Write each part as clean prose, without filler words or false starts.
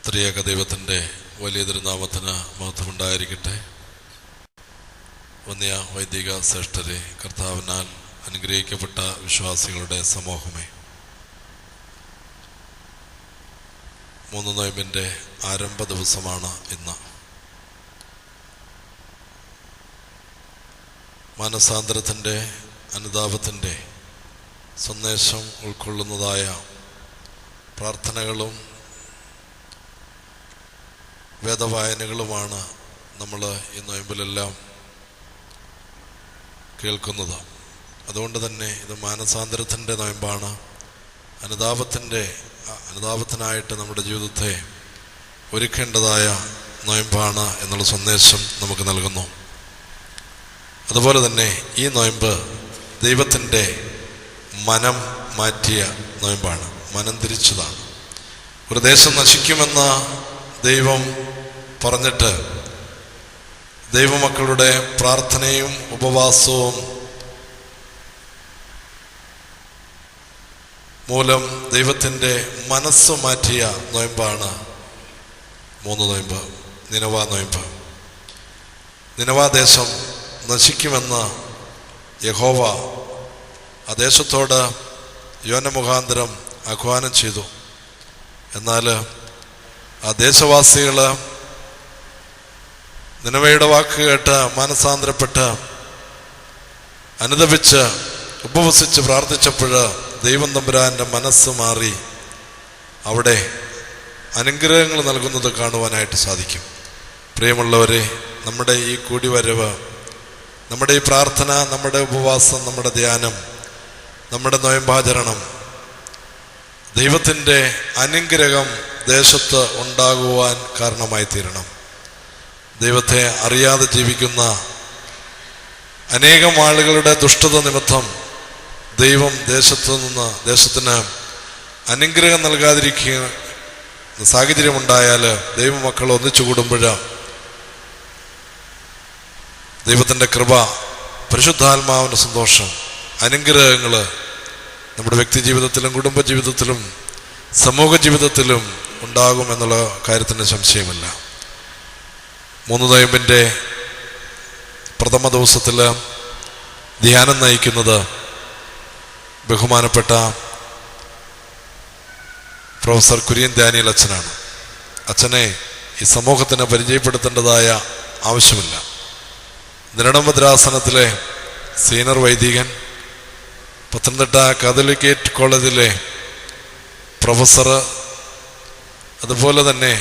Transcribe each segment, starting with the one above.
ത്രിയേക ദൈവത്തിൻ്റെ വലിയ തിരുനാമത്തിന് മഹത്വമുണ്ടായിരിക്കട്ടെ. വന്യ വൈദിക ശ്രേഷ്ഠരെ, കർത്താവിനാൽ അനുഗ്രഹിക്കപ്പെട്ട വിശ്വാസികളുടെ സമൂഹമേ, 3 നോയമ്പിൻ്റെ ആരംഭ ദിവസമാണ് ഇന്ന്. മാനസാന്തരത്തിൻ്റെ, അനുതാപത്തിൻ്റെ സന്ദേശം ഉൾക്കൊള്ളുന്നതായ പ്രാർത്ഥനകളും വേദവായനകളുമാണ് നമ്മൾ ഈ നോയമ്പിലെല്ലാം കേൾക്കുന്നത്. അതുകൊണ്ട് തന്നെ ഇത് മാനസാന്തരത്തിൻ്റെ നോയമ്പാണ്. അനുതാപത്തിനായിട്ട് നമ്മുടെ ജീവിതത്തെ ഒരുക്കേണ്ടതായ നോയമ്പാണ് എന്നുള്ള സന്ദേശം നമുക്ക് നൽകുന്നു. അതുപോലെ തന്നെ ഈ നോയമ്പ് ദൈവത്തിൻ്റെ മനം മാറ്റിയ നോയമ്പാണ്, മനം തിരിച്ചതാണ്. ഒരു ദേശം നശിക്കുമെന്ന ദൈവം പറഞ്ഞിട്ട് ദൈവമക്കളുടെ പ്രാർത്ഥനയും ഉപവാസവും മൂലം ദൈവത്തിൻ്റെ മനസ്സ് മാറ്റിയ നോയമ്പാണ് 3 നോയമ്പ്, നിനവാ നോയമ്പ്. നിനവാ ദേശം നശിക്കുമെന്ന് യഹോവ ആ ദേശത്തോട് യോന മുഖാന്തരം ആഹ്വാനം ചെയ്തു. എന്നാൽ ആ ദേശവാസികൾ നിനവയുടെ വാക്ക് കേട്ട് മാനസാന്തരപ്പെട്ട് അനുതപിച്ച് ഉപവസിച്ച് പ്രാർത്ഥിച്ചപ്പോൾ ദൈവം തമ്പുരാൻ്റെ മനസ്സ് മാറി അവിടെ അനുഗ്രഹങ്ങൾ നൽകുന്നത് കാണുവാനായിട്ട് സാധിക്കും. പ്രിയമുള്ളവരെ, നമ്മുടെ ഈ കൂടിവരവ്, നമ്മുടെ ഈ പ്രാർത്ഥന, നമ്മുടെ ഉപവാസം, നമ്മുടെ ധ്യാനം, നമ്മുടെ നോയമ്പാചരണം ദൈവത്തിൻ്റെ അനുഗ്രഹം ദേശത്ത് ഉണ്ടാകുവാൻ കാരണമായി തീരണം. ദൈവത്തെ അറിയാതെ ജീവിക്കുന്ന അനേകം ആളുകളുടെ ദുഷ്ടത നിമിത്തം ദൈവം ദേശത്തിന് അനുഗ്രഹം നൽകാതിരിക്കുക സാഹചര്യമുണ്ടായാൽ ദൈവമക്കൾ ഒന്നിച്ചു കൂടുമ്പോൾ ദൈവത്തിൻ്റെ കൃപ, പരിശുദ്ധാത്മാവിൻ്റെ സന്തോഷം, അനുഗ്രഹങ്ങൾ നമ്മുടെ വ്യക്തി ജീവിതത്തിലും കുടുംബജീവിതത്തിലും സമൂഹ ജീവിതത്തിലും ഉണ്ടാകും എന്നുള്ള കാര്യത്തിന് സംശയമില്ല. 3 നോയമ്പിൻ്റെ പ്രഥമ ദിവസത്തിൽ ധ്യാനം നയിക്കുന്നത് ബഹുമാനപ്പെട്ട പ്രൊഫസർ കുര്യൻ ഡാനിയൽ അച്ഛനാണ്. അച്ഛനെ ഈ സമൂഹത്തിന് പരിചയപ്പെടുത്തേണ്ടതായ ആവശ്യമില്ല. നിരണഭദ്രാസനത്തിലെ സീനിയർ വൈദികൻ, പത്തനംതിട്ട കാതോലിക്കേറ്റ് കോളേജിലെ പ്രൊഫസർ, അതുപോലെ തന്നെ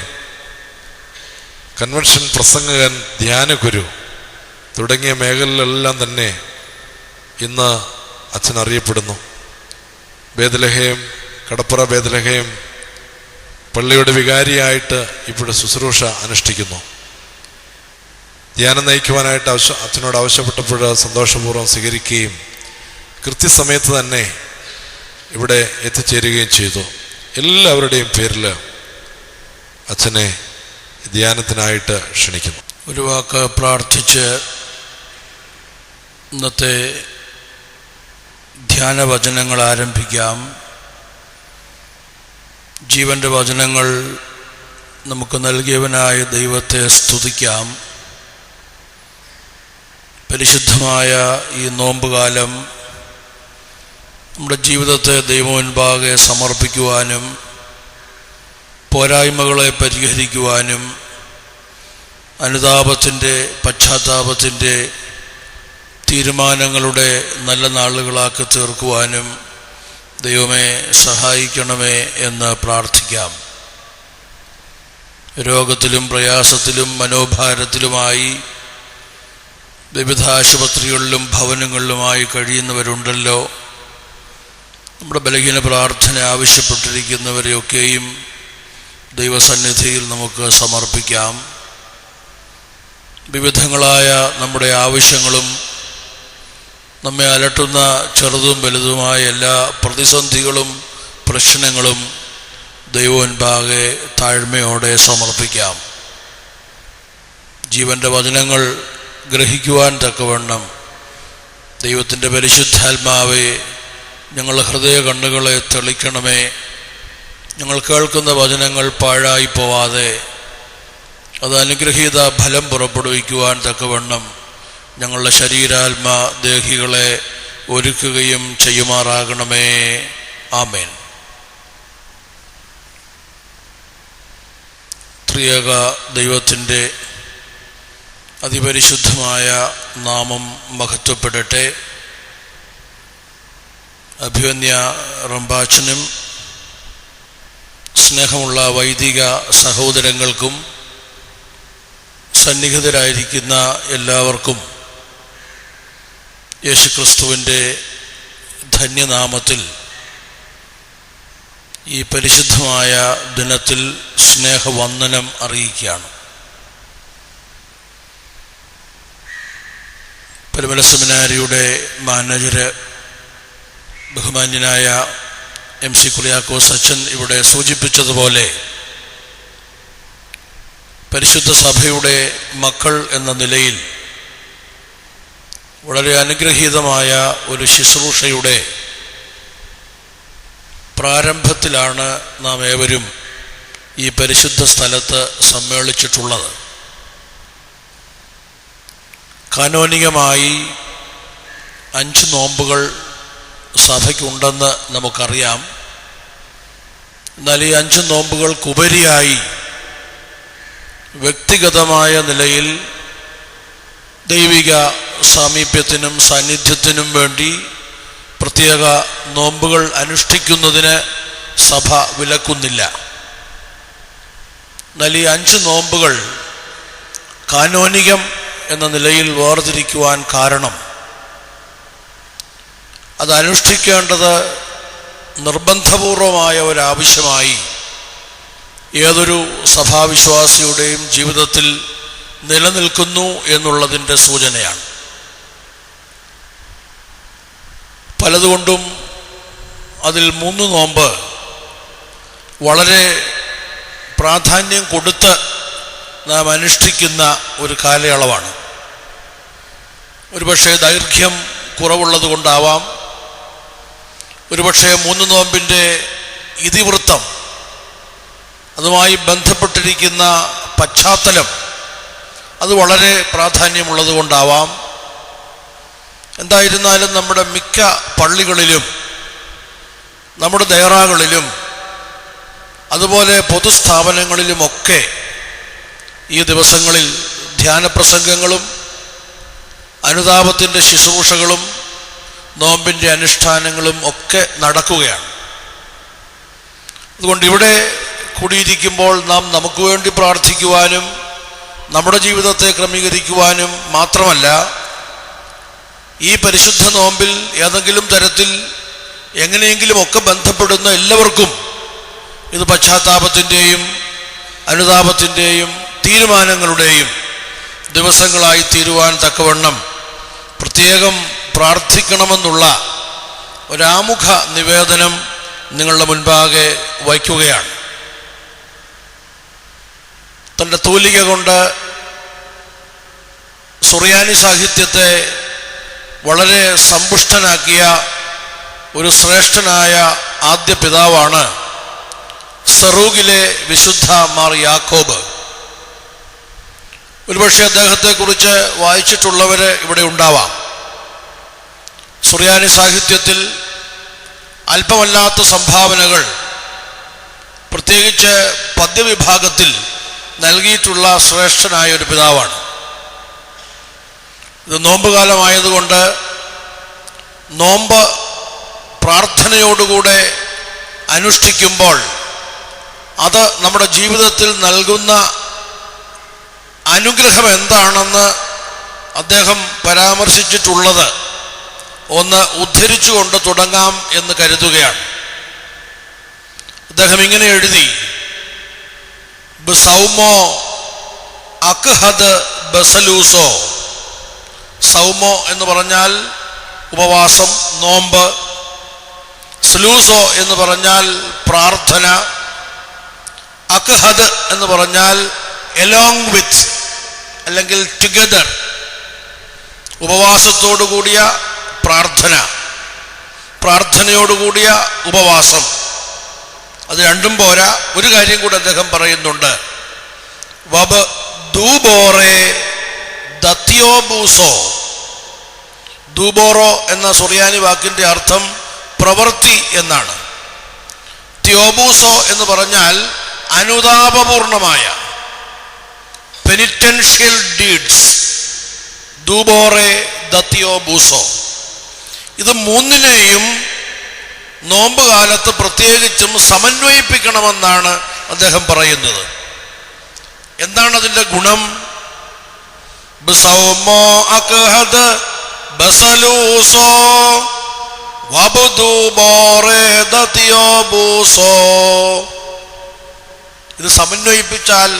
കൺവെൻഷൻ പ്രസംഗകൻ, ധ്യാനഗുരു തുടങ്ങിയ മേഖലയിലെല്ലാം തന്നെ ഇന്ന് അച്ഛൻ അറിയപ്പെടുന്നു. ബേത്ലഹേം, കടപ്പുറ ബേത്ലഹേം പള്ളിയുടെ വികാരിയായിട്ട് ഇവിടെ ശുശ്രൂഷ അനുഷ്ഠിക്കുന്നു. ധ്യാനം നയിക്കുവാനായിട്ട് അച്ഛനോട് ആവശ്യപ്പെട്ടപ്പോൾ സന്തോഷപൂർവ്വം സ്വീകരിക്കുകയും കൃത്യസമയത്ത് തന്നെ ഇവിടെ എത്തിച്ചേരുകയും ചെയ്തു. എല്ലാവരുടെയും പേരിൽ അച്ഛനെ ധ്യാനത്തിനായിട്ട് ക്ഷണിക്കുന്നു. ഒരു വാക്ക് പ്രാർത്ഥിച്ച് ഇന്നത്തെ ധ്യാനവചനങ്ങൾ ആരംഭിക്കാം. ജീവൻ്റെ വചനങ്ങൾ നമുക്ക് നൽകിയവനായ ദൈവത്തെ സ്തുതിക്കാം. പരിശുദ്ധമായ ഈ നോമ്പുകാലം നമ്മുടെ ജീവിതത്തെ ദൈവമുൻപാകെ സമർപ്പിക്കുവാനും പോരായ്മകളെ പരിഹരിക്കുവാനും അനുതാപത്തിൻ്റെ, പശ്ചാത്താപത്തിൻ്റെ തീരുമാനങ്ങളുടെ നല്ല നാളുകളാക്കി തീർക്കുവാനും ദൈവമേ സഹായിക്കണമേ എന്ന് പ്രാർത്ഥിക്കാം. രോഗത്തിലും പ്രയാസത്തിലും മനോഭാരത്തിലുമായി വിവിധ ആശുപത്രികളിലും ഭവനങ്ങളിലുമായി കഴിയുന്നവരുണ്ടല്ലോ. നമ്മുടെ ബലഹീന പ്രാർത്ഥന ആവശ്യപ്പെട്ടിരിക്കുന്നവരെയൊക്കെയും ദൈവസന്നിധിയിൽ നമുക്ക് സമർപ്പിക്കാം. വിവിധങ്ങളായ നമ്മുടെ ആവശ്യങ്ങളും നമ്മെ അലട്ടുന്ന ചെറുതും വലുതുമായ എല്ലാ പ്രതിസന്ധികളും പ്രശ്നങ്ങളും ദൈവമുൻപാകെ താഴ്മയോടെ സമർപ്പിക്കാം. ജീവൻ്റെ വചനങ്ങൾ ഗ്രഹിക്കുവാൻ തക്കവണ്ണം ദൈവത്തിൻ്റെ പരിശുദ്ധാത്മാവെ ഞങ്ങളുടെ ഹൃദയ കണ്ണുകളെ തെളിക്കണമേ. ഞങ്ങൾ കേൾക്കുന്ന വചനങ്ങൾ പാഴായി പോവാതെ അത് അനുഗ്രഹീത ഫലം പുറപ്പെടുവിക്കുവാൻ തക്കവണ്ണം ഞങ്ങളുടെ ശരീരാത്മ ദേഹികളെ ഒരുക്കുകയും ചെയ്യുമാറാകണമേ. ആമേൻ. ത്രിയേക ദൈവത്തിൻ്റെ അതിപരിശുദ്ധമായ നാമം മഹത്വപ്പെടട്ടെ. അഭിവന്യ റംബാച്ചനും സ്നേഹമുള്ള വൈദിക സഹോദരങ്ങൾക്കും സന്നിഹിതരായിരിക്കുന്ന എല്ലാവർക്കും യേശുക്രിസ്തുവിൻ്റെ ധന്യനാമത്തിൽ ഈ പരിശുദ്ധമായ ദിനത്തിൽ സ്നേഹവന്ദനം അറിയിക്കുകയാണ്. പരിമല സെമിനാരിയുടെ മാനേജര് ബഹുമാന്യനായ MC കുര്യാക്കോസ് അച്ഛൻ ഇവിടെ സൂചിപ്പിച്ചതുപോലെ പരിശുദ്ധ സഭയുടെ മക്കൾ എന്ന നിലയിൽ വളരെ അനുഗ്രഹീതമായ ഒരു ശുശ്രൂഷയുടെ പ്രാരംഭത്തിലാണ് നാം ഏവരും ഈ പരിശുദ്ധ സ്ഥലത്ത് സമ്മേളിച്ചിട്ടുള്ളത്. കാനോനികമായി 5 നോമ്പുകൾ സഭയ്ക്കുണ്ടെന്ന് നമുക്കറിയാം. എന്നാൽ ഈ 5 നോമ്പുകൾക്കുപരിയായി വ്യക്തിഗതമായ നിലയിൽ ദൈവിക സാമീപ്യത്തിനും സാന്നിധ്യത്തിനും വേണ്ടി പ്രത്യേക നോമ്പുകൾ അനുഷ്ഠിക്കുന്നതിന് സഭ വിലക്കുന്നില്ല. എന്നാൽ ഈ 5 നോമ്പുകൾ കാനോനികം എന്ന നിലയിൽ വേർതിരിക്കുവാൻ കാരണം അത് അനുഷ്ഠിക്കേണ്ടത് നിർബന്ധപൂർവമായ ഒരാവശ്യമായി ഏതൊരു സഭാവിശ്വാസിയുടെയും ജീവിതത്തിൽ നിലനിൽക്കുന്നു എന്നുള്ളതിൻ്റെ സൂചനയാണ്. പലതുകൊണ്ടും അതിൽ 3 നോമ്പ് വളരെ പ്രാധാന്യം കൊടുത്ത് നാം അനുഷ്ഠിക്കുന്ന ഒരു കാലയളവാണ്. ഒരുപക്ഷെ ദൈർഘ്യം കുറവുള്ളത് കൊണ്ടാവാം, ഒരുപക്ഷെ 3 നോമ്പിൻ്റെ ഇതിവൃത്തം, അതുമായി ബന്ധപ്പെട്ടിരിക്കുന്ന പശ്ചാത്തലം അത് വളരെ പ്രാധാന്യമുള്ളത് കൊണ്ടാവാം. എന്തായിരുന്നാലും നമ്മുടെ മിക്ക പള്ളികളിലും നമ്മുടെ ദയറാകളിലും അതുപോലെ പൊതുസ്ഥാപനങ്ങളിലുമൊക്കെ ഈ ദിവസങ്ങളിൽ ധ്യാനപ്രസംഗങ്ങളും അനുതാപത്തിൻ്റെ ശുശ്രൂഷകളും നോമ്പിൻ്റെ അനുഷ്ഠാനങ്ങളും ഒക്കെ നടക്കുകയാണ്. അതുകൊണ്ട് ഇവിടെ കൂടിയിരിക്കുമ്പോൾ നാം നമുക്ക് വേണ്ടി പ്രാർത്ഥിക്കുവാനും നമ്മുടെ ജീവിതത്തെ ക്രമീകരിക്കുവാനും മാത്രമല്ല, ഈ പരിശുദ്ധ നോമ്പിൽ ഏതെങ്കിലും തരത്തിൽ എങ്ങനെയെങ്കിലും ഒക്കെ ബന്ധപ്പെടുന്ന എല്ലാവർക്കും ഇത് പശ്ചാത്താപത്തിൻ്റെയും അനുതാപത്തിൻ്റെയും തീരുമാനങ്ങളുടെയും ദിവസങ്ങളായി തീരുവാൻ തക്കവണ്ണം പ്രത്യേകം പ്രാർത്ഥിക്കണമെന്നുള്ള ഒരാമുഖ നിവേദനം നിങ്ങളുടെ മുൻപാകെ വയ്ക്കുകയാണ്. തൻ്റെ തൂലിക കൊണ്ട് സുറിയാനി സാഹിത്യത്തെ വളരെ സമ്പുഷ്ടനാക്കിയ ഒരു ശ്രേഷ്ഠനായ ആദ്യ പിതാവാണ് സെറൂഗിലെ വിശുദ്ധ മാർ യാക്കോബ്. ഒരുപക്ഷെ അദ്ദേഹത്തെക്കുറിച്ച് വായിച്ചിട്ടുള്ളവർ ഇവിടെ ഉണ്ടാവാം. സുറിയാനി സാഹിത്യത്തിൽ അല്പമല്ലാത്ത സംഭാവനകൾ പ്രത്യേകിച്ച് പദ്യവിഭാഗത്തിൽ നൽകിയിട്ടുള്ള ശ്രേഷ്ഠനായ ഒരു പിതാവാണ്. ഇത് നോമ്പുകാലമായതുകൊണ്ട് നോമ്പ് പ്രാർത്ഥനയോടുകൂടെ അനുഷ്ഠിക്കുമ്പോൾ അത് നമ്മുടെ ജീവിതത്തിൽ നൽകുന്ന അനുഗ്രഹം എന്താണെന്ന് അദ്ദേഹം പരാമർശിച്ചിട്ടുള്ളത് ഒന്ന് ഉദ്ധരിച്ചുകൊണ്ട് തുടങ്ങാം എന്ന് കരുതുകയാണ്. അദ്ദേഹം ഇങ്ങനെ എഴുതി: സൗമോ അക്ഹദ് ബസലൂസോ. സൗമോ എന്ന് പറഞ്ഞാൽ ഉപവാസം, നോമ്പ്. സ്ലൂസോ എന്ന് പറഞ്ഞാൽ പ്രാർത്ഥന. അക്ഹദ് എന്ന് പറഞ്ഞാൽ എലോങ് വിത്ത് അല്ലെങ്കിൽ ടുഗദർ, ഉപവാസത്തോടു കൂടിയ പ്രാർത്ഥന, പ്രാർത്ഥനയോടുകൂടിയ ഉപവാസം. അത് രണ്ടും പോരാ, ഒരു കാര്യം കൂടെ അദ്ദേഹം പറയുന്നുണ്ട്. വബ് ദൂബോറെ ദത്യോബൂസോ. ദൂബോറോ എന്ന സുറിയാനി വാക്കിന്റെ അർത്ഥം പ്രവൃത്തി എന്നാണ്. തിയോബൂസോ എന്ന് പറഞ്ഞാൽ അനുതാപപൂർണമായ പെനിറ്റൻഷ്യൽ ഡീഡ്സ്. ദൂബോറെ ദത്യോബൂസോ. ഇത് മൂന്നിനെയും നോമ്പ് കാലത്ത് പ്രത്യേകിച്ചും സമന്വയിപ്പിക്കണമെന്നാണ് അദ്ദേഹം പറയുന്നത്. എന്താണ് അതിൻ്റെ ഗുണം? ബസൗമോ അക്ഹദ് ബസലൂസോ വബദൂബോറെ ദത്യോബൂസോ. ഇത് സമന്വയിപ്പിച്ചാൽ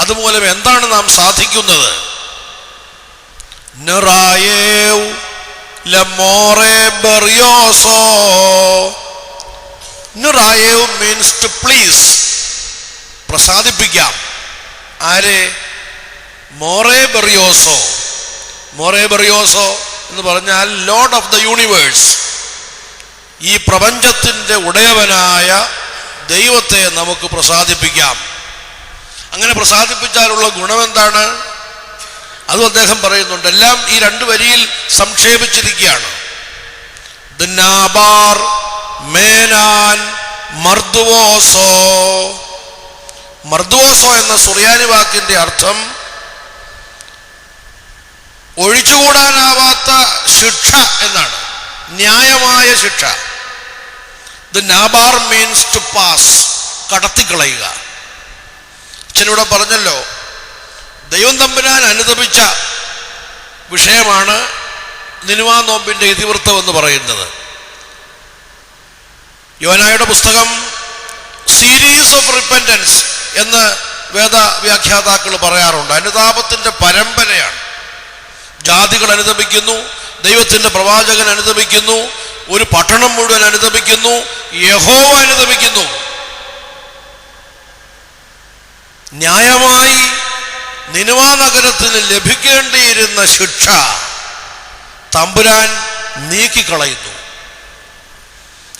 അതുമൂലം എന്താണ് നാം സാധിക്കുന്നത്? നിറായേവ് ലമോറെ ബെറിയോസോ. നിറായേവ് മീൻസ് ടു പ്ലീസ്, പ്രസാദിപ്പിക്കാം. ആരെ? മോറെ ബെറിയോസോ. മോറെ ബെറിയോസോ എന്ന് പറഞ്ഞാൽ ലോർഡ് ഓഫ് ദ യൂണിവേഴ്സ്. ഈ പ്രപഞ്ചത്തിൻ്റെ ഉടയവനായ ദൈവത്തെ നമുക്ക് പ്രസാദിപ്പിക്കാം. അങ്ങനെ പ്രസാദിപ്പിച്ചാലുള്ള ഗുണം എന്താണ്? അതും അദ്ദേഹം പറയുന്നുണ്ട്. എല്ലാം ഈ രണ്ട് വരിയിൽ സംക്ഷേപിച്ചിരിക്കുകയാണ്. ദിനാബാർ മേനാൻ മർദുവോസോ. മർദുവോസോ എന്ന സുറിയാനി വാക്കിന്റെ അർത്ഥം ഒഴിച്ചുകൂടാനാവാത്ത ശിക്ഷ എന്നാണ്, ന്യായമായ ശിക്ഷ. ദ നാബാർ മീൻസ് ടു പാസ്, കടത്തിക്കളയുക. അച്ഛനിവിടെ പറഞ്ഞല്ലോ, ദൈവം തമ്പുരാൻ അനുതപിച്ച വിഷയമാണ് നിനുവാ നോമ്പിന്റെ ഇതിവൃത്തം എന്ന് പറയുന്നത്. യോനായുടെ പുസ്തകം സീരീസ് ഓഫ് റിപ്പന്റൻസ് എന്ന് വേദവ്യാഖ്യാതാക്കൾ പറയാറുണ്ട്. അനുതാപത്തിന്റെ പരമ്പരയാണ്. ജാതികൾ അനുതപിക്കുന്നു, ദൈവത്തിന്റെ പ്രവാചകൻ അനുതപിക്കുന്നു, ഒരു പട്ടണം മുഴുവൻ അനുതപിക്കുന്നു, യഹോവ അനുതപിക്കുന്നു. ന്യായമായി നിനുവാ നഗരത്തിന് ലഭിക്കേണ്ടിയിരുന്ന ശിക്ഷ തമ്പുരാൻ നീക്കിക്കളയുന്നു.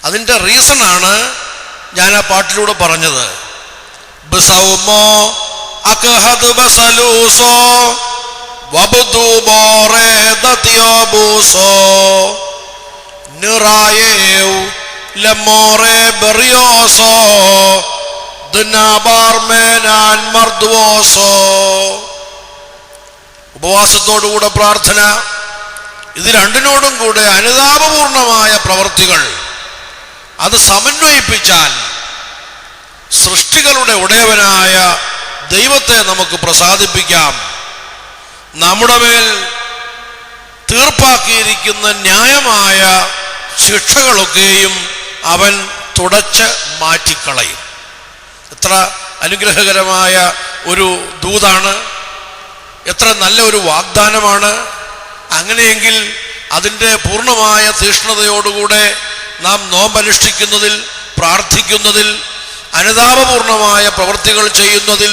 അതിൻ്റെ റീസണാണ് ഞാൻ ആ പാട്ടിലൂടെ പറഞ്ഞത്. ബസൗമോ അക്ഹദ് ബസലൂസോ വബദൂബോറെ ദത്യോബൂസോ നിറായേവ് ലമോറെ ബെറിയോസോ ദിനാബാർ മേനാൻ മർദുവോസോ. ഉപവാസത്തോടുകൂടെ പ്രാർത്ഥന, ഇത് രണ്ടിനോടും കൂടെ അനുതാപപൂർണമായ പ്രവൃത്തികൾ, അത് സമന്വയിപ്പിച്ചാൽ സൃഷ്ടികളുടെ ഉടയവനായ ദൈവത്തെ നമുക്ക് പ്രസാദിപ്പിക്കാം. നമ്മുടെ മേൽ തീർപ്പാക്കിയിരിക്കുന്ന ന്യായമായ ശിക്ഷകളൊക്കെയും അവൻ തുടച്ച് മാറ്റിക്കളയും. എത്ര അനുഗ്രഹകരമായ ഒരു ദൂതാണ്, എത്ര നല്ല ഒരു വാഗ്ദാനമാണ്. അങ്ങനെയെങ്കിൽ അതിൻ്റെ പൂർണ്ണമായ തീഷ്ണതയോടുകൂടെ നാം നോമ്പനുഷ്ഠിക്കുന്നതിൽ, പ്രാർത്ഥിക്കുന്നതിൽ, അനുതാപപൂർണമായ പ്രവൃത്തികൾ ചെയ്യുന്നതിൽ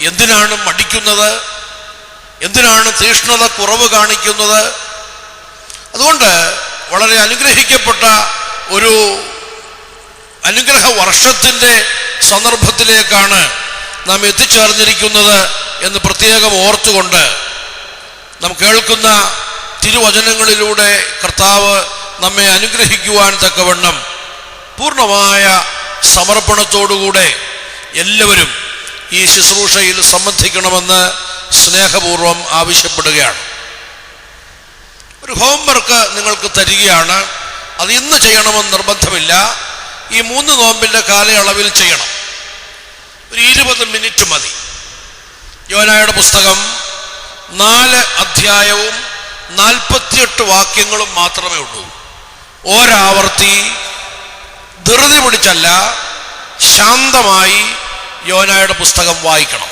എന്തിനാണ് മടിക്കുന്നത്? എന്തിനാണ് തീഷ്ണത കുറവ് കാണിക്കുന്നത്? അതുകൊണ്ട് വളരെ അനുഗ്രഹിക്കപ്പെട്ട ഒരു അനുഗ്രഹ വർഷത്തിൻ്റെ സന്ദർഭത്തിലേക്കാണ് നാം എത്തിച്ചേർന്നിരിക്കുന്നത് എന്ന് പ്രത്യേകം ഓർത്തുകൊണ്ട് നാം കേൾക്കുന്ന തിരുവചനങ്ങളിലൂടെ കർത്താവ് നമ്മെ അനുഗ്രഹിക്കുവാൻ തക്കവണ്ണം പൂർണ്ണമായ സമർപ്പണത്തോടുകൂടെ എല്ലാവരും ഈ ശുശ്രൂഷയിൽ സംബന്ധിക്കണമെന്ന് സ്നേഹപൂർവം ആവശ്യപ്പെടുകയാണ്. ഒരു ഹോംവർക്ക് നിങ്ങൾക്ക് തരികയാണ്. അത് ഇന്ന് ചെയ്യണമെന്ന് നിർബന്ധമില്ല. ഈ 3 നോമ്പിൻ്റെ കാലയളവിൽ ചെയ്യണം. ഒരു 20 മിനിറ്റ് മതി. യോനായുടെ പുസ്തകം 4 അധ്യായവും 48 വാക്യങ്ങളും മാത്രമേ ഉള്ളൂ. ഒരാവർത്തി ധൃതി പിടിച്ചല്ല, ശാന്തമായി യോനായുടെ പുസ്തകം വായിക്കണം.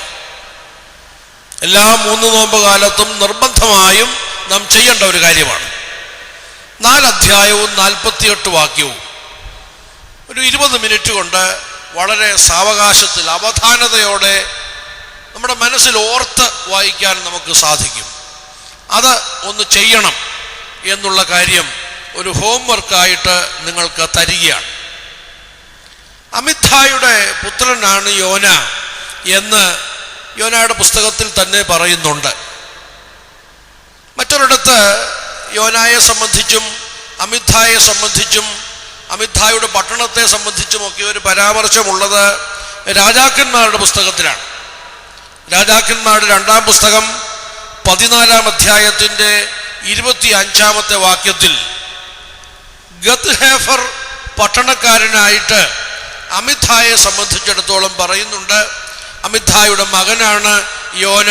എല്ലാ 3 നോമ്പ് കാലത്തും നിർബന്ധമായും നാം ചെയ്യേണ്ട ഒരു കാര്യമാണ്. 4 അധ്യായവും 48 വാക്യവും ഒരു 20 മിനിറ്റ് കൊണ്ട് വളരെ സാവകാശത്തിൽ, അവധാനതയോടെ നമ്മുടെ മനസ്സിൽ ഓർത്ത് വായിക്കാൻ നമുക്ക് സാധിക്കും. അത് ഒന്ന് ചെയ്യണം എന്നുള്ള കാര്യം ഒരു ഹോംവർക്കായിട്ട് നിങ്ങൾക്ക് തരികയാണ്. അമിത്ഥായുടെ പുത്രനാണ് യോന എന്ന് യോനയുടെ പുസ്തകത്തിൽ തന്നെ പറയുന്നുണ്ട്. മറ്റൊരിടത്ത് യോനായെ സംബന്ധിച്ചും അമിത്ഥായെ സംബന്ധിച്ചും അമിത്ഥായുടെ പട്ടണത്തെ സംബന്ധിച്ചുമൊക്കെ ഒരു പരാമർശമുള്ളത് രാജാക്കന്മാരുടെ പുസ്തകത്തിലാണ്. രാജാക്കന്മാരുടെ 2-ാം പുസ്തകം 14-ാം അധ്യായത്തിൻ്റെ 25-ാമത്തെ വാക്യത്തിൽ ഗത്ഹേഫർ പട്ടണക്കാരനായിട്ട് അമിത്ഥായെ സംബന്ധിച്ചിടത്തോളം പറയുന്നുണ്ട്. അമിത്ഥായുടെ മകനാണ് യോന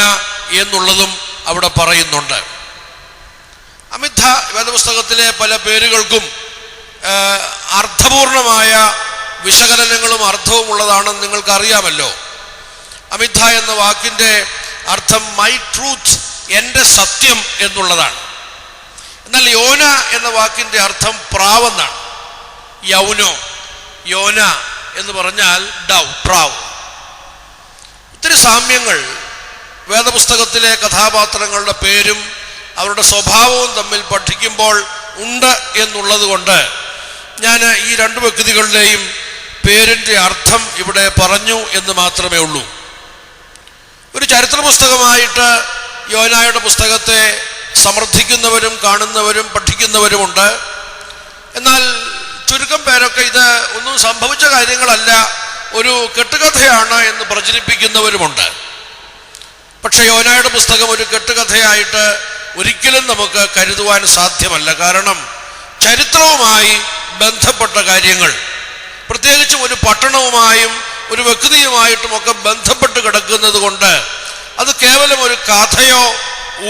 എന്നുള്ളതും അവിടെ പറയുന്നുണ്ട്. അമിത്ഥ വേദപുസ്തകത്തിലെ പല പേരുകൾക്കും അർത്ഥപൂർണമായ വിശകലനങ്ങളും അർത്ഥവും ഉള്ളതാണെന്ന് നിങ്ങൾക്കറിയാമല്ലോ. അമിത്ഥ എന്ന വാക്കിൻ്റെ അർത്ഥം മൈ ട്രൂത്ത്, എൻ്റെ സത്യം എന്നുള്ളതാണ്. എന്നാൽ യോന എന്ന വാക്കിൻ്റെ അർത്ഥം പ്രാവെന്നാണ്. യൗനോ, യോന എന്ന് പറഞ്ഞാൽ പ്രാവ്. ഒത്തിരി സാമ്യങ്ങൾ വേദപുസ്തകത്തിലെ കഥാപാത്രങ്ങളുടെ പേരും അവരുടെ സ്വഭാവവും തമ്മിൽ പഠിക്കുമ്പോൾ ഉണ്ട് എന്നുള്ളത് കൊണ്ട് ഞാൻ ഈ 2 വ്യക്തികളുടെയും പേരിൻ്റെ അർത്ഥം ഇവിടെ പറഞ്ഞു എന്ന് മാത്രമേ ഉള്ളൂ. ഒരു ചരിത്ര പുസ്തകമായിട്ട് യോനായുടെ പുസ്തകത്തെ സമർത്ഥിക്കുന്നവരും കാണുന്നവരും പഠിക്കുന്നവരുമുണ്ട്. എന്നാൽ ചുരുക്കം പേരൊക്കെ ഇത് ഒന്നും സംഭവിച്ച കാര്യങ്ങളല്ല, ഒരു കെട്ടുകഥയാണ് എന്ന് പ്രചരിപ്പിക്കുന്നവരുമുണ്ട്. പക്ഷെ യോനായുടെ പുസ്തകം ഒരു കെട്ടുകഥയായിട്ട് ഒരിക്കലും നമുക്ക് കരുതുവാൻ സാധ്യമല്ല. കാരണം ചരിത്രവുമായി ബന്ധപ്പെട്ട കാര്യങ്ങൾ, പ്രത്യേകിച്ചും ഒരു പട്ടണവുമായും ഒരു വ്യക്തിയുമായിട്ടുമൊക്കെ ബന്ധപ്പെട്ട് കിടക്കുന്നത് കൊണ്ട് അത് കേവലം ഒരു കഥയോ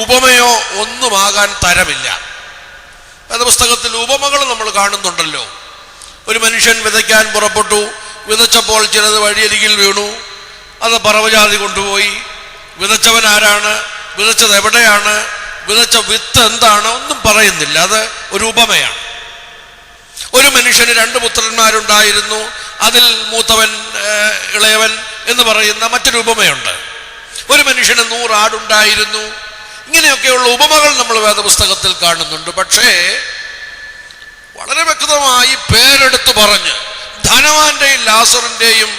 ഉപമയോ ഒന്നുമാകാൻ തരമില്ല. വേദപുസ്തകത്തിൽ ഉപമകൾ നമ്മൾ കാണുന്നുണ്ടല്ലോ. ഒരു മനുഷ്യൻ വിതയ്ക്കാൻ പുറപ്പെട്ടു, വിതച്ചപ്പോൾ ചിലത് വഴിയരികിൽ വീണു, അത് പറവജാതി കൊണ്ടുപോയി. വിതച്ചവൻ ആരാണ്, വിതച്ചത് എവിടെയാണ്, വിതച്ച വിത്ത് എന്താണ്, ഒന്നും പറയുന്നില്ല. അത് ഒരു ഉപമയാണ്. ഒരു മനുഷ്യന് 2 പുത്രന്മാരുണ്ടായിരുന്നു, അതിൽ മൂത്തവൻ ഇളയവൻ എന്ന് പറയുന്ന മറ്റൊരു ഉപമയുണ്ട്. ഒരു മനുഷ്യന് 100 ആടുണ്ടായിരുന്നു. ഇങ്ങനെയൊക്കെയുള്ള ഉപമകൾ നമ്മൾ വേദപുസ്തകത്തിൽ കാണുന്നുണ്ട്. പക്ഷേ വളരെ വ്യക്തമായി പേരെടുത്ത് പറഞ്ഞ് ധനവാന്റെയും ലാസറിൻ്റെയും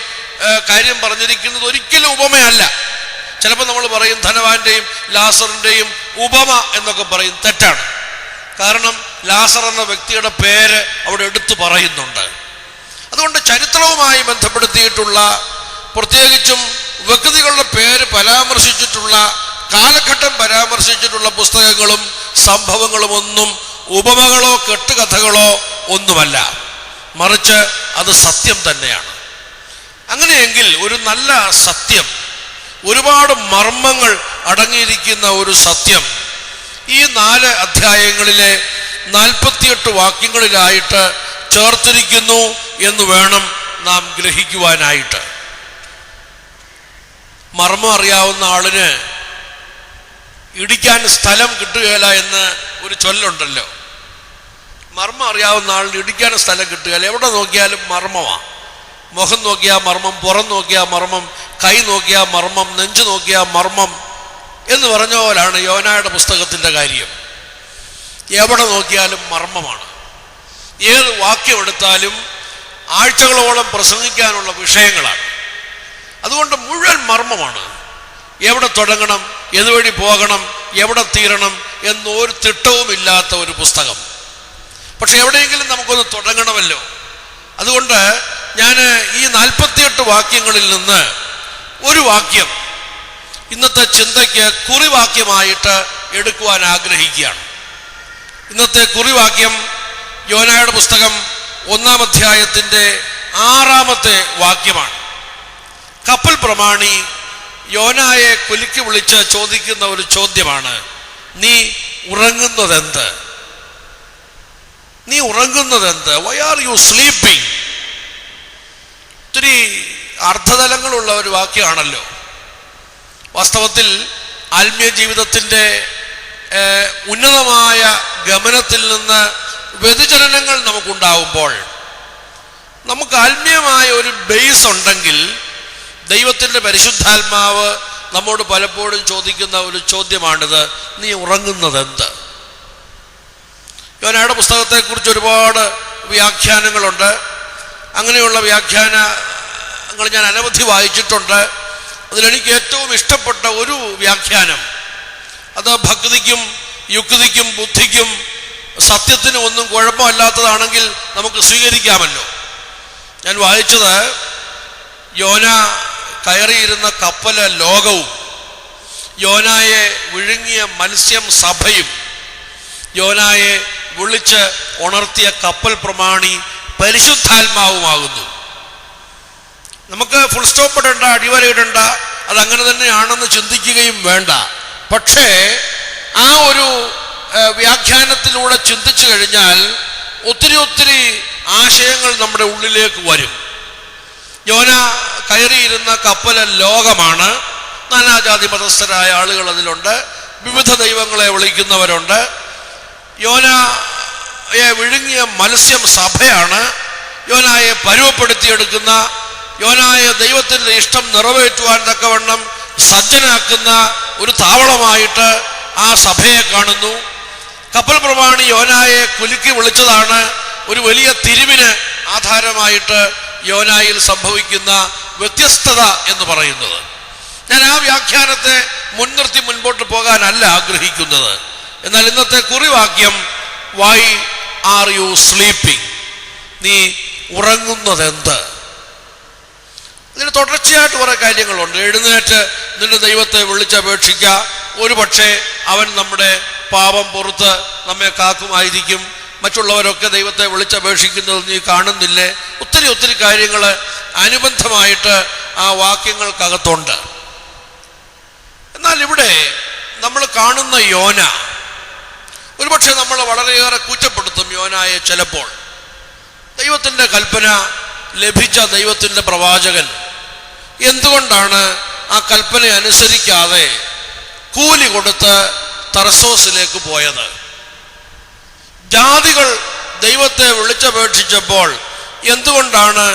കാര്യം പറഞ്ഞിരിക്കുന്നത് ഒരിക്കലും ഉപമയല്ല. ചിലപ്പോൾ നമ്മൾ പറയും ധനവാന്റെയും ലാസറിൻ്റെയും ഉപമ എന്നൊക്കെ പറയും. തെറ്റാണ്. കാരണം ലാസർ എന്ന വ്യക്തിയുടെ പേര് അവിടെ എടുത്തു പറയുന്നുണ്ട്. അതുകൊണ്ട് ചരിത്രവുമായി ബന്ധപ്പെടുത്തിയിട്ടുള്ള, പ്രത്യേകിച്ചും വ്യക്തികളുടെ പേര് പരാമർശിച്ചിട്ടുള്ള, കാലഘട്ടം പരാമർശിച്ചിട്ടുള്ള പുസ്തകങ്ങളും സംഭവങ്ങളും ഒന്നും ഉപമകളോ കെട്ടുകഥകളോ ഒന്നുമല്ല, മറിച്ച് അത് സത്യം തന്നെയാണ്. അങ്ങനെയെങ്കിൽ ഒരു നല്ല സത്യം, ഒരുപാട് മർമ്മങ്ങൾ അടങ്ങിയിരിക്കുന്ന ഒരു സത്യം ഈ 4 അധ്യായങ്ങളിലെ 48 വാക്യങ്ങളിലായിട്ട് ചേർത്തിരിക്കുന്നു എന്ന് വേണം നാം ഗ്രഹിക്കുവാനായിട്ട്. മർമ്മം അറിയാവുന്ന ആളിന് ഇടിക്കാൻ സ്ഥലം കിട്ടുകയില്ല എന്ന് ഒരു ചൊല്ലുണ്ടല്ലോ. മർമ്മം അറിയാവുന്ന ആളിന് ഇടിക്കാൻ സ്ഥലം കിട്ടുകയില്ല. എവിടെ നോക്കിയാലും മർമ്മമാണ്. മുഖം നോക്കിയാൽ മർമ്മം, പുറം നോക്കിയാൽ മർമ്മം, കൈ നോക്കിയാൽ മർമ്മം, നെഞ്ചു നോക്കിയാൽ മർമ്മം എന്ന് പറഞ്ഞ പോലാണ് യോനായുടെ പുസ്തകത്തിൻ്റെ കാര്യം. എവിടെ നോക്കിയാലും മർമ്മമാണ്. ഏത് വാക്യം എടുത്താലും ആഴ്ചകളോളം പ്രസംഗിക്കാനുള്ള വിഷയങ്ങളാണ്. അതുകൊണ്ട് മുഴുവൻ മർമ്മമാണ്. എവിടെ തുടങ്ങണം, ഏതുവഴി പോകണം, എവിടെ തീരണം എന്നൊരു തിട്ടവുമില്ലാത്ത ഒരു പുസ്തകം. പക്ഷെ എവിടെയെങ്കിലും നമുക്കൊന്ന് തുടങ്ങണമല്ലോ. അതുകൊണ്ട് ഞാൻ ഈ 48 വാക്യങ്ങളിൽ നിന്ന് ഒരു വാക്യം ഇന്നത്തെ ചിന്തയ്ക്ക് കുറിവാക്യമായിട്ട് എടുക്കുവാൻ ആഗ്രഹിക്കുകയാണ്. ഇന്നത്തെ കുറിവാക്യം യോനായുടെ പുസ്തകം 1-ാം അധ്യായത്തിൻ്റെ 6-ാമത്തെ വാക്യമാണ്. കപ്പൽ പ്രമാണി യോനായെ കുലുക്കി വിളിച്ച് ചോദിക്കുന്ന ഒരു ചോദ്യമാണ്, നീ ഉറങ്ങുന്നതെന്ത്? നീ ഉറങ്ങുന്നതെന്ത്? Why are you sleeping? ഒത്തിരി അർത്ഥതലങ്ങളുള്ള ഒരു വാക്യമാണല്ലോ. വാസ്തവത്തിൽ ആത്മീയ ജീവിതത്തിൻ്റെ ഉന്നതമായ ഗമനത്തിൽ നിന്ന് വ്യതിചലനങ്ങൾ നമുക്കുണ്ടാവുമ്പോൾ, നമുക്ക് ആത്മീയമായ ഒരു ബേസ് ഉണ്ടെങ്കിൽ ദൈവത്തിൻ്റെ പരിശുദ്ധാത്മാവ് നമ്മോട് പലപ്പോഴും ചോദിക്കുന്ന ഒരു ചോദ്യമാണിത്, നീ ഉറങ്ങുന്നതെന്ത്? യോനായുടെ പുസ്തകത്തെക്കുറിച്ച് ഒരുപാട് വ്യാഖ്യാനങ്ങളുണ്ട്. അങ്ങനെയുള്ള വ്യാഖ്യാനങ്ങൾ ഞാൻ അനവധി വായിച്ചിട്ടുണ്ട്. അതിലെനിക്ക് ഏറ്റവും ഇഷ്ടപ്പെട്ട ഒരു വ്യാഖ്യാനം, അത് ഭക്തിക്കും യുക്തിക്കും ബുദ്ധിക്കും സത്യത്തിനും ഒന്നും കുഴപ്പമില്ലാത്തതാണെങ്കിൽ നമുക്ക് സ്വീകരിക്കാമല്ലോ. ഞാൻ വായിച്ചത്, യോന കയറിയിരുന്ന കപ്പല് ലോകവും, യോനായെ വിഴുങ്ങിയ മത്സ്യം സഭയും, യോനായെ വിളിച്ച് ഉണർത്തിയ കപ്പൽ പ്രമാണി പരിശുദ്ധാത്മാവുമാകുന്നു. നമുക്ക് ഫുൾ സ്റ്റോപ്പ് ഇടണ്ട, അടിവരയിടണ്ട, അതങ്ങനെ തന്നെയാണെന്ന് ചിന്തിക്കുകയും വേണ്ട. പക്ഷേ ആ ഒരു വ്യാഖ്യാനത്തിലൂടെ ചിന്തിച്ചു കഴിഞ്ഞാൽ ഒത്തിരി ഒത്തിരി ആശയങ്ങൾ നമ്മുടെ ഉള്ളിലേക്ക് വരും. യോന കയറിയിരുന്ന കപ്പല് ലോകമാണ്. നാനാജാതി മതസ്ഥരായ ആളുകൾ അതിലുണ്ട്, വിവിധ ദൈവങ്ങളെ വിളിക്കുന്നവരുണ്ട്. യോനയെ വിഴുങ്ങിയ മത്സ്യം സഭയാണ്. യോനായെ പരുവപ്പെടുത്തിയെടുക്കുന്ന, യോനായെ ദൈവത്തിൻ്റെ ഇഷ്ടം നിറവേറ്റുവാൻ തക്കവണ്ണം സജ്ജനാക്കുന്ന ഒരു താവളമായിട്ട് ആ സഭയെ കാണുന്നു. കപ്പൽ പ്രമാണി യോനായെ കുലുക്കി വിളിച്ചതാണ് ഒരു വലിയ തിരിവിന് ആധാരമായിട്ട് യോനായിൽ സംഭവിക്കുന്ന വ്യത്യസ്തത എന്ന് പറയുന്നത്. ഞാൻ ആ വ്യാഖ്യാനത്തെ മുൻനിർത്തി മുൻപോട്ട് പോകാനല്ല ആഗ്രഹിക്കുന്നത്. എന്നാൽ ഇന്നത്തെ കുറിവാക്യം, വൈ ആർ യു സ്ലീപ്പിംഗ്, നീ ഉറങ്ങുന്നതെന്ത്? ഇതിന് തുടർച്ചയായിട്ട് കുറെ കാര്യങ്ങളുണ്ട്. എഴുന്നേറ്റ് നിന്റെ ദൈവത്തെ വിളിച്ചപേക്ഷിക്കുക, ഒരു പക്ഷേ അവൻ നമ്മുടെ പാപം പുറത്ത് നമ്മെ കാക്കുമായിരിക്കും. മറ്റുള്ളവരൊക്കെ ദൈവത്തെ വിളിച്ചപേക്ഷിക്കുന്നത് നീ കാണുന്നില്ലേ? ഒത്തിരി ഒത്തിരി കാര്യങ്ങൾ അനുബന്ധമായിട്ട് ആ വാക്യങ്ങൾക്കകത്തുണ്ട്. എന്നാൽ ഇവിടെ നമ്മൾ കാണുന്ന യോന, ഒരുപക്ഷെ നമ്മൾ വളരെയേറെ കുറ്റപ്പെടുത്തും യോനായെ. ചിലപ്പോൾ ദൈവത്തിൻ്റെ കൽപ്പന ലഭിച്ച ദൈവത്തിൻ്റെ പ്രവാചകൻ എന്തുകൊണ്ടാണ് ആ കൽപ്പന അനുസരിക്കാതെ കൂലി കൊടുത്ത് തർസോസിലേക്ക് പോയത്? ജാതികൾ ദൈവത്തെ വിളിച്ചപേക്ഷിച്ചപ്പോൾ എന്തുകൊണ്ടാണ്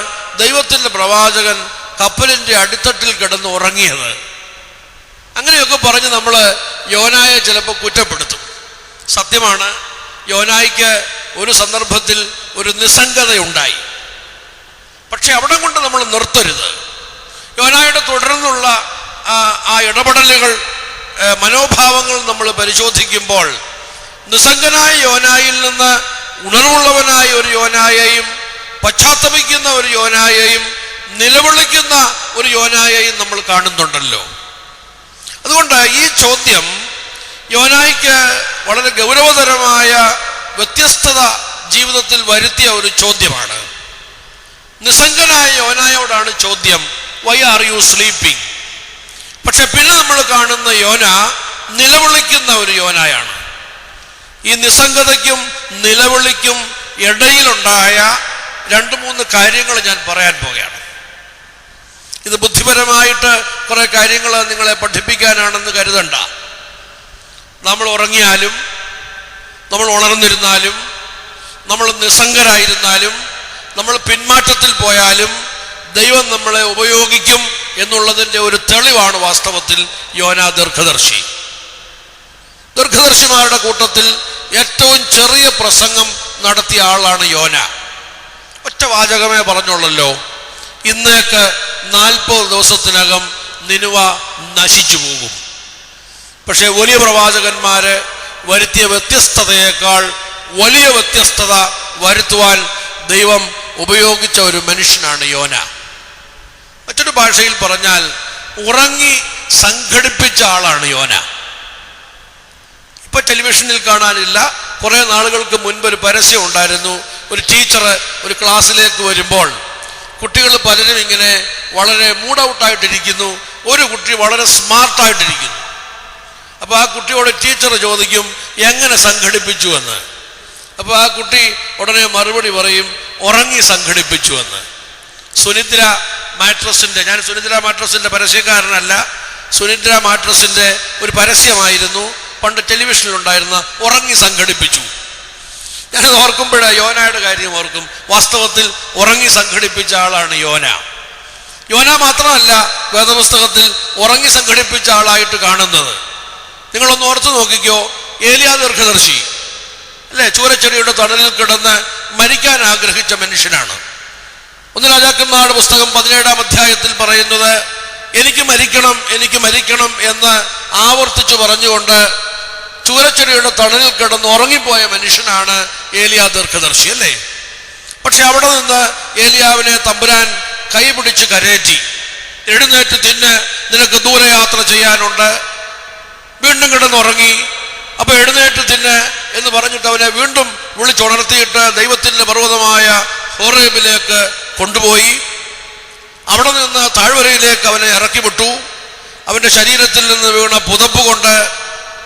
ദൈവത്തിൻ്റെ പ്രവാചകൻ കപ്പലിൻ്റെ അടിത്തട്ടിൽ കിടന്ന് ഉറങ്ങിയത്? അങ്ങനെയൊക്കെ പറഞ്ഞ് നമ്മൾ യോനായെ ചിലപ്പോൾ കുറ്റപ്പെടുത്തും. സത്യമാണ്, യോനായ്ക്ക് ഒരു സന്ദർഭത്തിൽ ഒരു നിസ്സംഗതയുണ്ടായി. പക്ഷെ അവിടെ കൊണ്ട് നമ്മൾ നിർത്തരുത്. യോനായുടെ തുടർന്നുള്ള ആ ഇടപെടലുകൾ, മനോഭാവങ്ങൾ നമ്മൾ പരിശോധിക്കുമ്പോൾ നിസ്സംഗനായ യോനായിൽ നിന്ന് ഉണർവുള്ളവനായ ഒരു യോനായെയും, പശ്ചാത്തപിക്കുന്ന ഒരു യോനായെയും, നിലവിളിക്കുന്ന ഒരു യോനായെയും നമ്മൾ കാണുന്നുണ്ടല്ലോ. അതുകൊണ്ട് ഈ ചോദ്യം യോനായ്ക്ക് വളരെ ഗൗരവതരമായ വ്യത്യസ്തത ജീവിതത്തിൽ വരുത്തിയ ഒരു ചോദ്യമാണ്. നിസ്സംഗനായ യോനായോടാണ് ചോദ്യം, വൈ ആർ യു സ്ലീപ്പിംഗ്? പക്ഷെ പിന്നെ നമ്മൾ കാണുന്ന യോന നിലവിളിക്കുന്ന ഒരു യോനായാണ്. ഈ നിസ്സംഗതയ്ക്കും നിലവിളിക്കും ഇടയിലുണ്ടായ 2-3 കാര്യങ്ങൾ ഞാൻ പറയാൻ പോകുകയാണ്. ഇത് ബുദ്ധിപരമായിട്ട് കുറെ കാര്യങ്ങൾ നിങ്ങളെ പഠിപ്പിക്കാനാണെന്ന് കരുതണ്ട. നമ്മൾ ഉറങ്ങിയാലും, നമ്മൾ ഉണർന്നിരുന്നാലും, നമ്മൾ നിസ്സംഗരായിരുന്നാലും, നമ്മൾ പിന്മാറ്റത്തിൽ പോയാലും ദൈവം നമ്മളെ ഉപയോഗിക്കും എന്നുള്ളതിൻ്റെ ഒരു തെളിവാണ് വാസ്തവത്തിൽ യോന ദീർഘദർശി. ദീർഘദർശിമാരുടെ കൂട്ടത്തിൽ ഏറ്റവും ചെറിയ പ്രസംഗം നടത്തിയ ആളാണ് യോന. ഒറ്റ വാചകമേ പറഞ്ഞുള്ളല്ലോ, ഇന്നേക്ക് 40 ദിവസത്തിനകം നിനുവ നശിച്ചു പോകും. പക്ഷെ വലിയ പ്രവാചകന്മാര് വരുത്തിയ വ്യത്യസ്തതയേക്കാൾ വലിയ വ്യത്യസ്തത വരുത്തുവാൻ ദൈവം ഉപയോഗിച്ച ഒരു മനുഷ്യനാണ് യോന. മറ്റൊരു ഭാഷയിൽ പറഞ്ഞാൽ ഉറങ്ങി സംഘടിപ്പിച്ച ആളാണ് യോന. ഇപ്പൊ ടെലിവിഷനിൽ കാണാനില്ല, കുറെ നാളുകൾക്ക് മുൻപ് ഒരു പരസ്യം ഉണ്ടായിരുന്നു. ഒരു ടീച്ചർ ഒരു ക്ലാസ്സിലേക്ക് വരുമ്പോൾ കുട്ടികൾ പലരും ഇങ്ങനെ വളരെ മൂഡ് ഔട്ടായിട്ടിരിക്കുന്നു, ഒരു കുട്ടി വളരെ സ്മാർട്ടായിട്ടിരിക്കുന്നു. അപ്പോൾ ആ കുട്ടിയോട് ടീച്ചർ ചോദിക്കും, എങ്ങനെ സംഘടിപ്പിച്ചു എന്ന്. അപ്പോൾ ആ കുട്ടി ഉടനെ മറുപടി പറയും, ഉറങ്ങി സംഘടിപ്പിച്ചു എന്ന്. സുനിദ്ര മാട്രസിൻ്റെ, ഞാൻ സുനിദ്ര മാട്രസിൻ്റെ പരസ്യക്കാരനല്ല, സുനിദ്ര മാട്രസിൻ്റെ ഒരു പരസ്യമായിരുന്നു പണ്ട് ടെലിവിഷനിലുണ്ടായിരുന്ന, ഉറങ്ങി സംഘടിപ്പിച്ചു. ഞാനത് ഓർക്കുമ്പോഴാണ് യോനയുടെ കാര്യം ഓർക്കും. വാസ്തവത്തിൽ ഉറങ്ങി സംഘടിപ്പിച്ച ആളാണ് യോന. യോന മാത്രമല്ല വേദപുസ്തകത്തിൽ ഉറങ്ങി സംഘടിപ്പിച്ച ആളായിട്ട് കാണുന്നത്. നിങ്ങളൊന്ന് ഓർത്ത് നോക്കിക്കോ, ഏലിയാ ദീർഘദർശി അല്ലേ, ചൂരച്ചെടിയുടെ തണലിൽ കിടന്ന് മരിക്കാൻ ആഗ്രഹിച്ച മനുഷ്യനാണ്. ഒന്ന് രാജാക്കന്മാരുടെ പുസ്തകം 17-ാം അധ്യായത്തിൽ പറയുന്നത്, എനിക്ക് മരിക്കണം, എനിക്ക് മരിക്കണം എന്ന് ആവർത്തിച്ചു പറഞ്ഞുകൊണ്ട് ചൂരച്ചെടിയുടെ തണലിൽ കിടന്ന് ഉറങ്ങിപ്പോയ മനുഷ്യനാണ് ഏലിയാ ദീർഘദർശി, അല്ലേ? പക്ഷെ അവിടെ നിന്ന് ഏലിയാവിനെ തമ്പുരാൻ കൈപിടിച്ച് കരേറ്റി, എഴുന്നേറ്റ് തിന്ന്, നിനക്ക് ദൂരയാത്ര ചെയ്യാനുണ്ട്. വീണ്ടും കിടന്നുറങ്ങി. അപ്പൊ എഴുന്നേറ്റ് തിന്ന് എന്ന് പറഞ്ഞിട്ട് അവനെ വീണ്ടും വിളിച്ചുണർത്തിയിട്ട് ദൈവത്തിന്റെ പർവ്വതമായ ഹോറേബിലേക്ക് കൊണ്ടുപോയി. അവിടെ നിന്ന് താഴ്വരയിലേക്ക് അവനെ ഇറക്കി വിട്ടു. അവന്റെ ശരീരത്തിൽ നിന്ന് വീണ പുതപ്പ് കൊണ്ട്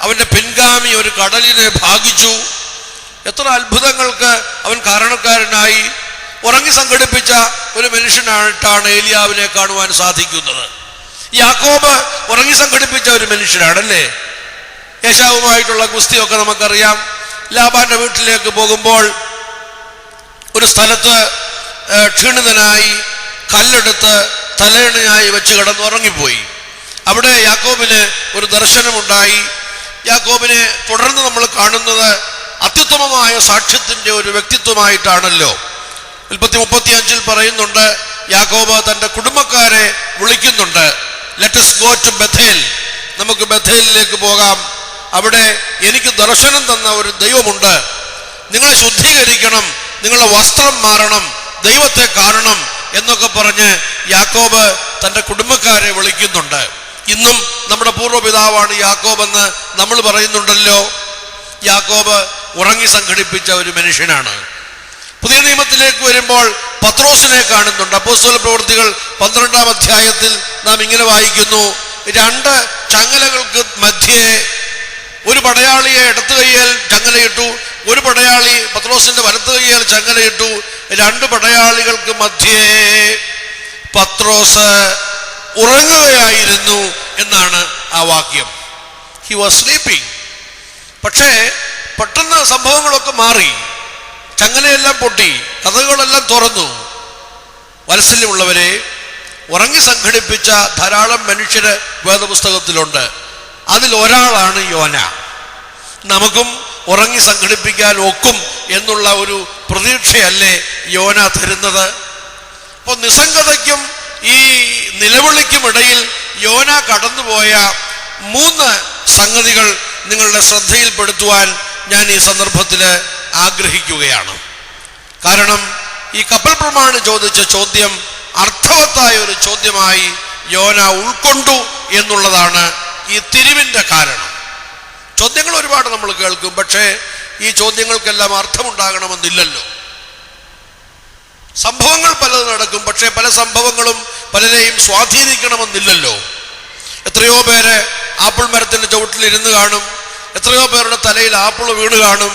അവന്റെ പിൻഗാമി ഒരു കടലിനെ ഭാഗിച്ചു. എത്ര അത്ഭുതങ്ങൾക്ക് അവൻ കാരണക്കാരനായി. ഉറങ്ങി സംഘടിപ്പിച്ച ഒരു മനുഷ്യനായിട്ടാണ് ഏലിയാവിനെ കാണുവാൻ സാധിക്കുന്നത്. യാക്കോബ് ഉറങ്ങി സംഘടിപ്പിച്ച ഒരു മനുഷ്യനാണല്ലേ? യേശാവുമായിട്ടുള്ള ഗുസ്തിയൊക്കെ നമുക്കറിയാം. ലാബാന്റെ വീട്ടിലേക്ക് പോകുമ്പോൾ ഒരു സ്ഥലത്ത് ക്ഷീണിതനായി കല്ലെടുത്ത് തലയണയായി വെച്ച് കിടന്നുറങ്ങിപ്പോയി. അവിടെ യാക്കോബിന് ഒരു ദർശനമുണ്ടായി. യാക്കോബിനെ തുടർന്ന് നമ്മൾ കാണുന്നത് അത്യുത്തമമായ സാക്ഷ്യത്തിന്റെ ഒരു വ്യക്തിത്വമായിട്ടാണല്ലോ. 35 പറയുന്നുണ്ട്, യാക്കോബ് തന്റെ കുടുംബക്കാരെ വിളിക്കുന്നുണ്ട്. Let us go to Bethel, നമുക്ക് ബഥേലിലേക്ക് പോകാം. അവിടെ എനിക്ക് ദർശനം തന്ന ഒരു ദൈവമുണ്ട്. നിങ്ങളെ ശുദ്ധീകരിക്കണം, നിങ്ങളുടെ വസ്ത്രം മാറണം, ദൈവത്തെ കാണണം എന്നൊക്കെ പറഞ്ഞ് യാക്കോബ് തന്റെ കുടുംബക്കാരെ വിളിക്കുന്നുണ്ട്. ഇന്നും നമ്മുടെ പൂർവ്വപിതാവാണ് യാക്കോബ് എന്ന് നമ്മൾ പറയുന്നുണ്ടല്ലോ. യാക്കോബ് ഉറങ്ങി സംഘടിപ്പിച്ച ഒരു മനുഷ്യനാണ്. പുതിയ നിയമത്തിലേക്ക് വരുമ്പോൾ പത്രോസിനെ കാണുന്നുണ്ട്. അപ്പോസ്തല പ്രവൃത്തികൾ 12-ാം അധ്യായത്തിൽ നാം ഇങ്ങനെ വായിക്കുന്നു, 2 ചങ്ങലകൾക്ക് മധ്യേ ഒരു പടയാളിയെ ഇടത്ത് കൈയിൽ ചങ്ങലയിട്ടു, ഒരു പടയാളി പത്രോസിന്റെ വലത്ത് കൈയിൽ ചങ്ങലയിട്ടു. 2 പടയാളികൾക്ക് മധ്യേ പത്രോസ് ഉറങ്ങുകയായിരുന്നു എന്നാണ് ആ വാക്യം. He was sleeping. പക്ഷേ പെട്ടെന്ന് സംഭവങ്ങളൊക്കെ മാറി. ചങ്ങലയെല്ലാം പൊട്ടി, കഥകളെല്ലാം തുറന്നു. വാത്സല്യമുള്ളവരെ, ഉറങ്ങി സംഘടിപ്പിച്ച ധാരാളം മനുഷ്യര് വേദപുസ്തകത്തിലുണ്ട്. അതിൽ ഒരാളാണ് യോന. നമുക്കും ഉറങ്ങി സംഘടിപ്പിക്കാൻ ഒക്കും എന്നുള്ള ഒരു പ്രതീക്ഷയല്ലേ യോന തരുന്നത്? അപ്പോൾ നിസ്സംഗതയ്ക്കും ഈ നിലവിളിക്കുമിടയിൽ യോന കടന്നുപോയ 3 സംഗതികൾ നിങ്ങളുടെ ശ്രദ്ധയിൽപ്പെടുത്തുവാൻ ഞാൻ ഈ സന്ദർഭത്തിൽ ആഗ്രഹിക്കുകയാണ്. കാരണം ഈ കപ്പൽ പ്രമാണി ചോദിച്ച ചോദ്യം അർത്ഥവത്തായ ഒരു ചോദ്യമായി യോന ഉൾക്കൊണ്ടു എന്നുള്ളതാണ് ഈ തിരിവിന്റെ കാരണം. ചോദ്യങ്ങൾ ഒരുപാട് നമ്മൾ കേൾക്കും, പക്ഷേ ഈ ചോദ്യങ്ങൾക്കെല്ലാം അർത്ഥമുണ്ടാകണമെന്നില്ലല്ലോ. സംഭവങ്ങൾ പലത് നടക്കും, പക്ഷേ പല സംഭവങ്ങളും പലരെയും സ്വാധീനിക്കണമെന്നില്ലല്ലോ. എത്രയോ പേര് ആപ്പിൾ മരത്തിന്റെ ചുവട്ടിൽ ഇരുന്ന് കാണും, എത്രയോ പേരുടെ തലയിൽ ആപ്പിൾ വീണ് കാണും.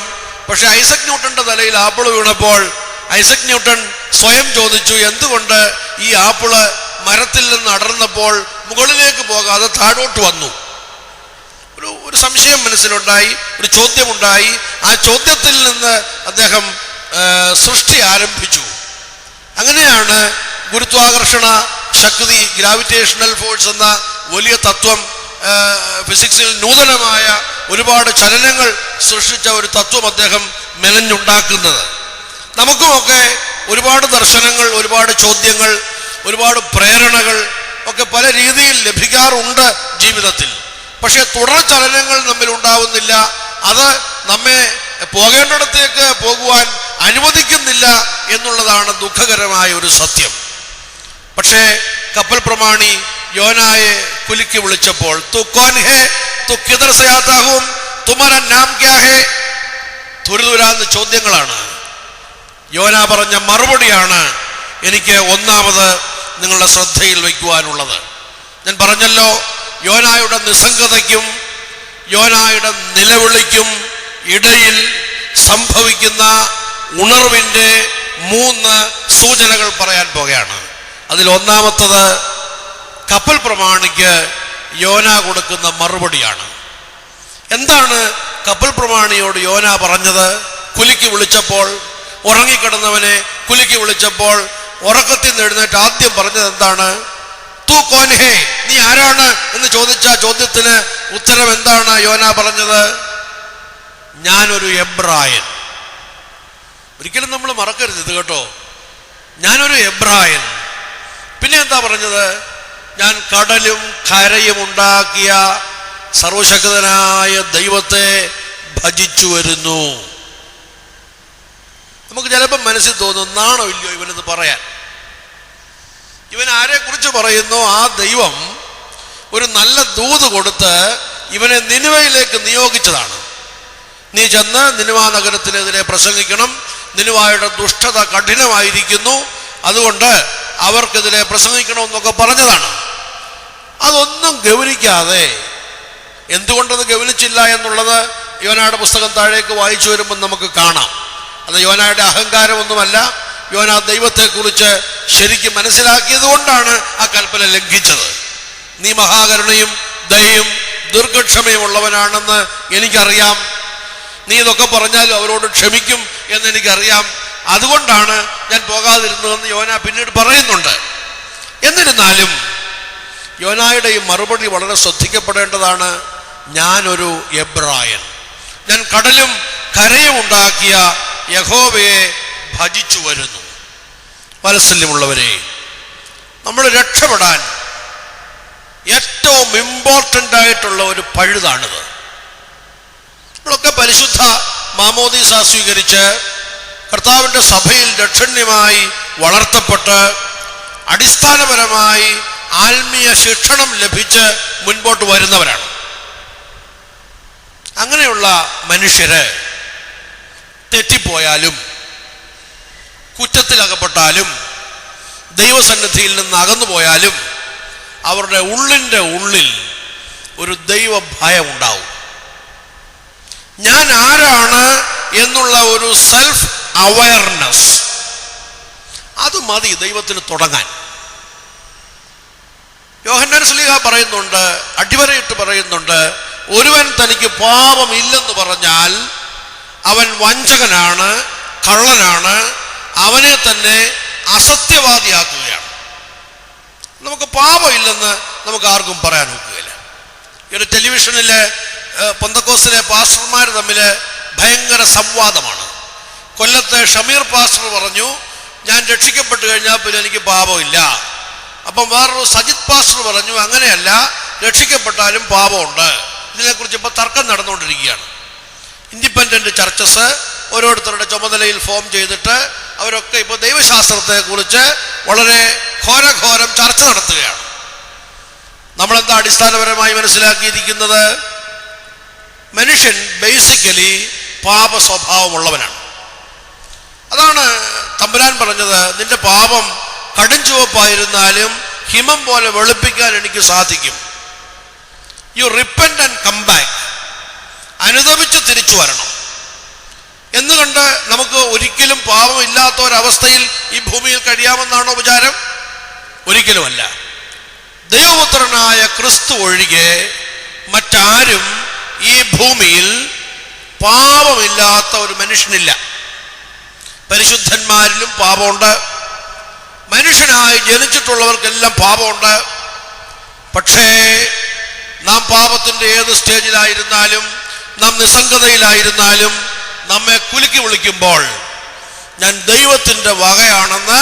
പക്ഷെ ഐസക് ന്യൂട്ടന്റെ തലയിൽ ആപ്പിൾ വീണപ്പോൾ ഐസക് ന്യൂട്ടൻ സ്വയം ചോദിച്ചു, എന്തുകൊണ്ട് ഈ ആപ്പിള് മരത്തിൽ നിന്ന് അടർന്നപ്പോൾ മുകളിലേക്ക് പോകാതെ താഴോട്ട് വന്നു? ഒരു സംശയം മനസ്സിലുണ്ടായി, ഒരു ചോദ്യമുണ്ടായി. ആ ചോദ്യത്തിൽ നിന്ന് അദ്ദേഹം സൃഷ്ടി ആരംഭിച്ചു. അങ്ങനെയാണ് ഗുരുത്വാകർഷണ ശക്തി, ഗ്രാവിറ്റേഷണൽ ഫോഴ്സ് എന്ന വലിയ തത്വം, ഫിസിക്സിൽ നൂതനമായ ഒരുപാട് ചലനങ്ങൾ സൃഷ്ടിച്ച ഒരു തത്വം അദ്ദേഹം മെനഞ്ഞുണ്ടാക്കുന്നത്. നമുക്കുമൊക്കെ ഒരുപാട് ദർശനങ്ങൾ, ഒരുപാട് ചോദ്യങ്ങൾ, ഒരുപാട് പ്രേരണകൾ ഒക്കെ പല രീതിയിൽ ലഭിക്കാറുണ്ട് ജീവിതത്തിൽ. പക്ഷെ തുടർ ചലനങ്ങൾ നമ്മിൽ ഉണ്ടാവുന്നില്ല. അത് നമ്മെ പോകേണ്ടിടത്തേക്ക് പോകുവാൻ അനുവദിക്കുന്നില്ല എന്നുള്ളതാണ് ദുഃഖകരമായ ഒരു സത്യം. പക്ഷേ കപ്പൽ പ്രമാണി യോനായെ കുലുക്കി വിളിച്ചപ്പോൾ, തു കോൻ ഹേ, തു കിധർ സേ ആതാ ഹൂം, തുമരാ നാം ക്യാ ഹേ, തുരുതുരാന്ന് ചോദ്യങ്ങളാണ്. യോന പറഞ്ഞ മറുപടിയാണ് എനിക്ക് ഒന്നാമത് നിങ്ങളുടെ ശ്രദ്ധയിൽ വയ്ക്കുവാനുള്ളത്. ഞാൻ പറഞ്ഞല്ലോ, യോനായുടെ നിസ്സംഗതയ്ക്കും യോനായുടെ നിലവിളിക്കും ഇടയിൽ സംഭവിക്കുന്ന ഉണർവിൻ്റെ 3 സൂചനകൾ പറയാൻ പോകുകയാണ്. അതിൽ ഒന്നാമത്തത് കപ്പൽ പ്രമാണിക്ക് യോന കൊടുക്കുന്ന മറുപടിയാണ്. എന്താണ് കപ്പൽ പ്രമാണിയോട് യോന പറഞ്ഞത്? കുലുക്കി വിളിച്ചപ്പോൾ, ഉറങ്ങിക്കിടന്നവനെ കുലുക്കി വിളിച്ചപ്പോൾ ഉറക്കത്തിൽ നിന്ന് എഴുന്നേറ്റ് ആദ്യം പറഞ്ഞത് എന്താണ്? തു കോൻ ഹേ, നീ ആരാണ് എന്ന് ചോദിച്ച ചോദ്യത്തിന് ഉത്തരം എന്താണ് യോന പറഞ്ഞത്? ഞാനൊരു എബ്രായൻ. ഒരിക്കലും നമ്മൾ മറക്കരുത് ഇത് കേട്ടോ. ഞാനൊരു എബ്രായൻ. പിന്നെ എന്താ പറഞ്ഞത്? ഞാൻ കടലും കരയും ഉണ്ടാക്കിയ സർവശക്തനായ ദൈവത്തെ ഭജിച്ചു വരുന്നു. നമുക്ക് ചിലപ്പോൾ മനസ്സിൽ തോന്നും, നാണോ ഇല്ലയോ ഇവനെന്ന് പറയാൻ. ഇവൻ ആരെക്കുറിച്ച് പറയുന്നു? ആ ദൈവം ഒരു നല്ല ദൂത് കൊടുത്ത് ഇവനെ നിനിവയിലേക്ക് നിയോഗിച്ചതാണ്. നീ ചെന്ന് നിനിവ നഗരത്തിനെതിരെ പ്രസംഗിക്കണം, നിനിവായുടെ ദുഷ്ടത കഠിനമായിരിക്കുന്നു, അതുകൊണ്ട് അവർക്കെതിരെ പ്രസംഗിക്കണമെന്നൊക്കെ പറഞ്ഞതാണ്. അതൊന്നും ഗൗനിക്കാതെ, എന്തുകൊണ്ടത് ഗൗനിച്ചില്ല എന്നുള്ളത് യോനായുടെ പുസ്തകം താഴേക്ക് വായിച്ചു വരുമ്പോൾ നമുക്ക് കാണാം. അത് യോനായുടെ അഹങ്കാരമൊന്നുമല്ല, യോന ദൈവത്തെക്കുറിച്ച് ശരിക്കും മനസ്സിലാക്കിയത് കൊണ്ടാണ് ആ കൽപ്പന ലംഘിച്ചത്. നീ മഹാകരുണയും ദയയും ദീർഘക്ഷമയും ഉള്ളവനാണെന്ന് എനിക്കറിയാം, നീ ഇതൊക്കെ പറഞ്ഞാലും അവരോട് ക്ഷമിക്കും എന്നെനിക്കറിയാം, അതുകൊണ്ടാണ് ഞാൻ പോകാതിരുന്നതെന്ന് യോന പിന്നീട് പറയുന്നുണ്ട്. എന്നിരുന്നാലും യോനായുടെ ഈ മറുപടി വളരെ ശ്രദ്ധിക്കപ്പെടേണ്ടതാണ്. ഞാനൊരു എബ്രായൻ, ഞാൻ കടലും കരയും ഉണ്ടാക്കിയ യഹോവയെ ഭജിച്ചു വരുന്നു. വാത്സല്യമുള്ളവരെ, നമ്മൾ രക്ഷപ്പെടാൻ ഏറ്റവും ഇമ്പോർട്ടൻ്റ് ആയിട്ടുള്ള ഒരു പഴുതാണിത്. നമ്മളൊക്കെ പരിശുദ്ധ മാമോദീസ സ്വീകരിച്ച് കർത്താവിൻ്റെ സഭയിൽ രക്ഷണ്യമായി വളർത്തപ്പെട്ട് അടിസ്ഥാനപരമായി ആത്മീയ ശിക്ഷണം ലഭിച്ച് മുൻപോട്ട് വരുന്നവരാണ്. അങ്ങനെയുള്ള മനുഷ്യര് തെറ്റിപ്പോയാലും കുറ്റത്തിലകപ്പെട്ടാലും ദൈവസന്നിധിയിൽ നിന്ന് അകന്നു പോയാലും അവരുടെ ഉള്ളിൻ്റെ ഉള്ളിൽ ഒരു ദൈവഭയം ഉണ്ടാവും. ഞാൻ ആരാണ് എന്നുള്ള ഒരു സെൽഫ് അവയർനെസ്, അത് മതി ദൈവത്തിന് തുടങ്ങാൻ. യോഹന്നാൻ ശ്ലീഹ പറയുന്നുണ്ട്, അടിവരയിട്ട് പറയുന്നുണ്ട്, ഒരുവൻ തനിക്ക് പാപമില്ലെന്ന് പറഞ്ഞാൽ അവൻ വഞ്ചകനാണ്, കള്ളനാണ്, അവനെ തന്നെ അസത്യവാദിയാക്കുകയാണ്. നമുക്ക് പാപമില്ലെന്ന് നമുക്ക് ആർക്കും പറയാൻ ഒക്കുകയില്ല. ഈ ഒരു ടെലിവിഷനിൽ പെന്തക്കോസ്തിലെ പാസ്റ്റർമാർ തമ്മിൽ ഭയങ്കര സംവാദമാണ്. കൊല്ലത്തെ ഷമീർ പാസ്റ്റർ പറഞ്ഞു, ഞാൻ രക്ഷിക്കപ്പെട്ട് കഴിഞ്ഞാൽ പിന്നെ എനിക്ക് പാപമില്ല. അപ്പം വേറൊരു സജിത് പാസ്റ്റർ പറഞ്ഞു, അങ്ങനെയല്ല, രക്ഷിക്കപ്പെട്ടാലും പാപമുണ്ട്. ഇതിനെക്കുറിച്ച് ഇപ്പോൾ തർക്കം നടന്നുകൊണ്ടിരിക്കുകയാണ്. ഇൻഡിപെൻഡന്റ് ചർച്ചസ് ഓരോരുത്തരുടെ ചുമതലയിൽ ഫോം ചെയ്തിട്ട് അവരൊക്കെ ഇപ്പോൾ ദൈവശാസ്ത്രത്തെക്കുറിച്ച് വളരെ ഘോരഘോരം ചർച്ച നടത്തുകയാണ്. നമ്മളെന്താ അടിസ്ഥാനപരമായി മനസ്സിലാക്കിയിരിക്കുന്നത്? മനുഷ്യൻ ബേസിക്കലി പാപ സ്വഭാവമുള്ളവനാണ്. അതാണ് തമ്പുരാൻ പറഞ്ഞത്, നിന്റെ പാപം കടും ചുവപ്പായിരുന്നാലും ഹിമം പോലെ വെളുപ്പിക്കാൻ എനിക്ക് സാധിക്കും. You repent and come back, അനുതപിച്ച് തിരിച്ചു വരണം. എന്നുകൊണ്ട് നമുക്ക് ഒരിക്കലും പാപമില്ലാത്ത ഒരവസ്ഥയിൽ ഈ ഭൂമിയിൽ കഴിയാമെന്നാണോ വിചാരം? ഒരിക്കലുമല്ല. ദൈവപുത്രനായ ക്രിസ്തു ഒഴികെ മറ്റാരും ഈ ഭൂമിയിൽ പാപമില്ലാത്ത ഒരു മനുഷ്യനില്ല. പരിശുദ്ധന്മാരിലും പാപമുണ്ട്, മനുഷ്യനായി ജനിച്ചിട്ടുള്ളവർക്കെല്ലാം പാപമുണ്ട്. പക്ഷേ നാം പാപത്തിൻ്റെ ഏത് സ്റ്റേജിലായിരുന്നാലും, നാം നിസ്സംഗതയിലായിരുന്നാലും, നമ്മെ കുലുക്കി വിളിക്കുമ്പോൾ ഞാൻ ദൈവത്തിൻ്റെ വകയാണെന്ന്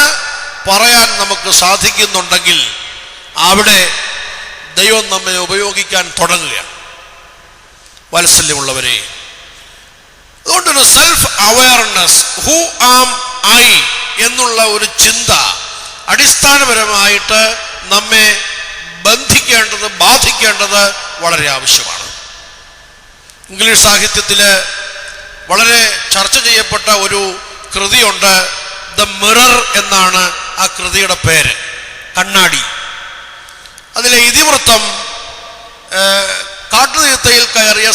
പറയാൻ നമുക്ക് സാധിക്കുന്നുണ്ടെങ്കിൽ അവിടെ ദൈവം നമ്മെ ഉപയോഗിക്കാൻ തുടങ്ങുകയാണ്. വാത്സല്യമുള്ളവരെ, അതുകൊണ്ടൊരു self awareness, who am I എന്നുള്ള ഒരു ചിന്ത അടിസ്ഥാനപരമായിട്ട് നമ്മെ ബന്ധിക്കേണ്ടത്, ബാധിക്കേണ്ടത് വളരെ ആവശ്യമാണ്. ഇംഗ്ലീഷ് സാഹിത്യത്തിൽ വളരെ ചർച്ച ചെയ്യപ്പെട്ട ഒരു കൃതിയുണ്ട്, ദ മിറർ എന്നാണ് ആ കൃതിയുടെ പേര്, കണ്ണാടി. അതിലെ ഇതിവൃത്തം കാട്ടുതീർത്തയിൽ കയറിയ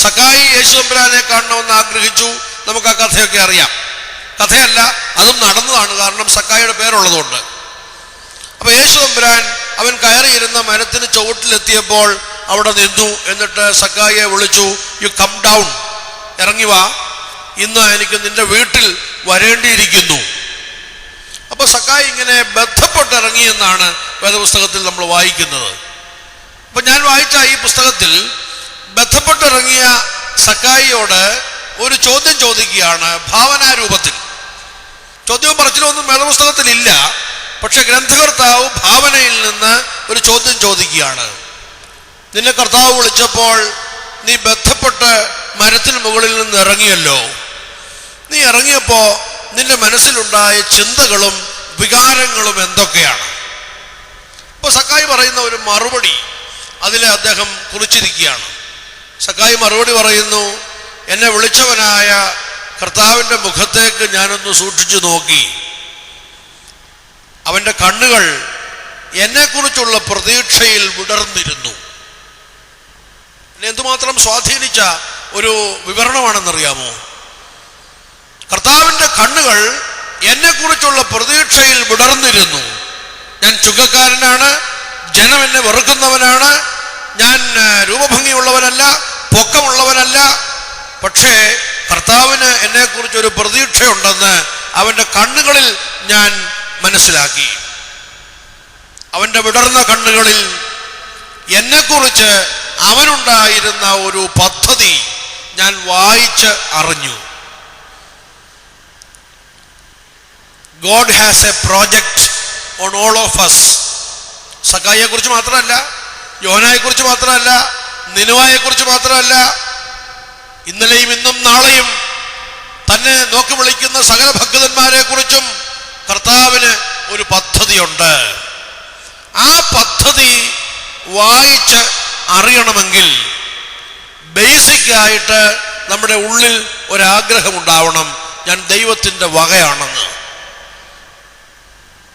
സക്കായി യേശുദമ്പുരാനെ കാണണമെന്ന് ആഗ്രഹിച്ചു. നമുക്ക് ആ കഥയൊക്കെ അറിയാം. കഥയല്ല, അതും നടന്നതാണ്, കാരണം സക്കായിയുടെ പേരുള്ളതുകൊണ്ട്. അപ്പൊ യേശുദമ്പുരാൻ അവൻ കയറിയിരുന്ന മരത്തിന് ചുവട്ടിലെത്തിയപ്പോൾ അവിടെ നിന്നു. എന്നിട്ട് സക്കായിയെ വിളിച്ചു, യു കം ഡൗൺ, ഇറങ്ങി വാ, ഇന്ന് എനിക്ക് നിന്റെ വീട്ടിൽ വരേണ്ടിയിരിക്കുന്നു. അപ്പൊ സക്കായി ഇങ്ങനെ ബന്ധപ്പെട്ടിറങ്ങിയെന്നാണ് വേദപുസ്തകത്തിൽ നമ്മൾ വായിക്കുന്നത്. അപ്പൊ ഞാൻ വായിച്ച ഈ പുസ്തകത്തിൽ ബന്ധപ്പെട്ടിറങ്ങിയ സക്കായിയോട് ഒരു ചോദ്യം ചോദിക്കുകയാണ് ഭാവനാരൂപത്തിൽ. ചോദ്യവും പറച്ചിലും ഒന്നും വേദപുസ്തകത്തിലില്ല. പക്ഷെ ഗ്രന്ഥകർത്താവ് ഭാവനയിൽ നിന്ന് ഒരു ചോദ്യം ചോദിക്കുകയാണ്. നിന്നെ കർത്താവ് വിളിച്ചപ്പോൾ നീ ബന്ധപ്പെട്ട് മരത്തിന് മുകളിൽ നിന്ന് ഇറങ്ങിയല്ലോ. നീ ഇറങ്ങിയപ്പോ നിന്റെ മനസ്സിലുണ്ടായ ചിന്തകളും വികാരങ്ങളും എന്തൊക്കെയാണ്? ഇപ്പൊ സക്കായി പറയുന്ന ഒരു മറുപടി അതിലെ അദ്ദേഹം കുറിച്ചിരിക്കുകയാണ്. സക്കായി മറുപടി പറയുന്നു, എന്നെ വിളിച്ചവനായ കർത്താവിൻ്റെ മുഖത്തേക്ക് ഞാനൊന്ന് സൂക്ഷിച്ചു നോക്കി. അവൻ്റെ കണ്ണുകൾ എന്നെക്കുറിച്ചുള്ള പ്രതീക്ഷയിൽ വിടർന്നിരുന്നു. എന്നെ എന്തുമാത്രം സ്വാധീനിച്ച ഒരു വിവരണമാണെന്നറിയാമോ? കർത്താവിൻ്റെ കണ്ണുകൾ എന്നെക്കുറിച്ചുള്ള പ്രതീക്ഷയിൽ വിടർന്നിരുന്നു. ഞാൻ ചുങ്കക്കാരനാണ്, ജനം എന്നെ വെറുക്കുന്നവനാണ്, ഞാൻ രൂപഭംഗിയുള്ളവനല്ല, പൊക്കമുള്ളവനല്ല. പക്ഷേ കർത്താവിന് എന്നെക്കുറിച്ചൊരു പ്രതീക്ഷയുണ്ടെന്ന് അവൻ്റെ കണ്ണുകളിൽ ഞാൻ മനസ്സിലാക്കി. അവൻ്റെ വിടർന്ന കണ്ണുകളിൽ എന്നെക്കുറിച്ച് അവനുണ്ടായിരുന്ന ഒരു പദ്ധതി ഞാൻ വായിച്ച് അറിഞ്ഞു. God has a project on all of us. സക്കായിയെ കുറിച്ച് മാത്രമല്ല, യോനായെ കുറിച്ച് മാത്രമല്ല, നിനവായെ കുറിച്ച് മാത്രമല്ല, ഇന്നലെയും ഇന്നും നാളെയും തന്നെ നോക്കി വിളിക്കുന്ന സകല ഭക്തന്മാരെ കുറിച്ചും കർത്താവിന് ഒരു പദ്ധതിയുണ്ട്. ആ പദ്ധതി വായിച്ച് അറിയണമെങ്കിൽ ബേസിക്കായിട്ട് നമ്മുടെ ഉള്ളിൽ ഒരാഗ്രഹമുണ്ടാവണം, ഞാൻ ദൈവത്തിൻ്റെ വകയാണെന്ന്.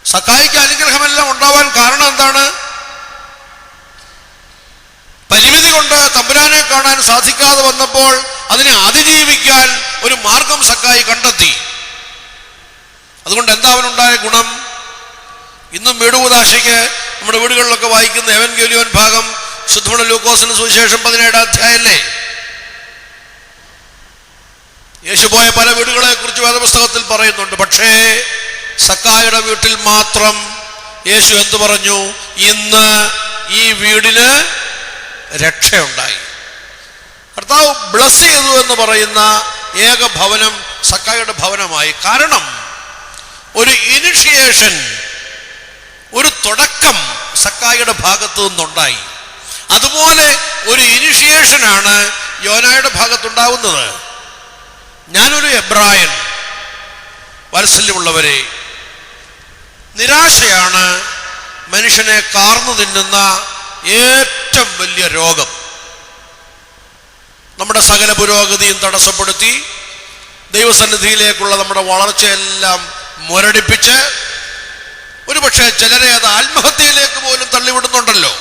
സക്കായിക്ക് അനുഗ്രഹമെല്ലാം ഉണ്ടാവാൻ കാരണം എന്താണ്? പരിമിതി കൊണ്ട് തമ്പുരാനെ കാണാൻ സാധിക്കാതെ വന്നപ്പോൾ അതിനെ അതിജീവിക്കാൻ ഒരു മാർഗം സക്കായി കണ്ടെത്തി. അതുകൊണ്ട് എന്താ അവനുണ്ടായ ഗുണം? ഇന്നും വീടുകൂതാശയ്ക്ക് നമ്മുടെ വീടുകളിലൊക്കെ വായിക്കുന്ന എവൻഗേലിയോൻ ഭാഗം ശുദ്ധമുള്ള ലൂക്കോസിന് സുവിശേഷം 17 അധ്യായമല്ലേ? യേശു പോയ പല വീടുകളെ കുറിച്ച് വേദപുസ്തകത്തിൽ പറയുന്നുണ്ട്. പക്ഷേ സക്കായിയുടെ വീട്ടിൽ മാത്രം യേശു എന്തു പറഞ്ഞു? ഇന്ന് ഈ വീടിന് രക്ഷയുണ്ടായി. കർത്താവ് ബ്ലസ് ചെയ്തു എന്ന് പറയുന്ന ഏക ഭവനം സക്കായിയുടെ ഭവനമായി. കാരണം ഒരു ഇനിഷിയേഷൻ, ഒരു തുടക്കം സക്കായിയുടെ ഭാഗത്തു നിന്നുണ്ടായി. അതുപോലെ ഒരു ഇനിഷിയേഷനാണ് യോനായുടെ ഭാഗത്തുണ്ടാവുന്നത്. ഞാനൊരു എബ്രായൻ. വാത്സല്യമുള്ളവരെ, നിരാശയാണ് മനുഷ്യനെ കാർന്നു തിന്നുന്ന ഏറ്റവും വലിയ രോഗം. നമ്മുടെ സകല പുരോഗതിയും തടസ്സപ്പെടുത്തി ദൈവസന്നിധിയിലേക്കുള്ള നമ്മുടെ വളർച്ചയെല്ലാം മുരടിപ്പിച്ച് ഒരുപക്ഷെ ചിലരെ അത് ആത്മഹത്യയിലേക്ക് പോലും തള്ളിവിടുന്നുണ്ടല്ലോ.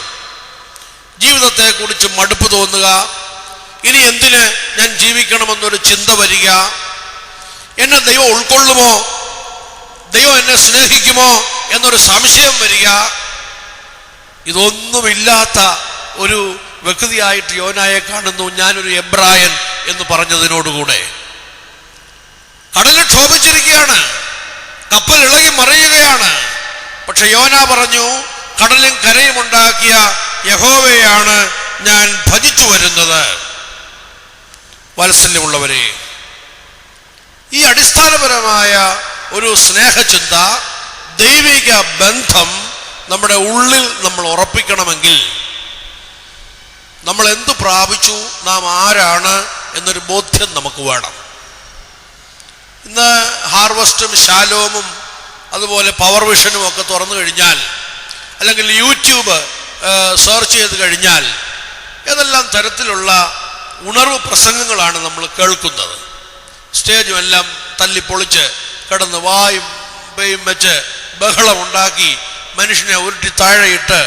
ജീവിതത്തെക്കുറിച്ച് മടുപ്പ് തോന്നുക, ഇനി എന്തിന് ഞാൻ ജീവിക്കണമെന്നൊരു ചിന്ത വരിക, എന്നെ ദൈവം ഉൾക്കൊള്ളുമോ, ദൈവം എന്നെ സ്നേഹിക്കുമോ എന്നൊരു സംശയം വരിക. ഇതൊന്നുമില്ലാത്ത ഒരു വ്യക്തിയായിട്ട് യോനായെ കാണുന്നു. ഞാനൊരു എബ്രായൻ എന്ന് പറഞ്ഞതിനോടുകൂടെ കടലിൽ ക്ഷോഭിച്ചിരിക്കുകയാണ്, കപ്പൽ ഇളകി മറിയുകയാണ്. പക്ഷെ യോന പറഞ്ഞു, കടലും കരയും ഉണ്ടാക്കിയ യഹോവയാണ് ഞാൻ ഭജിച്ചു വരുന്നത്. വാത്സല്യമുള്ളവരെ, ഈ അടിസ്ഥാനപരമായ ഒരു സ്നേഹചിന്ത, ദൈവിക ബന്ധം നമ്മുടെ ഉള്ളിൽ നമ്മൾ ഉറപ്പിക്കണമെങ്കിൽ നമ്മൾ എന്തു പ്രാപിച്ചു, നാം ആരാണ് എന്നൊരു ബോധ്യം നമുക്ക് വേണം. ഇന്ന് ഹാർവസ്റ്റും ശാലോമും അതുപോലെ പവർ വിഷനും ഒക്കെ തുറന്നു കഴിഞ്ഞാൽ, അല്ലെങ്കിൽ യൂട്യൂബ് സെർച്ച് ചെയ്ത് കഴിഞ്ഞാൽ ഏതെല്ലാം തരത്തിലുള്ള ഉണർവ് പ്രസംഗങ്ങളാണ് നമ്മൾ കേൾക്കുന്നത്. സ്റ്റേജും എല്ലാം തല്ലിപ്പൊളിച്ച് കിടന്ന് വായും പേയും വെച്ച് ബഹളമുണ്ടാക്കി മനുഷ്യനെ ഉരുട്ടി താഴെയിട്ട്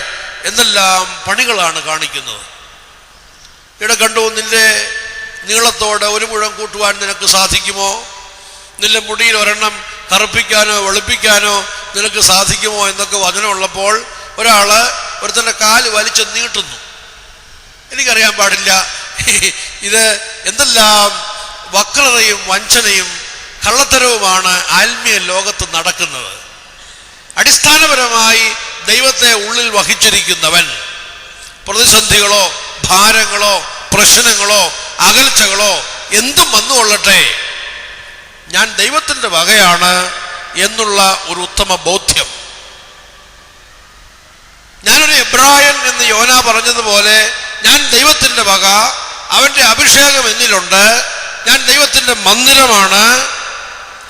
എന്തെല്ലാം പണികളാണ് കാണിക്കുന്നത്. ഇവിടെ കണ്ടു, നിന്റെ നീളത്തോടെ ഒരു മുഴം കൂട്ടുവാൻ നിനക്ക് സാധിക്കുമോ? നിന്റെ മുടിയിൽ ഒരെണ്ണം കറുപ്പിക്കാനോ വെളുപ്പിക്കാനോ നിനക്ക് സാധിക്കുമോ എന്നൊക്കെ വചനമുള്ളപ്പോൾ ഒരാള് ഒരുത്തൻ്റെ കാല് വലിച്ച് നീട്ടുന്നു. എനിക്കറിയാൻ പാടില്ല ഇത് എന്തെല്ലാം വക്രതയും വഞ്ചനയും കള്ളത്തരവുമാണ് ആത്മീയ ലോകത്ത് നടക്കുന്നത്. അടിസ്ഥാനപരമായി ദൈവത്തെ ഉള്ളിൽ വഹിച്ചിരിക്കുന്നവൻ പ്രതിസന്ധികളോ ഭാരങ്ങളോ പ്രശ്നങ്ങളോ അകൽച്ചകളോ എന്തും വന്നുകൊള്ളട്ടെ, ഞാൻ ദൈവത്തിൻ്റെ വകയാണ്, എന്നുള്ള ഒരു ഉത്തമ ബോധ്യം. ഞാനൊരു എബ്രായൻ എന്ന് യോന പറഞ്ഞതുപോലെ ഞാൻ ദൈവത്തിൻ്റെ വക, അവൻ്റെ അഭിഷേകം എന്നിലുണ്ട്, ഞാൻ ദൈവത്തിൻ്റെ മന്ദിരമാണ്,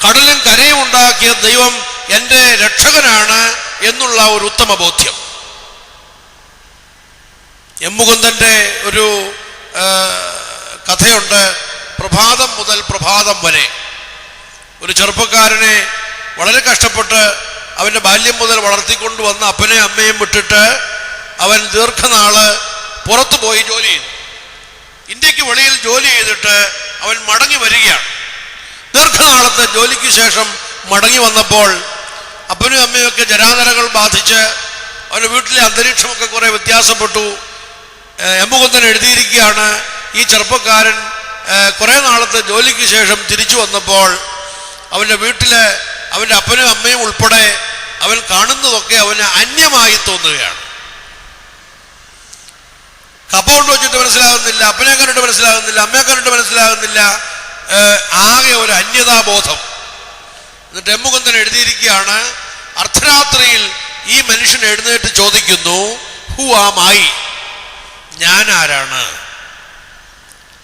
കടലും കരയും ഉണ്ടാക്കിയ ദൈവം എൻ്റെ രക്ഷകനാണ് എന്നുള്ള ഒരു ഉത്തമ ബോധ്യം. എം മുകുന്ദൻ്റെ ഒരു കഥയുണ്ട്, പ്രഭാതം മുതൽ പ്രഭാതം വരെ. ഒരു ചെറുപ്പക്കാരനെ വളരെ കഷ്ടപ്പെട്ട് അവൻ്റെ ബാല്യം മുതൽ വളർത്തിക്കൊണ്ടുവന്ന് അപ്പനെയും അമ്മയും വിട്ടിട്ട് അവൻ ദീർഘനാള് പുറത്തു പോയി ജോലി ചെയ്തു. ഇന്ത്യക്ക് വെളിയിൽ ജോലി ചെയ്തിട്ട് അവൻ മടങ്ങി വരികയാണ്. ദീർഘനാളത്തെ ജോലിക്ക് ശേഷം മടങ്ങി വന്നപ്പോൾ അപ്പനും അമ്മയൊക്കെ ജരാനരകൾ ബാധിച്ച് അവൻ്റെ വീട്ടിലെ അന്തരീക്ഷമൊക്കെ കുറെ വ്യത്യാസപ്പെട്ടു. എം മുകുന്ദൻ എഴുതിയിരിക്കുകയാണ്, ഈ ചെറുപ്പക്കാരൻ കുറെ നാളത്തെ ജോലിക്ക് ശേഷം തിരിച്ചു വന്നപ്പോൾ അവൻ്റെ വീട്ടില് അവൻ്റെ അപ്പനും അമ്മയും ഉൾപ്പെടെ അവൻ കാണുന്നതൊക്കെ അവന് അന്യമായി തോന്നുകയാണ്. കപ്പ കൊണ്ട് വെച്ചിട്ട് മനസ്സിലാകുന്നില്ല, അപ്പനെ കണ്ടിട്ട് മനസ്സിലാകുന്നില്ല, അമ്മയെ കണ്ടിട്ട് മനസ്സിലാകുന്നില്ല, ആകെ ഒരു അന്യതാബോധം. എന്നിട്ട് എം മുകുന്ദൻ എഴുതിയിരിക്കുകയാണ്, അർദ്ധരാത്രിയിൽ ഈ മനുഷ്യൻ എഴുന്നേറ്റ് ചോദിക്കുന്നു, ഹു ആം ഐ, ഞാൻ ആരാണ്?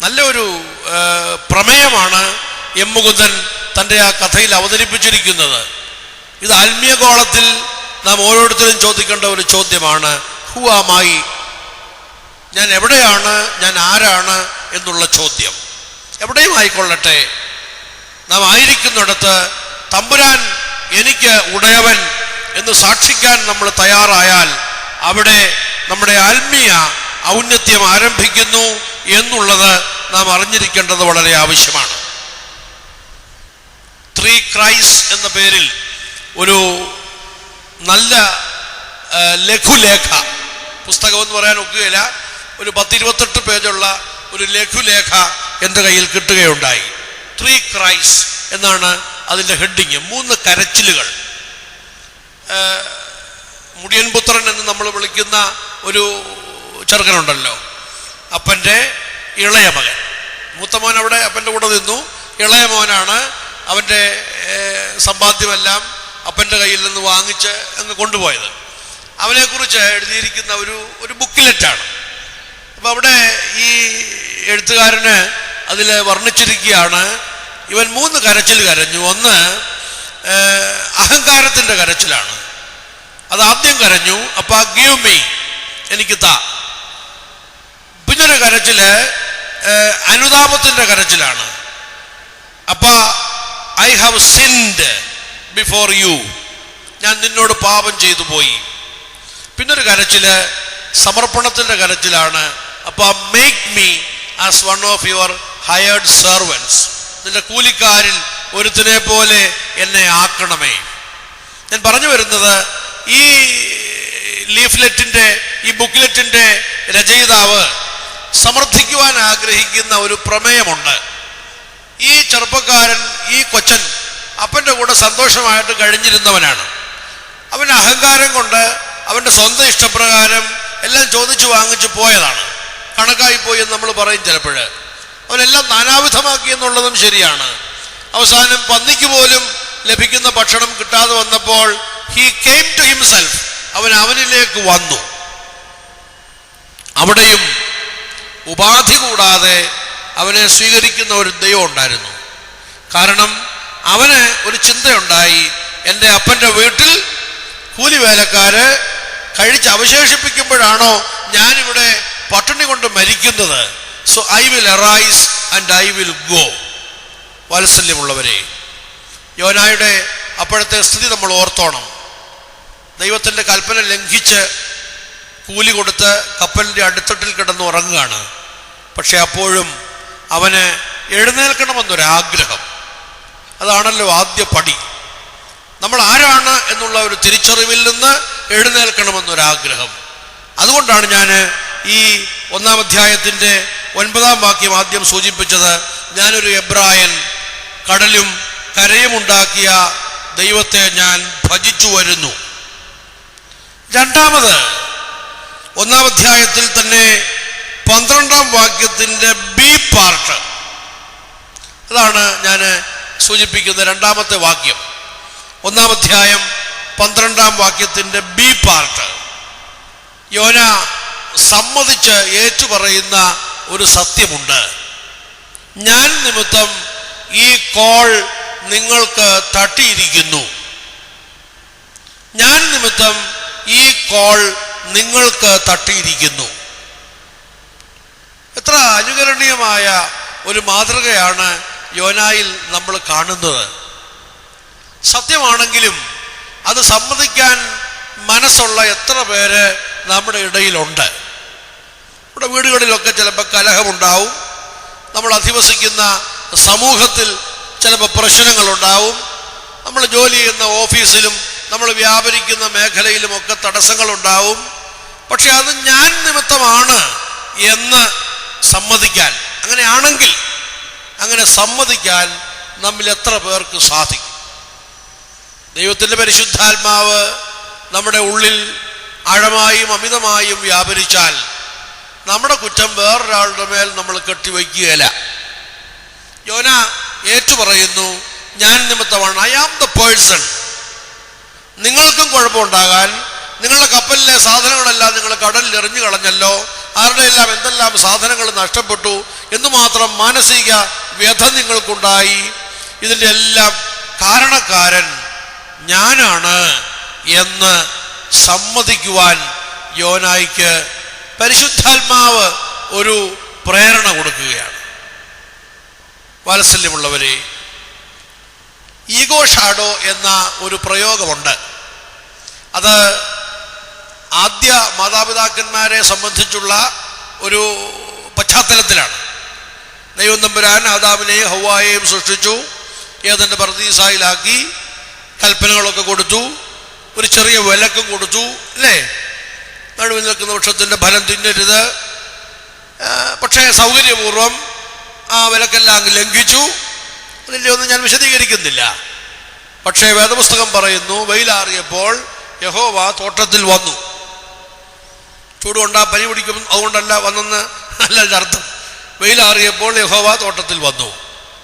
നല്ലൊരു പ്രമേയമാണ് എം മുകുന്ദൻ തൻ്റെ ആ കഥയിൽ അവതരിപ്പിച്ചിരിക്കുന്നത്. ഇത് ആത്മീയ ഗോളത്തിൽ നാം ഓരോരുത്തരും ചോദിക്കേണ്ട ഒരു ചോദ്യമാണ്. ഹു ആം ഐ, ഞാൻ എവിടെയാണ്, ഞാൻ ആരാണ് എന്നുള്ള ചോദ്യം. എവിടെയും ആയിക്കൊള്ളട്ടെ, നാം ആയിരിക്കുന്നിടത്ത് തമ്പുരാൻ എനിക്ക് ഉടയവൻ എന്ന് സാക്ഷിക്കാൻ നമ്മൾ തയ്യാറായാൽ അവിടെ നമ്മുടെ ആത്മീയ ഔന്നത്യം ആരംഭിക്കുന്നു എന്നുള്ളത് നാം അറിഞ്ഞിരിക്കേണ്ടത് വളരെ ആവശ്യമാണ്. 3 Cries എന്ന പേരിൽ ഒരു നല്ല ലഘുലേഖ, പുസ്തകം എന്ന് പറയാൻ ഒക്കുകയില്ല, ഒരു 10-28 പേജുള്ള ഒരു ലഘുലേഖ എൻ്റെ കയ്യിൽ കിട്ടുകയുണ്ടായി. 3 Cries എന്നാണ് അതിൻ്റെ ഹെഡിങ്. 3 കരച്ചിലുകൾ. മുടിയൻ പുത്രൻ എന്ന് നമ്മൾ വിളിക്കുന്ന ഒരു ചെറുക്കനുണ്ടല്ലോ, അപ്പൻ്റെ ഇളയ മകൻ. മൂത്ത മോൻ അവിടെ അപ്പൻ്റെ കൂടെ നിന്നു, ഇളയ മോനാണ് അവൻ്റെ സമ്പാദ്യമെല്ലാം അപ്പൻ്റെ കയ്യിൽ നിന്ന് വാങ്ങിച്ച് അങ്ങ് കൊണ്ടുപോയത്. അവനെക്കുറിച്ച് എഴുതിയിരിക്കുന്ന ഒരു ബുക്കിലെറ്റാണ്. അപ്പം അവിടെ ഈ എഴുത്തുകാരന് അതിൽ വർണ്ണിച്ചിരിക്കുകയാണ്, ഇവൻ 3 കരച്ചിൽ കരഞ്ഞു. ഒന്ന് അഹങ്കാരത്തിൻ്റെ കരച്ചിലാണ്, അത് ആദ്യം കരഞ്ഞു, അപ്പ ഗീവ് മീ, എനിക്ക് താ. പിന്നൊരു കരച്ചില് അനുതാപത്തിൻ്റെ കരച്ചിലാണ്, അപ്പ I have sinned before you, ഞാൻ നിന്നോട് പാപം ചെയ്തു പോയി. പിന്നൊരു കരച്ചില് സമർപ്പണത്തിൻ്റെ കരച്ചിലാണ്, അപ്പ make me as one of your hired servants, നിന്റെ കൂലിക്കാരിൽ ഒരുത്തിനെ പോലെ എന്നെ ആക്കണമേ. ഞാൻ പറഞ്ഞു വരുന്നത്, ഈ ലീഫ്ലെറ്റിൻ്റെ, ഈ ബുക്ക്ലെറ്റിൻ്റെ രചയിതാവ് സമർത്ഥിക്കുവാൻ ആഗ്രഹിക്കുന്ന ഒരു പ്രമേയമുണ്ട്. ഈ ചെറുപ്പക്കാരൻ, ഈ കൊച്ചൻ അപ്പൻ്റെ കൂടെ സന്തോഷമായിട്ട് കഴിഞ്ഞിരുന്നവനാണ്. അവൻ്റെ അഹങ്കാരം കൊണ്ട് അവൻ്റെ സ്വന്തം ഇഷ്ടപ്രകാരം എല്ലാം ചോദിച്ചു വാങ്ങിച്ചു പോയതാണ്. കണക്കായിപ്പോയി എന്ന് നമ്മൾ പറയും ചിലപ്പോൾ. അവനെല്ലാം നാനാവിധമാക്കി എന്നുള്ളതും ശരിയാണ്. അവസാനം പന്നിക്ക് പോലും ലഭിക്കുന്ന ഭക്ഷണം കിട്ടാതെ വന്നപ്പോൾ ഹി കെയിം ടു ഹിംസെൽഫ്, അവനിലേക്ക് വന്നു. അവിടെയും ഉപാധി കൂടാതെ അവനെ സ്വീകരിക്കുന്ന ഒരു ദൈവം ഉണ്ടായിരുന്നു. കാരണം അവന് ഒരു ചിന്തയുണ്ടായി, എൻ്റെ അപ്പൻ്റെ വീട്ടിൽ കൂലിവേലക്കാര് കഴിച്ച് അവശേഷിപ്പിക്കുമ്പോഴാണോ ഞാനിവിടെ പട്ടിണി കൊണ്ട് മരിക്കുന്നത്? So I will arise and I will go. വാത്സല്യമുള്ളവരെ, യോനായുടെ അപ്പോഴത്തെ സ്ഥിതി നമ്മൾ ഓർത്തോണം. ദൈവത്തിൻ്റെ കൽപ്പന ലംഘിച്ച് കൂലി കൊടുത്ത് കപ്പലിൻ്റെ അടിത്തട്ടിൽ കിടന്ന് ഉറങ്ങുകയാണ്. പക്ഷെ അപ്പോഴും അവന് എഴുന്നേൽക്കണമെന്നൊരാഗ്രഹം. അതാണല്ലോ ആദ്യ പടി. നമ്മൾ ആരാണ് എന്നുള്ള ഒരു തിരിച്ചറിവിൽ നിന്ന് എഴുന്നേൽക്കണമെന്നൊരാഗ്രഹം. അതുകൊണ്ടാണ് ഞാൻ ഈ 1-ാം അധ്യായത്തിൻ്റെ 9-ാം വാക്യം ആദ്യം സൂചിപ്പിച്ചത്. ഞാനൊരു എബ്രായൻ, കടലും കരയും ഉണ്ടാക്കിയ ദൈവത്തെ ഞാൻ ഭജിച്ചു വരുന്നു. രണ്ടാമത് 1-ാം അധ്യായത്തിൽ തന്നെ 12-ാം വാക്യത്തിൻ്റെ ബി പാർട്ട്, അതാണ് ഞാൻ സൂചിപ്പിക്കുന്ന രണ്ടാമത്തെ വാക്യം. 1-ാം അധ്യായം 12-ാം വാക്യത്തിൻ്റെ ബി പാർട്ട്. യോന സമ്മതിച്ച് ഏറ്റുപറയുന്ന ഒരു സത്യമുണ്ട്. ഞാൻ നിമിത്തം ഈ കോൾ നിങ്ങൾക്ക് തട്ടിയിരിക്കുന്നു. ഞാൻ നിമിത്തം ഈ കോൾ നിങ്ങൾക്ക് തട്ടിയിരിക്കുന്നു. എത്ര അനുകരണീയമായ ഒരു മാതൃകയാണ് യോനായിൽ നമ്മൾ കാണുന്നത്. സത്യമാണെങ്കിലും അത് സമ്മതിക്കാൻ മനസ്സുള്ള എത്ര പേര് നമ്മുടെ ഇടയിലുണ്ട്. നമ്മുടെ വീടുകളിലൊക്കെ ചിലപ്പോൾ കലഹമുണ്ടാവും. നമ്മൾ അധിവസിക്കുന്ന സമൂഹത്തിൽ ചിലപ്പോൾ പ്രശ്നങ്ങളുണ്ടാവും. നമ്മൾ ജോലി ചെയ്യുന്ന ഓഫീസിലും നമ്മൾ വ്യാപരിക്കുന്ന മേഖലയിലുമൊക്കെ തടസ്സങ്ങളുണ്ടാവും. പക്ഷെ അത് ഞാൻ നിമിത്തമാണ് എന്ന് സമ്മതിക്കാൻ, അങ്ങനെയാണെങ്കിൽ അങ്ങനെ സമ്മതിക്കാൻ നമ്മിൽ എത്ര പേർക്ക് സാധിക്കും? ദൈവത്തിൻ്റെ പരിശുദ്ധാത്മാവ് നമ്മുടെ ഉള്ളിൽ ആഴമായും അമിതമായും വ്യാപരിച്ചാൽ നമ്മുടെ കുറ്റം വേറൊരാളുടെ മേൽ നമ്മൾ കെട്ടിവയ്ക്കുകയില്ല. യോന ഏറ്റുപറയുന്നു, ഞാൻ നിമിത്തമാണ്. I am the person. നിങ്ങൾക്കും കുഴപ്പമുണ്ടാകാൻ, നിങ്ങളുടെ കപ്പലിലെ സാധനങ്ങളെല്ലാം നിങ്ങൾ കടലിൽ എറിഞ്ഞു കളഞ്ഞല്ലോ, ആരുടെയെല്ലാം എന്തെല്ലാം സാധനങ്ങൾ നഷ്ടപ്പെട്ടു, എന്തുമാത്രം മാനസിക വ്യഥ നിങ്ങൾക്കുണ്ടായി, ഇതിൻ്റെ എല്ലാം കാരണക്കാരൻ ഞാനാണ് എന്ന് സമ്മതിക്കുവാൻ യോനായ്ക്ക് പരിശുദ്ധാത്മാവ് ഒരു പ്രേരണ കൊടുക്കുകയാണ്. വാത്സല്യമുള്ളവരെ, ഈഗോ ഷാഡോ എന്ന ഒരു പ്രയോഗമുണ്ട്. അത് ആദ്യ മാതാപിതാക്കന്മാരെ സംബന്ധിച്ചുള്ള ഒരു പശ്ചാത്തലത്തിലാണ്. ദൈവം തമ്പുരാൻ ആദാമിനെയും ഹവ്വായെയും സൃഷ്ടിച്ചു, ഏദന്റെ പർദീസായിലാക്കി, കൽപ്പനകളൊക്കെ കൊടുത്തു, ഒരു ചെറിയ വിലക്കും കൊടുത്തു, അല്ലേ? നടുവിൽ നിൽക്കുന്ന വൃക്ഷത്തിൻ്റെ ഫലം തിന്നരുത്. പക്ഷേ സൗകര്യപൂർവം ആ വിലക്കെല്ലാം ലംഘിച്ചു. അതിൻ്റെ ഒന്നും ഞാൻ വിശദീകരിക്കുന്നില്ല. പക്ഷേ വേദപുസ്തകം പറയുന്നു, വെയിലാറിയപ്പോൾ യഹോവ തോട്ടത്തിൽ വന്നു. ചൂടുകൊണ്ടാ പനി പിടിക്കും, അതുകൊണ്ടല്ല വന്നെന്ന് അല്ല അതിൻ്റെ അർത്ഥം. വെയിലാറിയപ്പോൾ യഹോവ തോട്ടത്തിൽ വന്നു.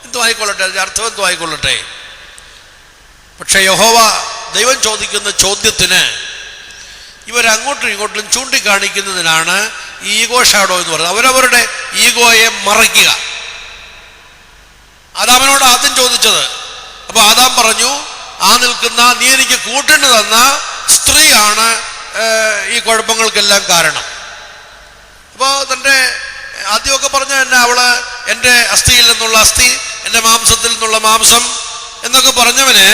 എന്തു ആയിക്കൊള്ളട്ടെ, അതിൻ്റെ അർത്ഥം എന്തു ആയിക്കൊള്ളട്ടെ. പക്ഷെ യഹോവ ദൈവം ചോദിക്കുന്ന ചോദ്യത്തിന് ഇവരങ്ങോട്ടും ഇങ്ങോട്ടും ചൂണ്ടിക്കാണിക്കുന്നതിനാണ് ഈഗോ ഷാഡോ എന്ന് പറയുന്നത്. അവരവരുടെ ഈഗോയെ മറയ്ക്കുക. ആദാമിനോട് ആദ്യം ചോദിച്ചത്. അപ്പൊ ആദാം പറഞ്ഞു, ആ നിൽക്കുന്ന നീ എനിക്ക് കൂട്ടിന് തന്ന സ്ത്രീയാണ് ഈ കുഴപ്പങ്ങൾക്കെല്ലാം കാരണം. അപ്പോൾ തൻ്റെ ആദ്യമൊക്കെ പറഞ്ഞു തന്നെ, അവള് എൻ്റെ അസ്ഥിയിൽ നിന്നുള്ള അസ്ഥി, എൻ്റെ മാംസത്തിൽ നിന്നുള്ള മാംസം എന്നൊക്കെ പറഞ്ഞവന്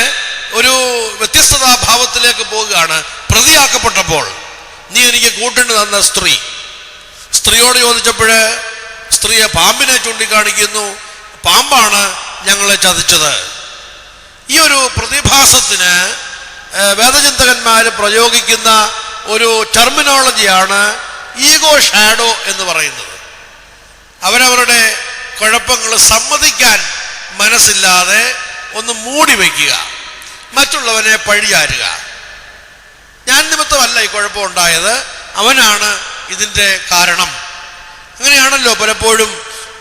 ഒരു വ്യത്യസ്തതാഭാവത്തിലേക്ക് പോവുകയാണ്. പ്രതിയാക്കപ്പെട്ടപ്പോൾ നീ എനിക്ക് കൂട്ടിന് തന്ന സ്ത്രീ. സ്ത്രീയോട് ചോദിച്ചപ്പോൾ സ്ത്രീയെ പാമ്പിനെ ചൂണ്ടിക്കാണിക്കുന്നു. പാമ്പാണ് ഞങ്ങളെ ചതിച്ചത്. ഈ ഒരു പ്രതിഭാസത്തിന് വേദചിന്തകന്മാർ പ്രയോഗിക്കുന്ന ഒരു ടെർമിനോളജിയാണ് ഈഗോ ഷാഡോ എന്ന് പറയുന്നത്. അവരവരുടെ കുഴപ്പങ്ങൾ സമ്മതിക്കാൻ മനസ്സില്ലാതെ ഒന്ന് മൂടി വയ്ക്കുക, മറ്റുള്ളവനെ പഴിയാരുക. ഞാൻ നിമിത്തമല്ല ഈ കുഴപ്പമുണ്ടായത്, അവനാണ് ഇതിൻ്റെ കാരണം. അങ്ങനെയാണല്ലോ പലപ്പോഴും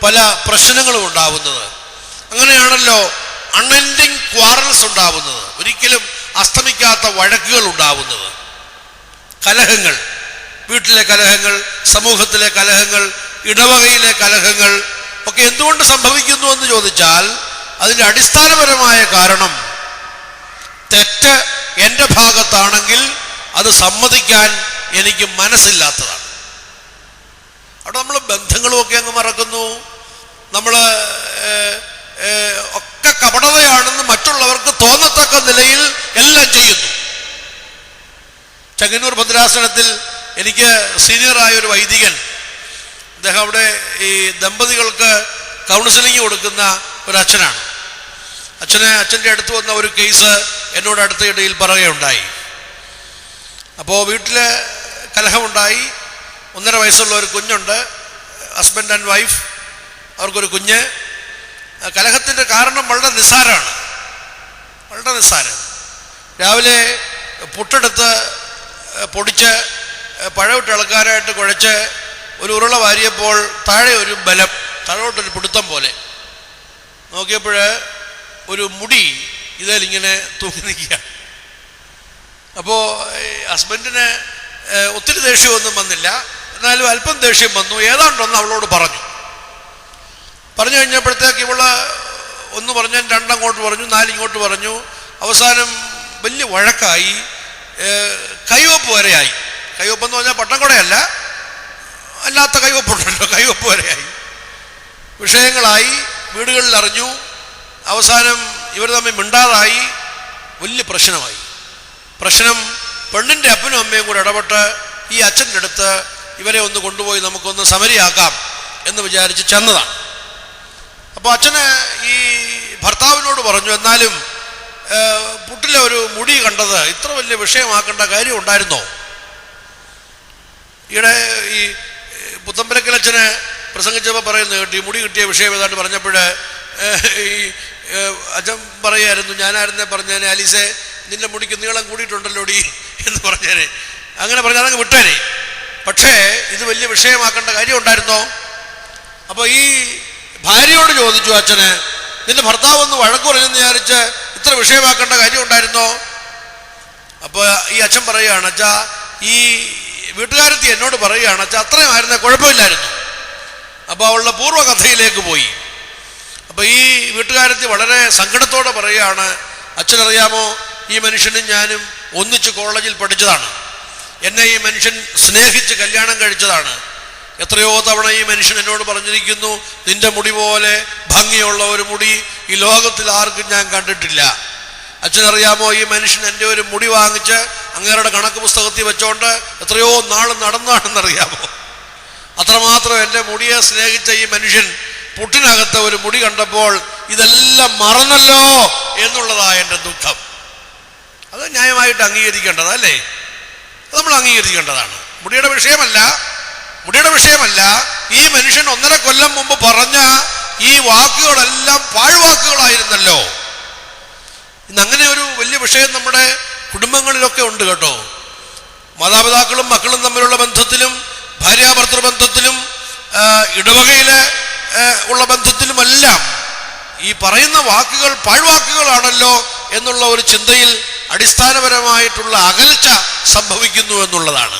പല പ്രശ്നങ്ങളും ഉണ്ടാവുന്നത്. അങ്ങനെയാണല്ലോ അൺഎൻഡിങ് ക്വാറൽസ് ഉണ്ടാവുന്നത്, ഒരിക്കലും അസ്തമിക്കാത്ത വഴക്കുകൾ ഉണ്ടാവുന്നത്. കലഹങ്ങൾ, വീട്ടിലെ കലഹങ്ങൾ, സമൂഹത്തിലെ കലഹങ്ങൾ, ഇടവകയിലെ കലഹങ്ങൾ ഒക്കെ എന്തുകൊണ്ട് സംഭവിക്കുന്നു എന്ന് ചോദിച്ചാൽ അതിൻ്റെ അടിസ്ഥാനപരമായ കാരണം തെറ്റ് എൻ്റെ ഭാഗത്താണെങ്കിൽ അത് സമ്മതിക്കാൻ എനിക്ക് മനസ്സില്ലാത്തതാണ്. അവിടെ നമ്മൾ ബന്ധങ്ങളുമൊക്കെ അങ്ങ് മറക്കുന്നു. നമ്മൾ ഒക്കെ കപടതയാണെന്ന് മറ്റുള്ളവർക്ക് തോന്നത്തക്ക നിലയിൽ എല്ലാം ചെയ്യുന്നു. ചെങ്ങന്നൂർ ഭദ്രാസനത്തിൽ എനിക്ക് സീനിയറായ ഒരു വൈദികൻ, അദ്ദേഹം അവിടെ ഈ ദമ്പതികൾക്ക് കൗൺസിലിംഗ് കൊടുക്കുന്ന ഒരു അച്ഛനാണ്. അച്ഛൻ്റെ അടുത്ത് വന്ന ഒരു കേസ് എന്നോട് അടുത്ത ഇടയിൽ പറയുകയുണ്ടായി. അപ്പോൾ വീട്ടിൽ കലഹമുണ്ടായി. 1.5 വയസ്സുള്ള ഒരു കുഞ്ഞുണ്ട്, ഹസ്ബൻഡ് ആൻഡ് വൈഫ്, അവർക്കൊരു കുഞ്ഞ്. കലഹത്തിൻ്റെ കാരണം വളരെ നിസ്സാരമാണ്, വളരെ നിസ്സാരം. രാവിലെ പുട്ടെടുത്ത് പൊടിച്ച് പഴമിട്ട് ഇളക്കാനായിട്ട് കുഴച്ച് ഒരു ഉരുള വാരിയപ്പോൾ താഴെ ഒരു ബലം, താഴോട്ടൊരു പിടുത്തം പോലെ നോക്കിയപ്പോൾ ഒരു മുടി ഇതിലിങ്ങനെ തൂക്കി നിൽക്കുക. അപ്പോൾ ഹസ്ബൻഡിന് ഒത്തിരി ദേഷ്യമൊന്നും വന്നില്ല, എന്നാലും അല്പം ദേഷ്യം വന്നു. ഏതാണ്ടൊന്ന് അവളോട് പറഞ്ഞു കഴിഞ്ഞപ്പോഴത്തേക്ക് ഇവള് ഒന്ന് പറഞ്ഞാൽ രണ്ടങ്ങോട്ട് പറഞ്ഞു, നാലിങ്ങോട്ട് പറഞ്ഞു. അവസാനം വലിയ വഴക്കായി, കൈവപ്പ് വരെയായി. കൈവപ്പെന്ന് പറഞ്ഞാൽ പട്ടംകൊടയല്ല, അല്ലാത്ത കൈവപ്പുണ്ടല്ലോ, കൈവപ്പ് വരെയായി. വിഷയങ്ങളായി, വീടുകളിൽ അറിഞ്ഞു. അവസാനം ഇവർ തമ്മിൽ മിണ്ടാതായി, വലിയ പ്രശ്നമായി. പ്രശ്നം പെണ്ണിൻ്റെ അപ്പനും അമ്മയും കൂടെ ഇടപെട്ട് ഈ അച്ഛൻ്റെ അടുത്ത് ഇവരെ ഒന്ന് കൊണ്ടുപോയി നമുക്കൊന്ന് സമരിയാക്കാം എന്ന് വിചാരിച്ച് ചെന്നതാണ്. അപ്പോൾ അച്ഛന് ഈ ഭർത്താവിനോട് പറഞ്ഞു, എന്നാലും പുട്ടിലെ ഒരു മുടി കണ്ടത് ഇത്ര വലിയ വിഷയമാക്കേണ്ട കാര്യം ഉണ്ടായിരുന്നോ? ഈയിടെ ഈ പുത്തമ്പലക്കലച്ഛന് പ്രസംഗിച്ചപ്പോൾ പറയുന്നത് കേട്ടു, ഈ മുടി കിട്ടിയ വിഷയം ഏതാണ്ട് പറഞ്ഞപ്പോൾ ഈ അച്ഛൻ പറയായിരുന്നു, ഞാനായിരുന്നേ പറഞ്ഞേനെ ആലീസെ നിന്റെ മുടിക്ക് നീളം കൂടിയിട്ടുണ്ടല്ലോടി എന്ന് പറഞ്ഞേനെ. അങ്ങനെ പറഞ്ഞാൽ അതങ്ങ് വിട്ടേനെ. പക്ഷേ ഇത് വലിയ വിഷയമാക്കേണ്ട കാര്യം ഉണ്ടായിരുന്നോ? അപ്പോൾ ഈ ഭാര്യയോട് ചോദിച്ചു അച്ഛന്, നിന്റെ ഭർത്താവ് ഒന്ന് വഴക്ക് പറഞ്ഞെന്ന് വിചാരിച്ച് ഇത്ര വിഷയമാക്കേണ്ട കാര്യം ഉണ്ടായിരുന്നോ? അപ്പോൾ ഈ അച്ഛൻ പറയുകയാണ്, അച്ഛാ ഈ വീട്ടുകാരത്തി എന്നോട് പറയുകയാണ്, അച്ഛാ അത്രയും ആയിരുന്നേ കുഴപ്പമില്ലായിരുന്നു. അപ്പോൾ അവളുടെ പൂർവ്വകഥയിലേക്ക് പോയി. അപ്പോൾ ഈ വീട്ടുകാരത്തി വളരെ സങ്കടത്തോടെ പറയുകയാണ്, അച്ഛനറിയാമോ, ഈ മനുഷ്യനും ഞാനും ഒന്നിച്ച് കോളേജിൽ പഠിച്ചതാണ്. എന്നെ ഈ മനുഷ്യൻ സ്നേഹിച്ച് കല്യാണം കഴിച്ചതാണ്. എത്രയോ തവണ ഈ മനുഷ്യൻ എന്നോട് പറഞ്ഞിരിക്കുന്നു, നിന്റെ മുടി പോലെ ഭംഗിയുള്ള ഒരു മുടി ഈ ലോകത്തിൽ ആർക്കും ഞാൻ കണ്ടിട്ടില്ല. അച്ഛനറിയാമോ, ഈ മനുഷ്യൻ എൻ്റെ ഒരു മുടി വാങ്ങിച്ച് അങ്ങേരുടെ കണക്ക് പുസ്തകത്തിൽ വെച്ചോണ്ട് എത്രയോ നാൾ നടന്നാണെന്നറിയാമോ? അത്രമാത്രം എൻ്റെ മുടിയെ സ്നേഹിച്ച ഈ മനുഷ്യൻ പുട്ടിനകത്ത് ഒരു മുടി കണ്ടപ്പോൾ ഇതെല്ലാം മറന്നല്ലോ എന്നുള്ളതാ എൻ്റെ ദുഃഖം. അത് ന്യായമായിട്ട് അംഗീകരിക്കേണ്ടതാ അല്ലേ? അത് നമ്മൾ അംഗീകരിക്കേണ്ടതാണ്. മുടിയുടെ വിഷയമല്ല. ഈ മനുഷ്യൻ 1.5 കൊല്ലം മുമ്പ് പറഞ്ഞ ഈ വാക്കുകളെല്ലാം പാഴ്വാക്കുകളായിരുന്നല്ലോ. ഇന്ന് അങ്ങനെ ഒരു വലിയ വിഷയം നമ്മുടെ കുടുംബങ്ങളിലൊക്കെ ഉണ്ട് കേട്ടോ. മാതാപിതാക്കളും മക്കളും തമ്മിലുള്ള ബന്ധത്തിലും, ഭാര്യാഭർത്തൃ ബന്ധത്തിലും, ഇടവകയിലെ ഉള്ള ബന്ധത്തിലുമെല്ലാം ഈ പറയുന്ന വാക്കുകൾ പാഴ്വാക്കുകളാണല്ലോ എന്നുള്ള ഒരു ചിന്തയിൽ അടിസ്ഥാനപരമായിട്ടുള്ള അകൽച്ച സംഭവിക്കുന്നു എന്നുള്ളതാണ്.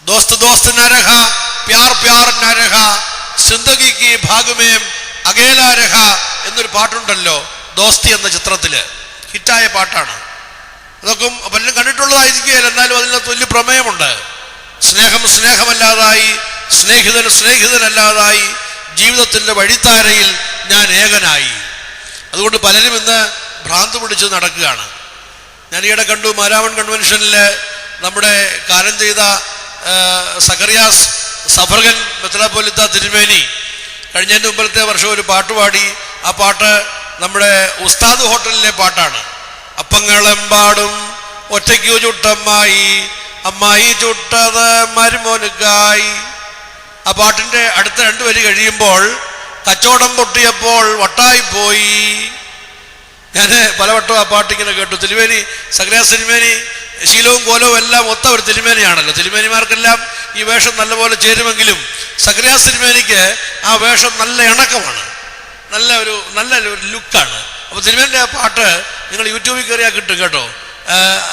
ദോസ്ത് ദോസ്ത് ന രഹ, പ്യാർ പ്യാർ ന രഹ, സിന്ദഗി കി ഭാഗ്മേം അകേലാ രഹ എന്നൊരു പാട്ടുണ്ടല്ലോ ദോസ്തി എന്ന ചിത്രത്തില്. ഹിറ്റായ പാട്ടാണ്. അതൊക്കെ പലരും കണ്ടിട്ടുള്ളതായിരിക്കുകയല്ല, എന്നാലും അതിനകത്ത് വലിയ പ്രമേയമുണ്ട്. സ്നേഹം സ്നേഹമല്ലാതായി, സ്നേഹിതനല്ലാതായി, ജീവിതത്തിൻ്റെ വഴിത്താരയിൽ ഞാൻ ഏകനായി. അതുകൊണ്ട് പലരും ഇന്ന് ഭ്രാന്ത് പിടിച്ച് നടക്കുകയാണ്. ഞാൻ ഈയിടെ കണ്ടു, മാരാമൺ കൺവെൻഷനിൽ നമ്മുടെ കാലം ചെയ്ത സക്കറിയാസ് സഫർഗൻ മെത്രാപ്പൊലീത്ത തിരുമേനി കഴിഞ്ഞതിൻ്റെ മുമ്പത്തെ വർഷം ഒരു പാട്ട് പാടി. ആ പാട്ട് നമ്മുടെ ഉസ്താദ് ഹോട്ടലിലെ പാട്ടാണ്. അപ്പങ്ങളെമ്പാടും ഒറ്റയ്ക്കു ചുട്ടമ്മായി, അമ്മായി ചുട്ടത് മരുമോനുക്കായി. ആ പാട്ടിൻ്റെ അടുത്ത 2 വരി കഴിയുമ്പോൾ, കച്ചവടം പൊട്ടിയപ്പോൾ വട്ടായിപ്പോയി. ഞാൻ പലവട്ടം ആ പാട്ടിങ്ങനെ കേട്ടു. തിരുമേനി, സക്കറിയാസ് തിരുമേനി ശീലവും കോലവും എല്ലാം ഒത്ത ഒരു തിരുമേനിയാണല്ലോ. തിരുമേനിമാർക്കെല്ലാം ഈ വേഷം നല്ലപോലെ ചേരുമെങ്കിലും സക്കറിയാസ് തിരുമേനിക്ക് ആ വേഷം നല്ല ഇണക്കമാണ്, നല്ല ഒരു ലുക്കാണ്. അപ്പോൾ തിരുമേനിൻ്റെ ആ പാട്ട് നിങ്ങൾ യൂട്യൂബിൽ കയറിയാൽ കിട്ടും കേട്ടോ.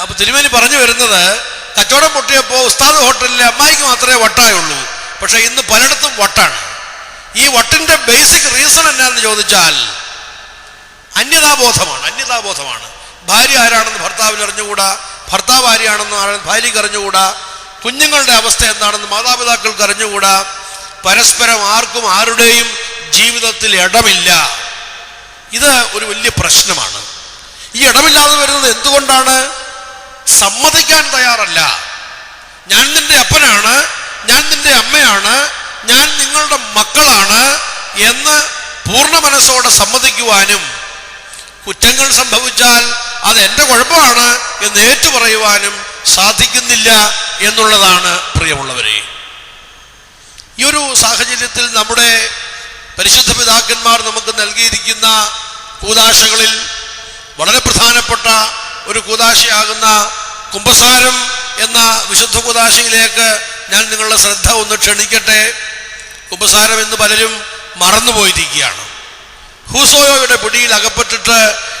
അപ്പോൾ തിരുമേനി പറഞ്ഞു വരുന്നത്, കച്ചവടം പൊട്ടിയപ്പോൾ ഉസ്താദ് ഹോട്ടലിലെ അമ്മായിക്ക് മാത്രമേ വട്ടായുള്ളൂ, പക്ഷെ ഇന്ന് പലയിടത്തും വട്ടാണ്. ഈ വട്ടിൻ്റെ ബേസിക് റീസൺ എന്നാന്ന് ചോദിച്ചാൽ അന്യതാബോധമാണ്. ഭാര്യ ആരാണെന്ന് ഭർത്താവിന് അറിഞ്ഞുകൂടാ, ഭർത്താവ് ആരെയാണെന്ന് ഭാര്യയ്ക്ക് അറിഞ്ഞുകൂടാ, കുഞ്ഞുങ്ങളുടെ അവസ്ഥ എന്താണെന്ന് മാതാപിതാക്കൾക്ക് അറിഞ്ഞുകൂടാ. പരസ്പരം ആർക്കും ആരുടെയും ജീവിതത്തിൽ ഇടമില്ല. ഇത് ഒരു വലിയ പ്രശ്നമാണ്. ഈ ഇടമില്ലാതെ വരുന്നത് എന്തുകൊണ്ടാണ്? സമ്മതിക്കാൻ തയ്യാറല്ല. ഞാൻ നിന്റെ അപ്പനാണ്, ഞാൻ നിന്റെ അമ്മയാണ്, ഞാൻ നിങ്ങളുടെ മക്കളാണ് എന്ന് പൂർണ്ണ മനസ്സോടെ സമ്മതിക്കുവാനും, കുറ്റങ്ങൾ സംഭവിച്ചാൽ അത് എൻ്റെ കുഴപ്പമാണ് എന്ന് ഏറ്റുപറയുവാനും സാധിക്കുന്നില്ല എന്നുള്ളതാണ് പ്രിയമുള്ളവരെ. ഈ ഒരു സാഹചര്യത്തിൽ നമ്മുടെ പരിശുദ്ധ പിതാക്കന്മാർ നമുക്ക് നൽകിയിരിക്കുന്ന കൂദാശകളിൽ വളരെ പ്രധാനപ്പെട്ട ഒരു കൂദാശയാകുന്ന കുമ്പസാരം എന്ന വിശുദ്ധ കൂദാശയിലേക്ക് ഞാൻ നിങ്ങളുടെ ശ്രദ്ധ ഒന്ന് ക്ഷണിക്കട്ടെ. കുമ്പസാരം എന്ന് പലരും മറന്നുപോയിരിക്കുകയാണ്. ഹൂസോയോയുടെ പിടിയിൽ അകപ്പെട്ടിട്ട്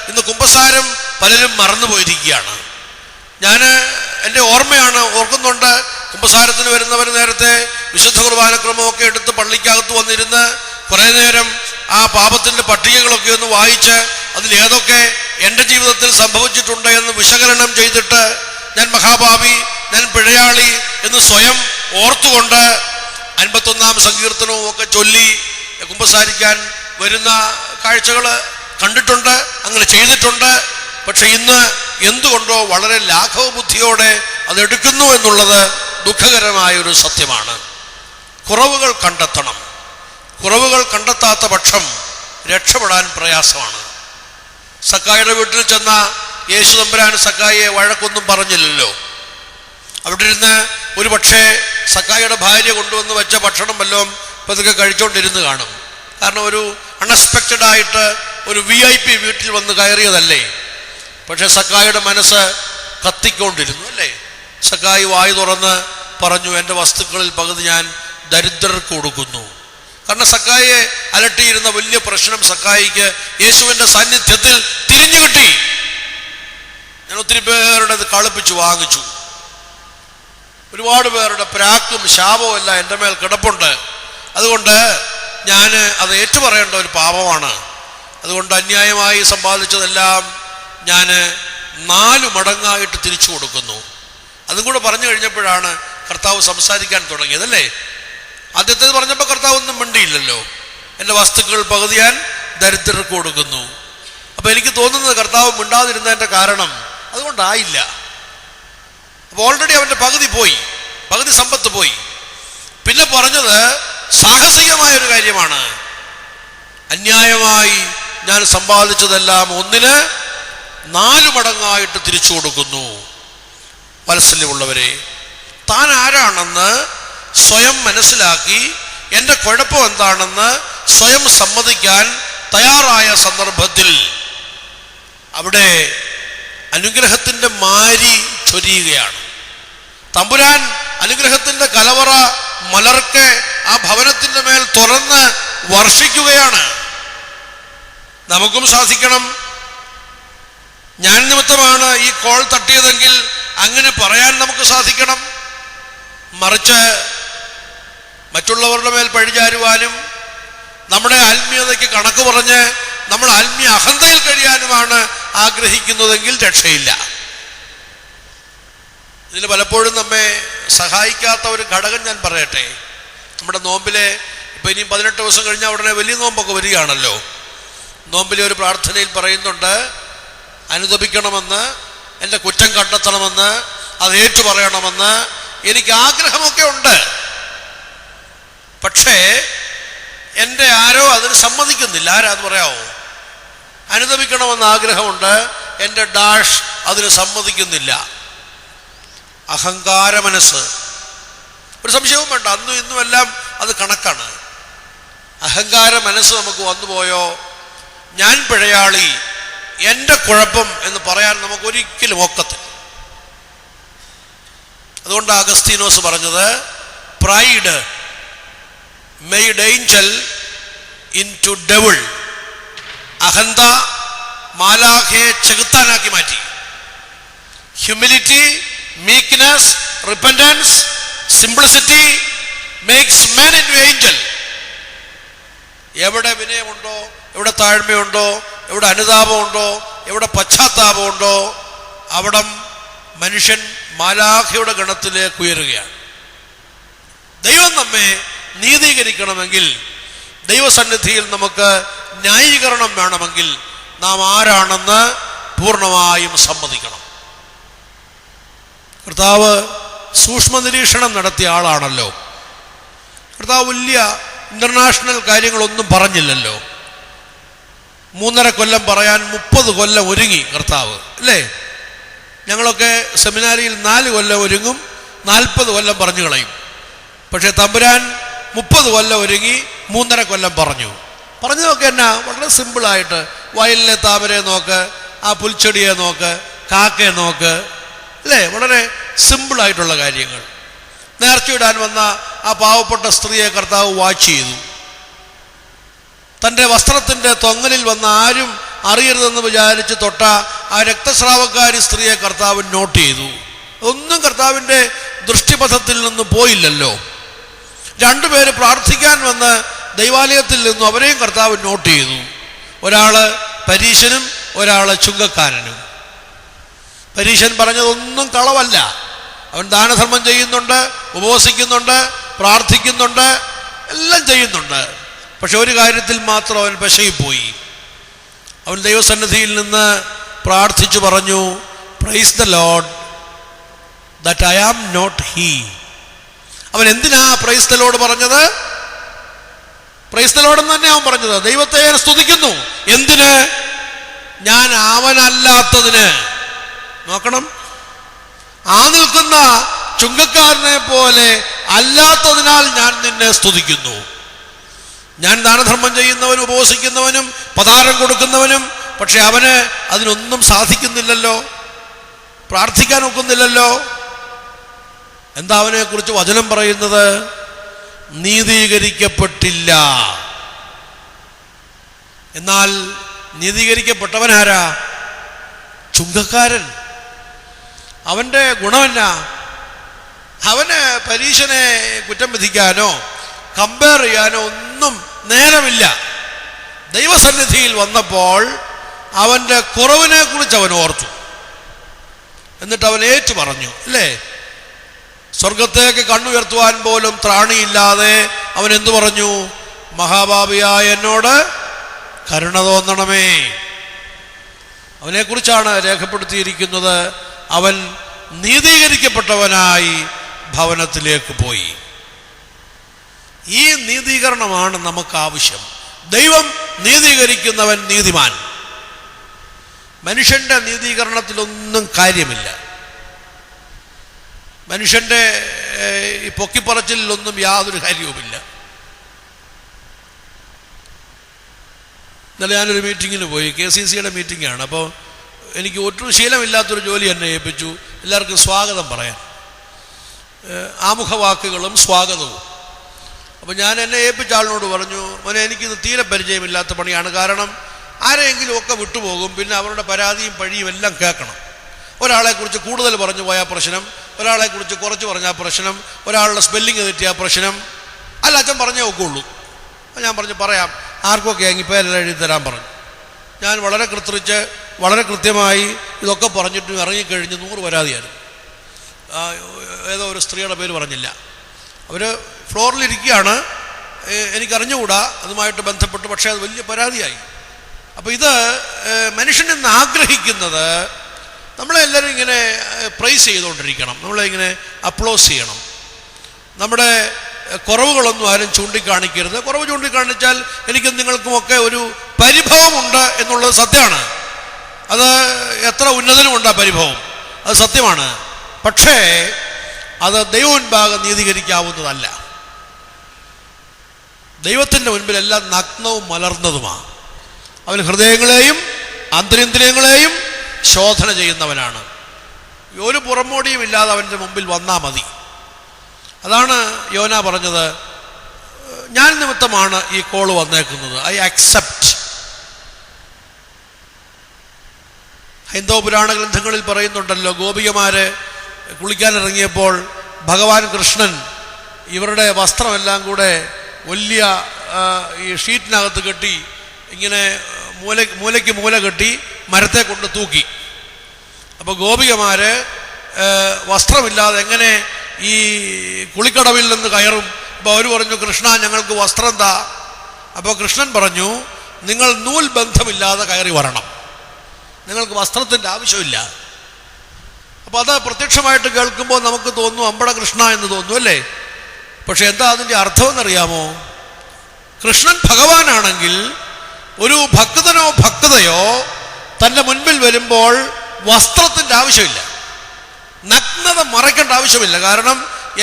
ഇന്ന് കുമ്പസാരം പലരും മറന്നുപോയിരിക്കുകയാണ്. എൻ്റെ ഓർമ്മയാണ്, ഓർക്കുന്നുണ്ട്. കുമ്പസാരത്തിന് വരുന്നവർ നേരത്തെ വിശുദ്ധ കുർബാനക്രമമൊക്കെ എടുത്ത് പള്ളിക്കകത്ത് വന്നിരുന്ന് കുറേ നേരം ആ പാപത്തിൻ്റെ പട്ടികകളൊക്കെ ഒന്ന് വായിച്ച് അതിലേതൊക്കെ എൻ്റെ ജീവിതത്തിൽ സംഭവിച്ചിട്ടുണ്ട് എന്ന് വിശകലനം ചെയ്തിട്ട് ഞാൻ മഹാപാപി, ഞാൻ പിഴയാളി എന്ന് സ്വയം ഓർത്തുകൊണ്ട് 51-ാം സങ്കീർത്തനവും ഒക്കെ ചൊല്ലി കുമ്പസാരിക്കാൻ വരുന്ന കാഴ്ചകൾ കണ്ടിട്ടുണ്ട്, അങ്ങനെ ചെയ്തിട്ടുണ്ട്. പക്ഷെ ഇന്ന് എന്തുകൊണ്ടോ വളരെ ലാഘവ ബുദ്ധിയോടെ അതെടുക്കുന്നു എന്നുള്ളത് ദുഃഖകരമായൊരു സത്യമാണ്. കുറവുകൾ കണ്ടെത്തണം. കുറവുകൾ കണ്ടെത്താത്ത പക്ഷം രക്ഷപ്പെടാൻ പ്രയാസമാണ്. സക്കായിയുടെ വീട്ടിൽ ചെന്ന യേശു തമ്പുരാൻ സക്കായിയെ വഴക്കൊന്നും പറഞ്ഞില്ലല്ലോ. അവിടെ ഇരുന്ന് ഒരു പക്ഷേ സക്കായിയുടെ ഭാര്യ കൊണ്ടുവന്ന് വെച്ച ഭക്ഷണം വല്ലതും പതുക്കെ കഴിച്ചുകൊണ്ടിരുന്ന് കാണും. കാരണം ഒരു അൺഎക്സ്പെക്റ്റഡ് ആയിട്ട് ഒരു VIP വീട്ടിൽ വന്ന് കയറിയതല്ലേ. പക്ഷെ സക്കായിയുടെ മനസ്സ് കത്തിക്കൊണ്ടിരുന്നു അല്ലേ. സക്കായി വായു തുറന്ന് പറഞ്ഞു, എൻ്റെ വസ്തുക്കളിൽ പകുതി ഞാൻ ദരിദ്രർക്ക് കൊടുക്കുന്നു. കാരണം സക്കായിയെ അലട്ടിയിരുന്ന വലിയ പ്രശ്നം സക്കായിക്ക് യേശുവിൻ്റെ സാന്നിധ്യത്തിൽ തിരിഞ്ഞു കിട്ടി. ഞാൻ ഒത്തിരി പേരുടെ അത് കളിപ്പിച്ചു വാങ്ങിച്ചു. ഒരുപാട് പേരുടെ പ്രാക്കും ശാപവും എല്ലാം എൻ്റെ മേൽ കിടപ്പുണ്ട്. അതുകൊണ്ട് ഞാൻ അത് ഏറ്റുപറയേണ്ട ഒരു പാപമാണ്. അതുകൊണ്ട് അന്യായമായി സമ്പാദിച്ചതെല്ലാം ഞാൻ 4 മടങ്ങായിട്ട് തിരിച്ചു കൊടുക്കുന്നു. അതും കൂടെ പറഞ്ഞു കഴിഞ്ഞപ്പോഴാണ് കർത്താവ് സംസാരിക്കാൻ തുടങ്ങിയത് അല്ലേ. ആദ്യത്തേത് പറഞ്ഞപ്പോൾ കർത്താവ് ഒന്നും മിണ്ടിയില്ലല്ലോ. എൻ്റെ വസ്തുക്കൾ പകുതി ഞാൻ ദരിദ്രർക്ക് കൊടുക്കുന്നു. അപ്പം എനിക്ക് തോന്നുന്നത് കർത്താവ് മിണ്ടാതിരുന്നതിൻ്റെ കാരണം അതുകൊണ്ടായില്ല. അപ്പോൾ ഓൾറെഡി അവൻ്റെ പകുതി പോയി, പകുതി സമ്പത്ത് പോയി. പിന്നെ പറഞ്ഞത് സാഹസികമായൊരു കാര്യമാണ്. അന്യായമായി ഞാൻ സമ്പാദിച്ചതെല്ലാം 4 മടങ്ങായിട്ട് തിരിച്ചു കൊടുക്കുന്നു. വാത്സല്യമുള്ളവരെ, താൻ ആരാണെന്ന് സ്വയം മനസ്സിലാക്കി എൻ്റെ കുഴപ്പം എന്താണെന്ന് സ്വയം സമ്മതിക്കാൻ തയ്യാറായ സന്ദർഭത്തിൽ അവിടെ അനുഗ്രഹത്തിൻ്റെ മാരി ചൊരിയുകയാണ്. തമ്പുരാൻ അനുഗ്രഹത്തിൻ്റെ കലവറ മലർക്കെ ആ ഭവനത്തിൻ്റെ മേൽ തുറന്ന് വർഷിക്കുകയാണ്. നമുക്കും സാധിക്കണം. ഞാൻ നിമിത്തമാണ് ഈ കോൾ തട്ടിയതെങ്കിൽ അങ്ങനെ പറയാൻ നമുക്ക് സാധിക്കണം. മറിച്ച് മറ്റുള്ളവരുടെ മേൽ പഴിചാരുവാനും നമ്മുടെ ആത്മീയതയ്ക്ക് കണക്ക് പറഞ്ഞ് നമ്മൾ ആത്മീയ അഹന്തയിൽ കഴിയാനുമാണ് ആഗ്രഹിക്കുന്നതെങ്കിൽ രക്ഷയില്ല. ഇതിൽ പലപ്പോഴും നമ്മെ സഹായിക്കാത്ത ഒരു ഘടകം ഞാൻ പറയട്ടെ. നമ്മുടെ നോമ്പിലെ ഇപ്പം ഇനിയും 18 ദിവസം കഴിഞ്ഞാൽ ഉടനെ വലിയ നോമ്പൊക്കെ വരികയാണല്ലോ. നോമ്പിലെ ഒരു പ്രാർത്ഥനയിൽ പറയുന്നുണ്ട്, അനുതപിക്കണമെന്ന്, എൻ്റെ കുറ്റം കണ്ടെത്തണമെന്ന്, അത് ഏറ്റു പറയണമെന്ന് എനിക്ക് ആഗ്രഹമൊക്കെ ഉണ്ട്. പക്ഷേ എൻ്റെ ആരോ അതിന് സമ്മതിക്കുന്നില്ല. ആരാന്ന് പറയാമോ? അനുതപിക്കണമെന്ന് ആഗ്രഹമുണ്ട്, എൻ്റെ ഡാഷ് അതിന് സമ്മതിക്കുന്നില്ല. അഹങ്കാര മനസ്സ്. ഒരു സംശയവും വേണ്ട, അന്നും ഇന്നും എല്ലാം അത് കണക്കാണ്. അഹങ്കാര മനസ്സ് നമുക്ക് വന്നുപോയോ, ഞാൻ പിഴയാളി, എൻ്റെ കുഴപ്പം എന്ന് പറയാൻ നമുക്ക് ഒരിക്കലും ഒക്കത്തില്ല. അതുകൊണ്ട് അഗസ്തീനോസ് പറഞ്ഞത്, pride made Angel into devil. അഹന്ത മാലാഖയെ ചെകുത്താനാക്കി മാറ്റി. Humility, meekness, repentance, simplicity makes മാൻ ഇൻടു ഏഞ്ചൽ. എവിടെ വിനയമുണ്ടോ, എവിടെ താഴ്മയുണ്ടോ, എവിടെ അനുതാപമുണ്ടോ, എവിടെ പശ്ചാത്താപമുണ്ടോ, അവിടം മനുഷ്യൻ മാലാഖയുടെ ഗണത്തിലേക്ക് ഉയരുകയാണ്. ദൈവം നമ്മെ നീതീകരിക്കണമെങ്കിൽ, ദൈവസന്നിധിയിൽ നമുക്ക് ന്യായീകരണം വേണമെങ്കിൽ നാം ആരാണെന്ന് പൂർണ്ണമായും സമ്മതിക്കണം. കർത്താവ് സൂക്ഷ്മ നിരീക്ഷണം നടത്തിയ ആളാണല്ലോ. കർത്താവ് വലിയ ഇന്റർനാഷണൽ കാര്യങ്ങളൊന്നും പറഞ്ഞില്ലല്ലോ. 3.5 കൊല്ലം പറയാൻ 30 കൊല്ലം ഒരുങ്ങി കർത്താവ് അല്ലേ. ഞങ്ങളൊക്കെ സെമിനാരിയിൽ 4 കൊല്ലം ഒരുങ്ങും, 40 കൊല്ലം പറഞ്ഞു കളയും. പക്ഷെ തമ്പുരാൻ 30 കൊല്ലം ഒരുങ്ങി 3.5 കൊല്ലം പറഞ്ഞതൊക്കെ എന്നാ വളരെ സിമ്പിളായിട്ട്, വയലിലെ താമരയെ നോക്ക്, ആ പുൽച്ചെടിയെ നോക്ക്, കാക്കയെ നോക്ക് അല്ലേ. വളരെ സിമ്പിളായിട്ടുള്ള കാര്യങ്ങൾ. നേർച്ചയിടാൻ വന്ന ആ പാവപ്പെട്ട സ്ത്രീയെ കർത്താവ് വാച്ച് ചെയ്തു. തൻ്റെ വസ്ത്രത്തിൻ്റെ തൊങ്ങലിൽ വന്ന ആരും അറിയരുതെന്ന് വിചാരിച്ച് തൊട്ട ആ രക്തസ്രാവക്കാരി സ്ത്രീയെ കർത്താവ് നോട്ട് ചെയ്തു. ഒന്നും കർത്താവിൻ്റെ ദൃഷ്ടിപഥത്തിൽ നിന്ന് പോയില്ലല്ലോ. രണ്ടുപേര് പ്രാർത്ഥിക്കാൻ വന്ന് ദൈവാലയത്തിൽ നിന്നും അവരെയും കർത്താവ് നോട്ട് ചെയ്തു. ഒരാള് പരീശനും ഒരാള് ചുങ്കക്കാരനും. പരീശൻ പറഞ്ഞതൊന്നും കളവല്ല. അവൻ ദാനധർമ്മം ചെയ്യുന്നുണ്ട്, ഉപവസിക്കുന്നുണ്ട്, പ്രാർത്ഥിക്കുന്നുണ്ട്, എല്ലാം ചെയ്യുന്നുണ്ട്. പക്ഷെ ഒരു കാര്യത്തിൽ മാത്രം അവൻ പെശകിപ്പോയി. അവൻ ദൈവസന്നിധിയിൽ നിന്ന് പ്രാർത്ഥിച്ചു പറഞ്ഞു, praise the Lord that I am not he. അവൻ എന്തിനാ പ്രൈസ് ദ ലോർഡ് പറഞ്ഞത്? പ്രൈസ് ദ ലോർഡ് എന്ന് തന്നെ അവൻ പറഞ്ഞത്. ദൈവത്തെ ഞാൻ സ്തുതിക്കുന്നു. എന്തിന്? ഞാൻ അവനല്ലാത്തതിന്. നോക്കണം, ആ നിൽക്കുന്ന ചുങ്കക്കാരനെ പോലെ അല്ലാത്തതിനാൽ ഞാൻ നിന്നെ സ്തുതിക്കുന്നു. ഞാൻ ദാനധർമ്മം ചെയ്യുന്നവനും ഉപവസിക്കുന്നവനും പതാരം കൊടുക്കുന്നവനും, പക്ഷെ അവന് അതിനൊന്നും സാധിക്കുന്നില്ലല്ലോ, പ്രാർത്ഥിക്കാൻ ഒക്കുന്നില്ലല്ലോ. എന്താ അവനെക്കുറിച്ച് വചനം പറയുന്നത്? നീതീകരിക്കപ്പെട്ടില്ല. എന്നാൽ നീതീകരിക്കപ്പെട്ടവനാരാ? ചുങ്കക്കാരൻ. അവൻ്റെ ഗുണമെന്നാ? അവന് പരീശനെ കുറ്റം വിധിക്കാനോ കമ്പയർ ചെയ്യാനോ ഒന്നും നേരമില്ല. ദൈവസന്നിധിയിൽ വന്നപ്പോൾ അവൻ്റെ കുറവിനെ കുറിച്ച് അവൻ ഓർത്തു. എന്നിട്ട് അവൻ ഏറ്റു പറഞ്ഞു, അല്ലേ? സ്വർഗത്തേക്ക് കണ്ണുയർത്തുവാൻ പോലും ത്രാണിയില്ലാതെ അവൻ എന്തു പറഞ്ഞു? മഹാഭാവിയായ എന്നോട് കരുണ തോന്നണമേ. അവനെക്കുറിച്ചാണ് രേഖപ്പെടുത്തിയിരിക്കുന്നത്, അവൻ നീതീകരിക്കപ്പെട്ടവനായി ഭവനത്തിലേക്ക് പോയി. ഈ നീതീകരണമാണ് നമുക്ക് ആവശ്യം. ദൈവം നീതീകരിക്കുന്നവൻ നീതിമാൻ. മനുഷ്യന്റെ നീതീകരണത്തിലൊന്നും കാര്യമില്ല. മനുഷ്യന്റെ ഈ പൊക്കിപ്പറച്ചിലൊന്നും യാതൊരു കാര്യവുമില്ല. ഇന്നലെ ഞാനൊരു മീറ്റിങ്ങിന് പോയി, KCCയുടെ മീറ്റിംഗാണ്. അപ്പോൾ എനിക്ക് ഒട്ടും ശീലമില്ലാത്തൊരു ജോലി എന്നെ ഏൽപ്പിച്ചു. എല്ലാവർക്കും സ്വാഗതം പറയാൻ, ആമുഖവാക്കുകളും സ്വാഗതവും. അപ്പോൾ ഞാൻ എന്നെ ഏൽപ്പിച്ച ആളിനോട് പറഞ്ഞു, മോനെ എനിക്കിത് തീരെ പരിചയമില്ലാത്ത പണിയാണ്. കാരണം ആരെയെങ്കിലും ഒക്കെ വിട്ടുപോകും, പിന്നെ അവരുടെ പരാതിയും പഴിയും എല്ലാം കേൾക്കണം. ഒരാളെക്കുറിച്ച് കൂടുതൽ പറഞ്ഞു പോയാൽ പ്രശ്നം, ഒരാളെക്കുറിച്ച് കുറച്ച് പറഞ്ഞാൽ പ്രശ്നം, ഒരാളുടെ സ്പെല്ലിങ് തെറ്റിയാൽ പ്രശ്നം. അല്ല, അച്ഛൻ പറഞ്ഞേ ഒക്കുള്ളൂ. ഞാൻ പറഞ്ഞു, പറയാം, ആർക്കൊക്കെ എങ്കിൽ പേരെല്ലാം എഴുതി തരാൻ പറഞ്ഞു. ഞാൻ വളരെ കൃത്രിച്ച് വളരെ കൃത്യമായി ഇതൊക്കെ പറഞ്ഞിട്ടും ഇറങ്ങിക്കഴിഞ്ഞ് 100 പരാതിയായിരുന്നു. ഏതോ ഒരു സ്ത്രീയുടെ പേര് പറഞ്ഞില്ല. അവർ ഫ്ലോറിലിരിക്കുകയാണ്, എനിക്കറിഞ്ഞുകൂടാ അതുമായിട്ട് ബന്ധപ്പെട്ട്, പക്ഷേ അത് വലിയ പരാതിയായി. അപ്പോൾ ഇത് മനുഷ്യൻ എന്ന് ആഗ്രഹിക്കുന്നത് നമ്മളെല്ലാവരും ഇങ്ങനെ പ്രൈസ് ചെയ്തുകൊണ്ടിരിക്കണം, നമ്മളിങ്ങനെ അപ്ലോസ് ചെയ്യണം. നമ്മുടെ കുറവുകളൊന്നും ആരും ചൂണ്ടിക്കാണിക്കരുത്. കുറവ് ചൂണ്ടിക്കാണിച്ചാൽ എനിക്കും നിങ്ങൾക്കുമൊക്കെ ഒരു പരിഭവമുണ്ട് എന്നുള്ളത് സത്യമാണ്. അത് എത്ര ഉന്നതനുമുണ്ട് ആ പരിഭവം, അത് സത്യമാണ്. പക്ഷേ അത് ദൈവമുൻപാകെ നീതീകരിക്കാവുന്നതല്ല. ദൈവത്തിൻ്റെ മുൻപിലെല്ലാം നഗ്നവും മലർന്നതുമാണ്. അവൻ ഹൃദയങ്ങളെയും അന്തരിന്ദ്രിയങ്ങളെയും ശോധന ചെയ്യുന്നവനാണ്. ഒരു പുറമോടിയും ഇല്ലാതെ അവൻ്റെ മുമ്പിൽ വന്നാൽ മതി. അതാണ് യോന പറഞ്ഞത്, ഞാൻ നിമിത്തമാണ് ഈ കോള് വന്നേക്കുന്നത്, ഐ അക്സെപ്റ്റ്. ഹൈന്ദവ പുരാണ ഗ്രന്ഥങ്ങളിൽ പറയുന്നുണ്ടല്ലോ, ഗോപികമാര് കുളിക്കാനിറങ്ങിയപ്പോൾ ഭഗവാൻ കൃഷ്ണൻ ഇവരുടെ വസ്ത്രമെല്ലാം കൂടെ വലിയ ഈ ഷീറ്റിനകത്ത് കെട്ടി, ഇങ്ങനെ മൂലയ്ക്ക് മൂല കെട്ടി മരത്തെ കൊണ്ട് തൂക്കി. അപ്പോൾ ഗോപികമാര് വസ്ത്രമില്ലാതെ എങ്ങനെ ഈ കുളിക്കടവിൽ നിന്ന് കയറും? അപ്പോൾ അവർ പറഞ്ഞു, കൃഷ്ണ ഞങ്ങൾക്ക് വസ്ത്രം താ. അപ്പോൾ കൃഷ്ണൻ പറഞ്ഞു, നിങ്ങൾ നൂൽ ബന്ധമില്ലാതെ കയറി വരണം, നിങ്ങൾക്ക് വസ്ത്രത്തിൻ്റെ ആവശ്യമില്ല. അപ്പോൾ അത് പ്രത്യക്ഷമായിട്ട് കേൾക്കുമ്പോൾ നമുക്ക് തോന്നും അമ്പട കൃഷ്ണ എന്ന് തോന്നും, അല്ലേ? പക്ഷെ എന്താ അതിൻ്റെ അർത്ഥമെന്നറിയാമോ? കൃഷ്ണൻ ഭഗവാനാണെങ്കിൽ ഒരു ഭക്തനോ ഭക്തയോ തൻ്റെ മുൻപിൽ വരുമ്പോൾ വസ്ത്രത്തിൻ്റെ ആവശ്യമില്ല, നഗ്നത മറയ്ക്കേണ്ട ആവശ്യമില്ല. കാരണം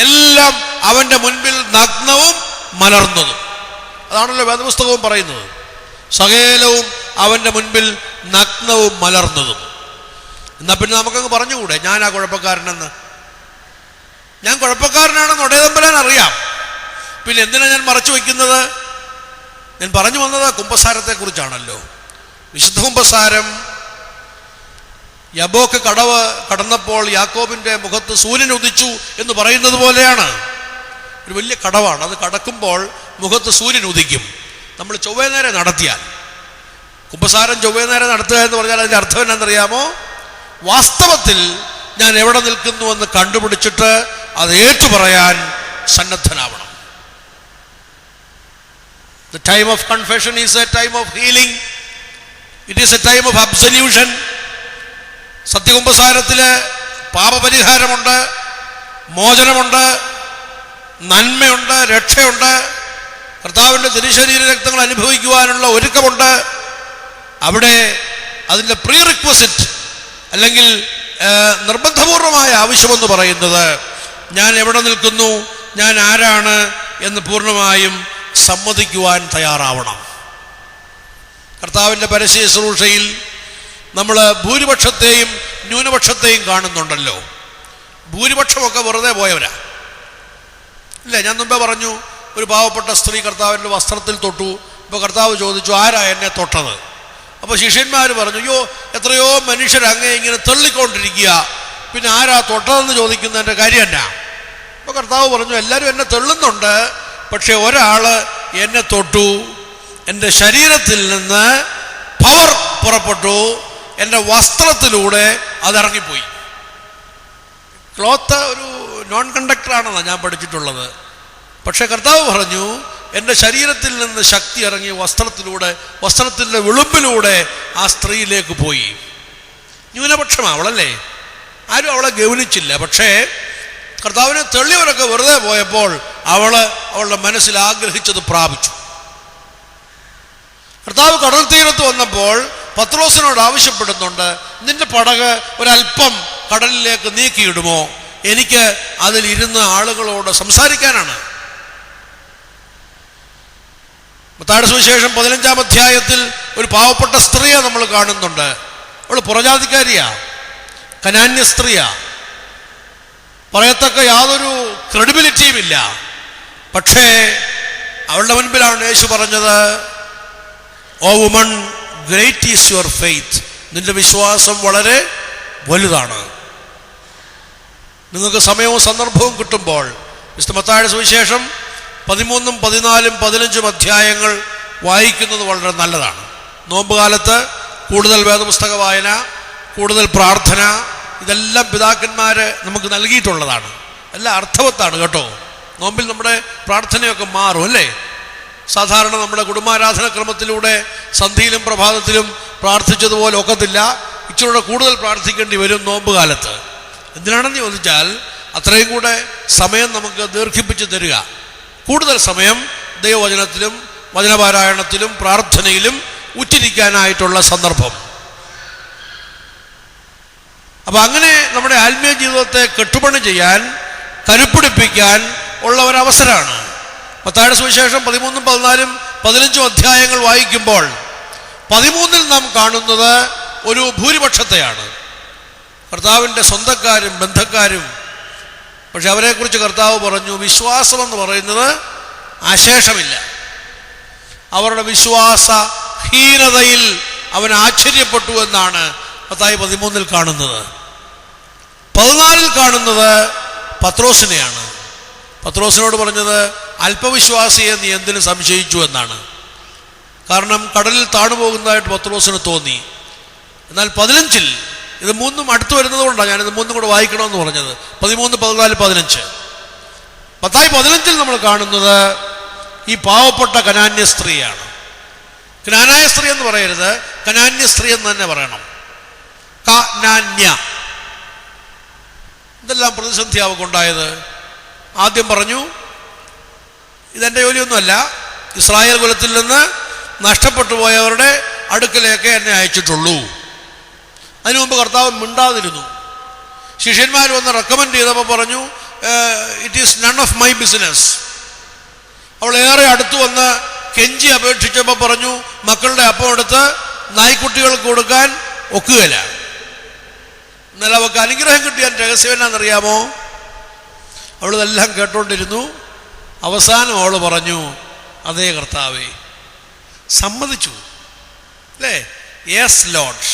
എല്ലാം അവൻ്റെ മുൻപിൽ നഗ്നവും മലർന്നതും. അതാണല്ലോ വേദപുസ്തകവും പറയുന്നത്, സകലവും അവൻ്റെ മുൻപിൽ നഗ്നവും മലർന്നതും. എന്നാൽ പിന്നെ നമുക്കങ്ങ് പറഞ്ഞുകൂടെ ഞാനാ കുഴപ്പക്കാരനെന്ന്? ഞാൻ കുഴപ്പക്കാരനാണെന്ന് ഒടയതമ്പരാൻ അറിയാം, പിന്നെ എന്തിനാ ഞാൻ മറച്ചു വയ്ക്കുന്നത്? ഞാൻ പറഞ്ഞു വന്നത് കുമ്പസാരത്തെക്കുറിച്ചാണല്ലോ. വിശുദ്ധ കുമ്പസാരം യബോക്ക് കടവ് കടന്നപ്പോൾ യാക്കോബിന്റെ മുഖത്ത് സൂര്യൻ ഉദിച്ചു എന്ന് പറയുന്നത് പോലെയാണ്. ഒരു വലിയ കടവാണ്, അത് കടക്കുമ്പോൾ മുഖത്ത് സൂര്യൻ ഉദിക്കും. നമ്മൾ ചൊവ്വേ നേരെ നടത്തിയാൽ, കുമ്പസാരം ചൊവ്വേ നേരെ നടത്തുക എന്ന് പറഞ്ഞാൽ അതിൻ്റെ അർത്ഥം എന്നാണെന്നറിയാമോ? വാസ്തവത്തിൽ ഞാൻ എവിടെ നിൽക്കുന്നുവെന്ന് കണ്ടുപിടിച്ചിട്ട് അത് ഏറ്റു പറയാൻ സന്നദ്ധനാവണം. The time of confession is a time of healing. It is a time of absolution. സത്യകുമ്പസാരത്തില് പാപപരിഹാരമുണ്ട്, മോചനമുണ്ട്, നന്മയുണ്ട്, രക്ഷയുണ്ട്, കർത്താവിൻ്റെ തിരുശരീര രക്തങ്ങൾ അനുഭവിക്കുവാനുള്ള ഒരുക്കമുണ്ട്. അവിടെ അതിൻ്റെ പ്രീ റിക്വസിറ്റ് അല്ലെങ്കിൽ നിർബന്ധപൂർവമായ ആവശ്യമെന്ന് പറയുന്നത് ഞാൻ എവിടെ നിൽക്കുന്നു, ഞാൻ ആരാണ് എന്ന് പൂർണ്ണമായും സമ്മതിക്കുവാൻ തയ്യാറാവണം. കർത്താവിൻ്റെ പരസ്യ ശുശ്രൂഷയിൽ നമ്മൾ ഭൂരിപക്ഷത്തെയും ന്യൂനപക്ഷത്തെയും കാണുന്നുണ്ടല്ലോ. ഭൂരിപക്ഷമൊക്കെ വെറുതെ പോയവരാ ഇല്ലേ? ഞാൻ മുമ്പേ പറഞ്ഞു, ഒരു പാവപ്പെട്ട സ്ത്രീ കർത്താവിൻ്റെ വസ്ത്രത്തിൽ തൊട്ടു. ഇപ്പോൾ കർത്താവ് ചോദിച്ചു, ആരാ എന്നെ തൊട്ടത്? അപ്പോൾ ശിഷ്യന്മാർ പറഞ്ഞു, അയ്യോ എത്രയോ മനുഷ്യർ അങ്ങേ ഇങ്ങനെ തള്ളിക്കൊണ്ടിരിക്കുക, പിന്നെ ആരാ തൊട്ടതെന്ന് ചോദിക്കുന്നതിൻ്റെ കാര്യം എന്നാ? അപ്പോൾ കർത്താവ് പറഞ്ഞു, എല്ലാവരും എന്നെ തള്ളുന്നുണ്ട്, പക്ഷെ ഒരാൾ എന്നെ തൊട്ടു, എൻ്റെ ശരീരത്തിൽ നിന്ന് പവർ പുറപ്പെട്ടു, എൻ്റെ വസ്ത്രത്തിലൂടെ അതിറങ്ങിപ്പോയി. ക്ലോത്ത് ഒരു നോൺ കണ്ടക്ടറാണെന്നാണ് ഞാൻ പഠിച്ചിട്ടുള്ളത്. പക്ഷെ കർത്താവ് പറഞ്ഞു, എൻ്റെ ശരീരത്തിൽ നിന്ന് ശക്തി ഇറങ്ങി വസ്ത്രത്തിലൂടെ, വസ്ത്രത്തിൻ്റെ വിളുമ്പിലൂടെ ആ സ്ത്രീയിലേക്ക് പോയി. ന്യൂനപക്ഷമാണ് അവളല്ലേ, ആരും അവളെ ഗൗനിച്ചില്ല. പക്ഷേ കർത്താവിനെ തെളിയവരൊക്കെ വെറുതെ പോയപ്പോൾ അവളുടെ മനസ്സിൽ ആഗ്രഹിച്ചത് പ്രാപിച്ചു. കർത്താവ് കടൽ തീരത്ത് വന്നപ്പോൾ പത്രോസിനോട് ആവശ്യപ്പെടുന്നുണ്ട്, നിന്റെ പടക് ഒരല്പം കടലിലേക്ക് നീക്കിയിടുമോ? എനിക്ക് അതിലിരുന്ന ആളുകളോട് സംസാരിക്കാനാണ്. മത്തായിയുടെ സുവിശേഷം 15-ാം അധ്യായത്തിൽ ഒരു പാവപ്പെട്ട സ്ത്രീയെ നമ്മൾ കാണുന്നുണ്ട്. അവൾ പുറജാതിക്കാരിയാ, കനാന്യ സ്ത്രീയാ, പറയത്തക്ക യാതൊരു ക്രെഡിബിലിറ്റിയും ഇല്ല. പക്ഷേ അവളുടെ മുൻപിലാണ് യേശു പറഞ്ഞത്, O woman, great is your faith, നിന്റെ വിശ്വാസം വളരെ വലുതാണ്. നിങ്ങൾക്ക് സമയവും സന്ദർഭവും കിട്ടുമ്പോൾ വിശുദ്ധ മത്തായിയുടെ സുവിശേഷം 13, 14, 15 അധ്യായങ്ങൾ വായിക്കുന്നത് വളരെ നല്ലതാണ്. നോമ്പുകാലത്ത് കൂടുതൽ വേദപുസ്തക വായന, കൂടുതൽ പ്രാർത്ഥന, ഇതെല്ലാം പിതാക്കന്മാർ നമുക്ക് നൽകിയിട്ടുള്ളതാണ്. എല്ലാം അർത്ഥവത്താണ് കേട്ടോ. നോമ്പിൽ നമ്മുടെ പ്രാർത്ഥനയൊക്കെ മാറും അല്ലേ? സാധാരണ നമ്മുടെ കുടുംബാരാധന ക്രമത്തിലൂടെ സന്ധിയിലും പ്രഭാതത്തിലും പ്രാർത്ഥിച്ചതുപോലെ ഒക്കത്തില്ല, ഇച്ചിരൂടെ കൂടുതൽ പ്രാർത്ഥിക്കേണ്ടി വരും നോമ്പ് കാലത്ത്. എന്തിനാണെന്ന് ചോദിച്ചാൽ അത്രയും കൂടെ സമയം നമുക്ക് ദീർഘിപ്പിച്ച് തരിക, കൂടുതൽ സമയം ദൈവവചനത്തിലും വചനപാരായണത്തിലും പ്രാർത്ഥനയിലും ഉറ്റിരിക്കാനായിട്ടുള്ള സന്ദർഭം. അപ്പം അങ്ങനെ നമ്മുടെ ആത്മീയ ജീവിതത്തെ കെട്ടുപണി ചെയ്യാൻ, കരുപ്പിടിപ്പിക്കാൻ ഉള്ള ഒരവസരമാണ്. മത്തായിയുടെ സുവിശേഷം 13, 14, 15 അധ്യായങ്ങൾ വായിക്കുമ്പോൾ 13 നാം കാണുന്നത് ഒരു ഭൂരിപക്ഷത്തെയാണ്, കർത്താവിൻ്റെ സ്വന്തക്കാരും ബന്ധക്കാരും. പക്ഷെ അവരെക്കുറിച്ച് കർത്താവ് പറഞ്ഞു, വിശ്വാസമെന്ന് പറയുന്നത് അശേഷമില്ല. അവരുടെ വിശ്വാസഹീനതയിൽ അവൻ ആശ്ചര്യപ്പെട്ടു എന്നാണ് മത്തായി 13 കാണുന്നത്. 14 കാണുന്നത് പത്രോസിനെയാണ്. പത്രോസിനോട് പറഞ്ഞത്, അല്പവിശ്വാസിയെ നീ എന്തിനു സംശയിച്ചു എന്നാണ്. കാരണം കടലിൽ താണുപോകുന്നതായിട്ട് പത്രോസിന് തോന്നി. എന്നാൽ 15 ഇത് 3 അടുത്ത് വരുന്നത് കൊണ്ടാണ് ഞാനിത് 3 കൂടെ വായിക്കണമെന്ന് പറഞ്ഞത്. 13, 14, 15. മത്തായി 15 നമ്മൾ കാണുന്നത് ഈ പാവപ്പെട്ട കനാന്യ സ്ത്രീയാണ്. കനാനായ സ്ത്രീ എന്ന് പറയരുത്, കനാന്യ സ്ത്രീ എന്ന് തന്നെ പറയണം. കനാന്യ. ഇതെല്ലാം പ്രതിസന്ധി അവക്കുണ്ടായത്. ആദ്യം പറഞ്ഞു, ഇതെൻ്റെ ജോലിയൊന്നുമല്ല, ഇസ്രായേൽ കുലത്തിൽ നിന്ന് നഷ്ടപ്പെട്ടു പോയവരുടെ അടുക്കലേക്ക് എന്നെ അയച്ചിട്ടുള്ളൂ. അതിനു മുമ്പ് കർത്താവ് മിണ്ടാതിരുന്നു. ശിഷ്യന്മാർ വന്ന് റെക്കമെൻഡ് ചെയ്തപ്പോൾ പറഞ്ഞു, it is none of my business. അവൾ ഏറെ അടുത്തു വന്ന് കെഞ്ചി അപേക്ഷിച്ചപ്പോൾ പറഞ്ഞു, മക്കളുടെ അപ്പം എടുത്ത് നായ്ക്കുട്ടികൾക്ക് കൊടുക്കാൻ ഒക്കുകയില്ല. എന്നാൽ അവൾക്ക് അനുഗ്രഹം കിട്ടിയാൻ രഹസ്യം എന്നാണെന്നറിയാമോ? അവളിതെല്ലാം കേട്ടോണ്ടിരുന്നു. അവസാനം അവൾ പറഞ്ഞു, അതേ കർത്താവേ, സമ്മതിച്ചു അല്ലേ? യെസ് ലോർഡ്,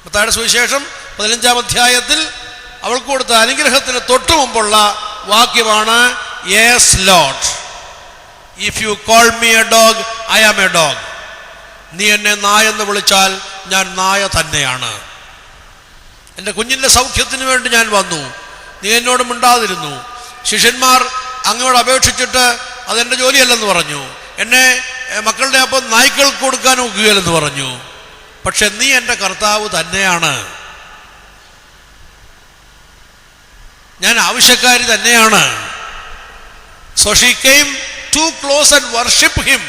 മത്തായിയുടെ സുവിശേഷം 15-ാം അധ്യായത്തിൽ അവൾക്ക് കൊടുത്ത അനുഗ്രഹത്തിന് തൊട്ടു മുമ്പുള്ള വാക്യമാണ്, yes Lord, if you call me a dog, I am a dog. നീ എന്നെ നായെന്ന് വിളിച്ചാൽ ഞാൻ നായ തന്നെയാണ്. എൻ്റെ കുഞ്ഞിൻ്റെ സൗഖ്യത്തിന് വേണ്ടി ഞാൻ വന്നു, നീ എന്നോട് മിണ്ടാതിരുന്നു. ശിഷ്യന്മാർ അങ്ങയോട് അപേക്ഷിച്ചിട്ട് അതെൻ്റെ ജോലിയല്ലെന്ന് പറഞ്ഞു. എന്നെ മക്കളുടെ അപ്പം നായ്ക്കൾക്ക് കൊടുക്കാൻ ഒക്കുകയില്ലെന്ന് പറഞ്ഞു. പക്ഷെ നീ എൻ്റെ കർത്താവ് തന്നെയാണ്, ഞാൻ ആവശ്യക്കാരി തന്നെയാണ്. So she came to close and worship him.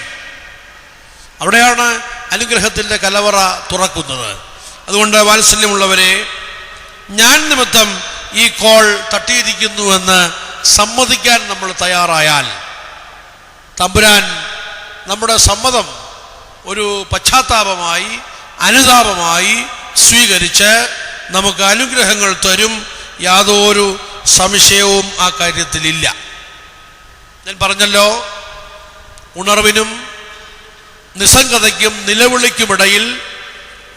അവിടെയാണ് അനുഗ്രഹത്തിൻ്റെ കലവറ തുറക്കുന്നത്. അതുകൊണ്ട് വാത്സല്യമുള്ളവരെ, ഞാൻ നിമിത്തം ഈ കോൾ തട്ടിയിരിക്കുന്നുവെന്ന് സമ്മതിക്കാൻ നമ്മൾ തയ്യാറായാൽ തമ്പുരാൻ നമ്മുടെ സമ്മതം ഒരു പശ്ചാത്താപമായി അനുതാപമായി സ്വീകരിച്ച് നമുക്ക് അനുഗ്രഹങ്ങൾ തരും. യാതൊരു സംശയവും ആ കാര്യത്തിലില്ല. ഞാൻ പറഞ്ഞല്ലോ, ഉണർവിനും നിസ്സംഗതയ്ക്കും നിലവിളിക്കുമിടയിൽ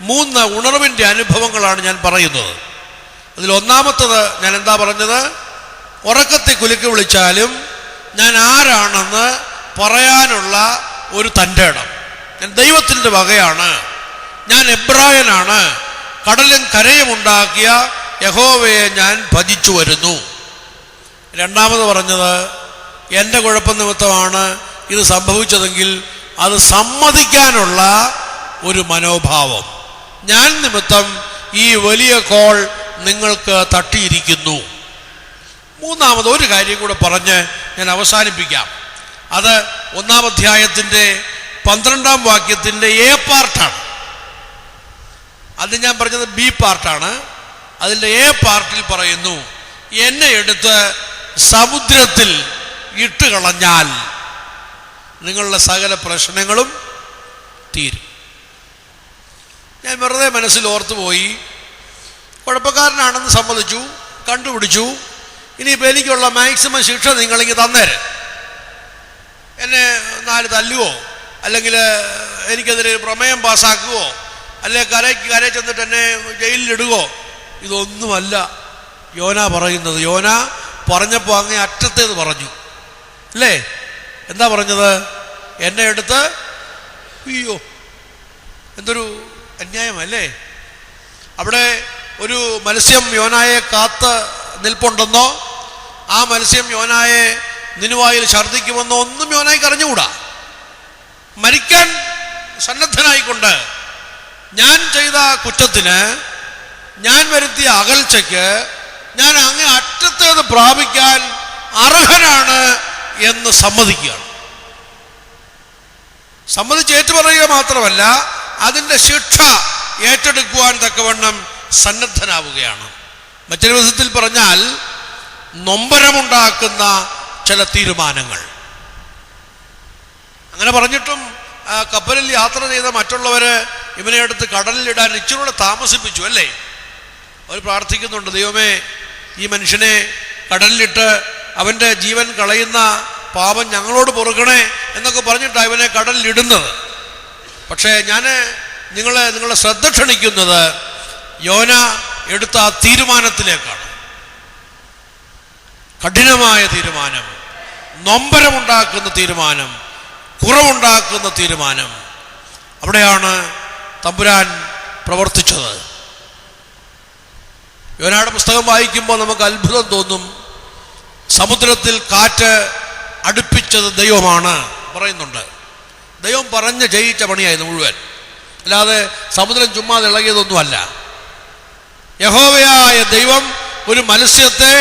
3 ഉണർവിൻ്റെ അനുഭവങ്ങളാണ് ഞാൻ പറയുന്നത്. അതിൽ ഒന്നാമത്തത് ഞാൻ എന്താ പറഞ്ഞത്? ഉറക്കത്തെ കുലുക്കി വിളിച്ചാലും ഞാൻ ആരാണെന്ന് പറയാനുള്ള ഒരു തൻ്റെ ഇടം. ഞാൻ ദൈവത്തിൻ്റെ വകയാണ്, ഞാൻ എബ്രായനാണ്, കടലും കരയും ഉണ്ടാക്കിയ യഹോവയെ ഞാൻ ഭജിച്ചു വരുന്നു. രണ്ടാമത് പറഞ്ഞത്, എൻ്റെ കുഴപ്പം നിമിത്തമാണ് ഇത് സംഭവിച്ചതെങ്കിൽ അത് സമ്മതിക്കാനുള്ള ഒരു മനോഭാവം. ഞാൻ നിമിത്തം ഈ വലിയ കോൾ നിങ്ങൾക്ക് തട്ടിയിരിക്കുന്നു. മൂന്നാമത് ഒരു കാര്യം കൂടെ പറഞ്ഞ് ഞാൻ അവസാനിപ്പിക്കാം. അത് 1-ാം അധ്യായത്തിൻ്റെ 12-ാം വാക്യത്തിൻ്റെ എ പാർട്ടാണ്. അത് ഞാൻ പറഞ്ഞത് ബി പാർട്ടാണ്. അതിൻ്റെ എ പാർട്ടിൽ പറയുന്നു, എന്നെ എടുത്ത് സമുദ്രത്തിൽ ഇട്ടുകളഞ്ഞാൽ നിങ്ങളുടെ സകല പ്രശ്നങ്ങളും തീരും. ഞാൻ വെറുതെ മനസ്സിൽ ഓർത്തുപോയി, കുഴപ്പക്കാരനാണെന്ന് സമ്മതിച്ചു, കണ്ടുപിടിച്ചു. ഇനിയിപ്പോൾ എനിക്കുള്ള മാക്സിമം ശിക്ഷ നിങ്ങളിങ്ങ് തന്നേരെ. എന്നെ 4 തല്ലുവോ, അല്ലെങ്കിൽ എനിക്കെതിരെ പ്രമേയം പാസ്സാക്കുവോ, അല്ലെ കരയിൽ ചെന്നിട്ട് എന്നെ ജയിലിലിടുകയോ, ഇതൊന്നുമല്ല യോന പറയുന്നത്. യോന പറഞ്ഞപ്പോൾ അങ്ങേ അറ്റത്തേത് പറഞ്ഞു അല്ലേ? എന്താ പറഞ്ഞത്? എന്നെ എടുത്ത്, അയ്യോ എന്തൊരു അന്യായമല്ലേ. അവിടെ ഒരു മത്സ്യം യോനായെ കാത്ത് നിൽപ്പുണ്ടെന്നോ ആ മത്സ്യം യോനായെ നിനുവായിൽ ഛർദ്ദിക്കുമെന്നോ ഒന്നും യോനായ്ക്ക് അറിഞ്ഞുകൂടാ. മരിക്കാൻ സന്നദ്ധനായിക്കൊണ്ട് ഞാൻ ചെയ്ത കുറ്റത്തിന്, ഞാൻ വരുത്തിയ അകൽച്ചയ്ക്ക് ഞാൻ അങ്ങേ അറ്റത്തേത് പ്രാപിക്കാൻ അർഹനാണ് എന്ന് സമ്മതിക്കുകയാണ്. സമ്മതിച്ച് ഏറ്റുപറയുക മാത്രമല്ല, അതിൻ്റെ ശിക്ഷ ഏറ്റെടുക്കുവാൻ തക്കവണ്ണം സന്നദ്ധനാവുകയാണ്. മറ്റൊരു വിധത്തിൽ പറഞ്ഞാൽ, നൊമ്പരമുണ്ടാക്കുന്ന ചില തീരുമാനങ്ങൾ. അങ്ങനെ പറഞ്ഞിട്ടും കപ്പലിൽ യാത്ര ചെയ്ത മറ്റുള്ളവര് ഇവനെ എടുത്ത് കടലിലിടാൻ ഇച്ചിരൂടെ താമസിപ്പിച്ചു അല്ലേ? അവർ പ്രാർത്ഥിക്കുന്നുണ്ട്, ദൈവമേ ഈ മനുഷ്യനെ കടലിലിട്ട് അവൻ്റെ ജീവൻ കളയുന്ന പാപം ഞങ്ങളോട് പൊറുക്കണേ എന്നൊക്കെ പറഞ്ഞിട്ടാണ് ഇവനെ കടലിലിടുന്നത്. പക്ഷേ ഞാൻ നിങ്ങളെ ശ്രദ്ധ ക്ഷണിക്കുന്നത് യോന എടുത്ത ആ തീരുമാനത്തിലേക്കാണ്. കഠിനമായ തീരുമാനം, നൊമ്പരമുണ്ടാക്കുന്ന തീരുമാനം, കുറവുണ്ടാക്കുന്ന തീരുമാനം. അവിടെയാണ് തമ്പുരാൻ പ്രവർത്തിച്ചത്. യോനയുടെ പുസ്തകം വായിക്കുമ്പോൾ നമുക്ക് അത്ഭുതം തോന്നും. സമുദ്രത്തിൽ കാറ്റ് അടുപ്പിച്ചത് ദൈവമാണ് പറയുന്നുണ്ട്. ദൈവം പറഞ്ഞ് ജയിച്ച പണിയായിരുന്നു മുഴുവൻ, അല്ലാതെ സമുദ്രം ചുമ്മാതെ ഇളകിയതൊന്നുമല്ല. യഹോവയായ ദൈവം ഒരു മത്സ്യത്തെ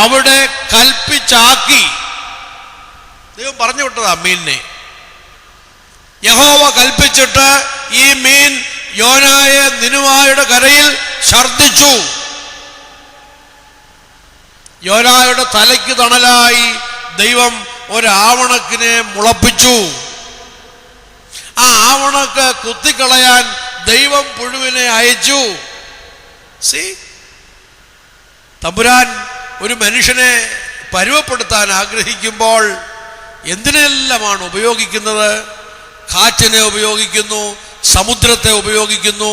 അവിടെ കൽപ്പിച്ചാക്കി. ദൈവം പറഞ്ഞു വിട്ടതാ മീനിനെ. യഹോവ കൽപ്പിച്ചിട്ട് ഈ മീൻ യോനായെ നിനുവായുടെ കരയിൽ ഛർദ്ദിച്ചു. യോനായുടെ തലയ്ക്ക് തണലായി ദൈവം ഒരാവണക്കിനെ മുളപ്പിച്ചു. ആ ആവണക്ക് കുത്തിക്കളയാൻ ദൈവം പുഴുവിനെ അയച്ചു. തമ്പുരാൻ ഒരു മനുഷ്യനെ പരുവപ്പെടുത്താൻ ആഗ്രഹിക്കുമ്പോൾ എന്തിനെല്ലാമാണ് ഉപയോഗിക്കുന്നത്? കാറ്റിനെ ഉപയോഗിക്കുന്നു, സമുദ്രത്തെ ഉപയോഗിക്കുന്നു.